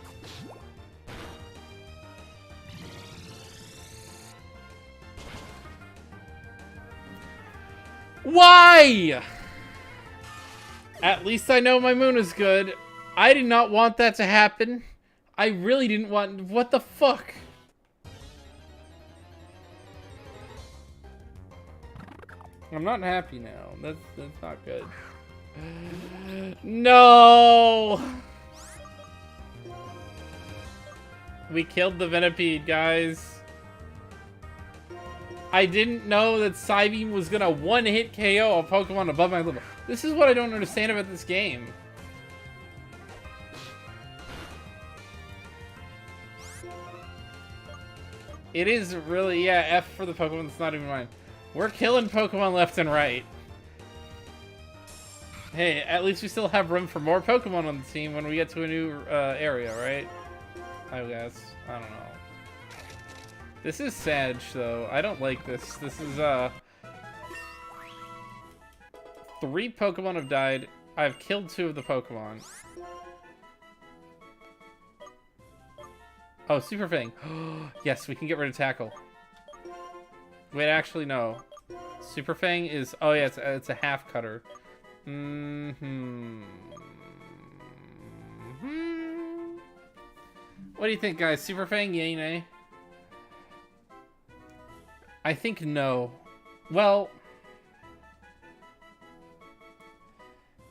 Why? At least I know my moon is good. I did not want that to happen. I really didn't want... What the fuck? I'm not happy now. That's not good. No! We killed the Venipede, guys. I didn't know that Psybeam was gonna one-hit KO a Pokemon above my level. This is what I don't understand about this game. It is really, yeah, F for the Pokemon that's not even mine. We're killing Pokemon left and right. Hey, at least we still have room for more Pokemon on the team when we get to a new area, right? I guess. I don't know. This is sad, though. I don't like this. This is, 3 Pokemon have died. I've killed 2 of the Pokemon. Oh, Super Fang. Yes, we can get rid of Tackle. Wait, actually, no. Super Fang is... Oh, yeah, it's a half cutter. What do you think, guys? Super Fang, yay, nay? I think no. Well...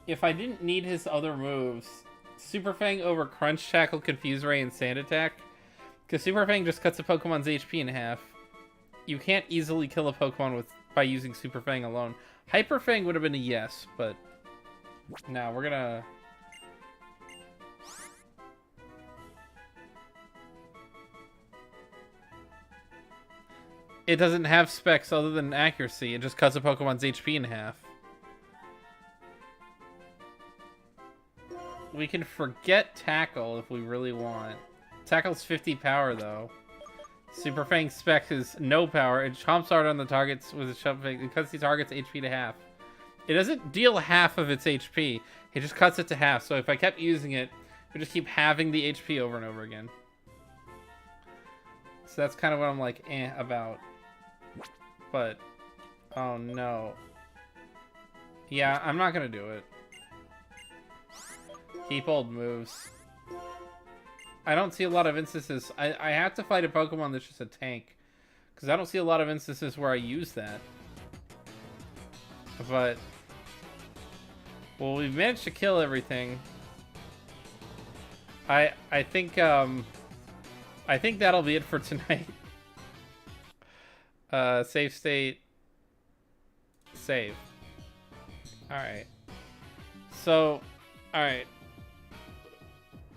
If I didn't need his other moves, Super Fang over Crunch, Tackle, Confuse Ray, and Sand Attack. Because Super Fang just cuts a Pokemon's HP in half. You can't easily kill a Pokemon by using Super Fang alone. Hyper Fang would have been a yes, but... No, we're gonna... It doesn't have specs other than accuracy. It just cuts a Pokemon's HP in half. We can forget Tackle if we really want. Tackle's 50 power, though. Super Fang spec is no power. It chomps hard on the targets with a shove fang. It cuts the target's HP to half. It doesn't deal half of its HP. It just cuts it to half. So if I kept using it, it would just keep having the HP over and over again. So that's kind of what I'm like, about. But, oh no. Yeah, I'm not gonna do it. Keep old moves. I don't see a lot of instances. I have to fight a Pokemon that's just a tank. Because I don't see a lot of instances where I use that. But, well, we've managed to kill everything. I think that'll be it for tonight. Save state. Save. Alright. So, alright.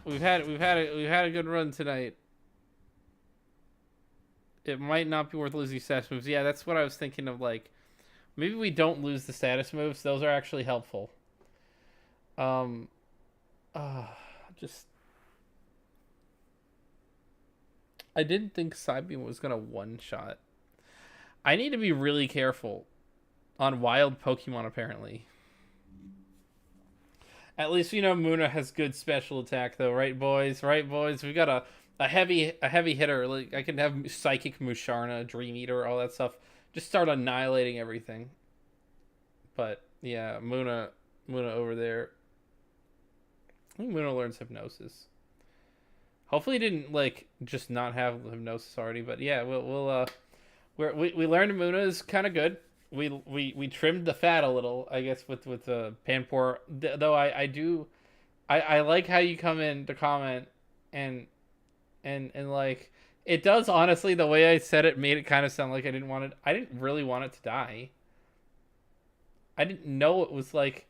We've had a good run tonight. It might not be worth losing status moves. Yeah, that's what I was thinking of, like, maybe we don't lose the status moves. Those are actually helpful. Just I didn't think Psybeam was gonna one-shot. I need to be really careful on wild Pokemon, apparently. At least we know Muna has good special attack, though, right, boys? Right, boys? We got a heavy hitter. Like, I can have Psychic Musharna, Dream Eater, all that stuff. Just start annihilating everything. But yeah, Muna over there. I think Muna learns Hypnosis. Hopefully, he didn't like just not have Hypnosis already. But yeah, we learned Muna is kind of good. We trimmed the fat a little, I guess, with Panpour. Though I like how you come in to comment and like it does, honestly, the way I said it made it kind of sound like I didn't really want it to die. I didn't know it was like,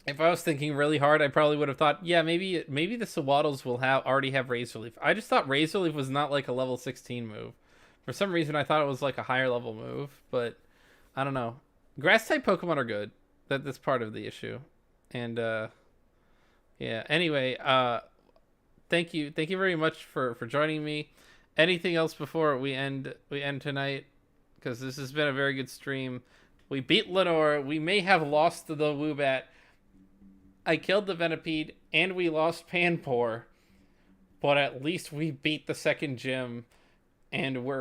if I was thinking really hard, I probably would have thought, yeah, maybe the Sawaddles will already have Razor Leaf. I just thought Razor Leaf was not like a level 16 move. For some reason, I thought it was like a higher level move, but I don't know. Grass type Pokemon are good. That's part of the issue. And yeah. Anyway, thank you very much for joining me. Anything else before we end tonight? Because this has been a very good stream. We beat Lenore. We may have lost the Woobat. I killed the Venipede, and we lost Panpour. But at least we beat the second gym. And we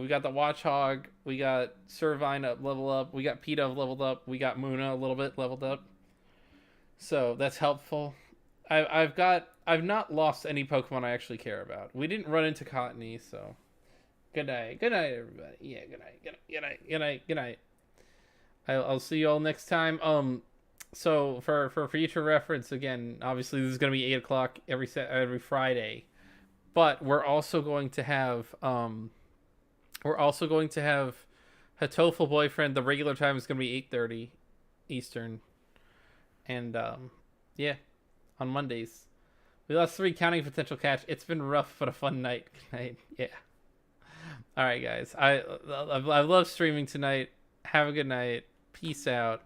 got the Watchog, we got Servine level up, we got Pidove leveled up, we got Muna a little bit leveled up. So that's helpful. I've not lost any Pokemon I actually care about. We didn't run into Cottony, so good night everybody. Yeah, good night. I'll see you all next time. So for future reference, again, obviously this is gonna be 8 o'clock every Friday. But we're also going to have Hatoful Boyfriend. The regular time is going to be 8:30 Eastern. And yeah, on Mondays. We lost 3 counting potential catch. It's been rough but a fun night. Good night. Yeah. All right, guys. I love streaming tonight. Have a good night. Peace out.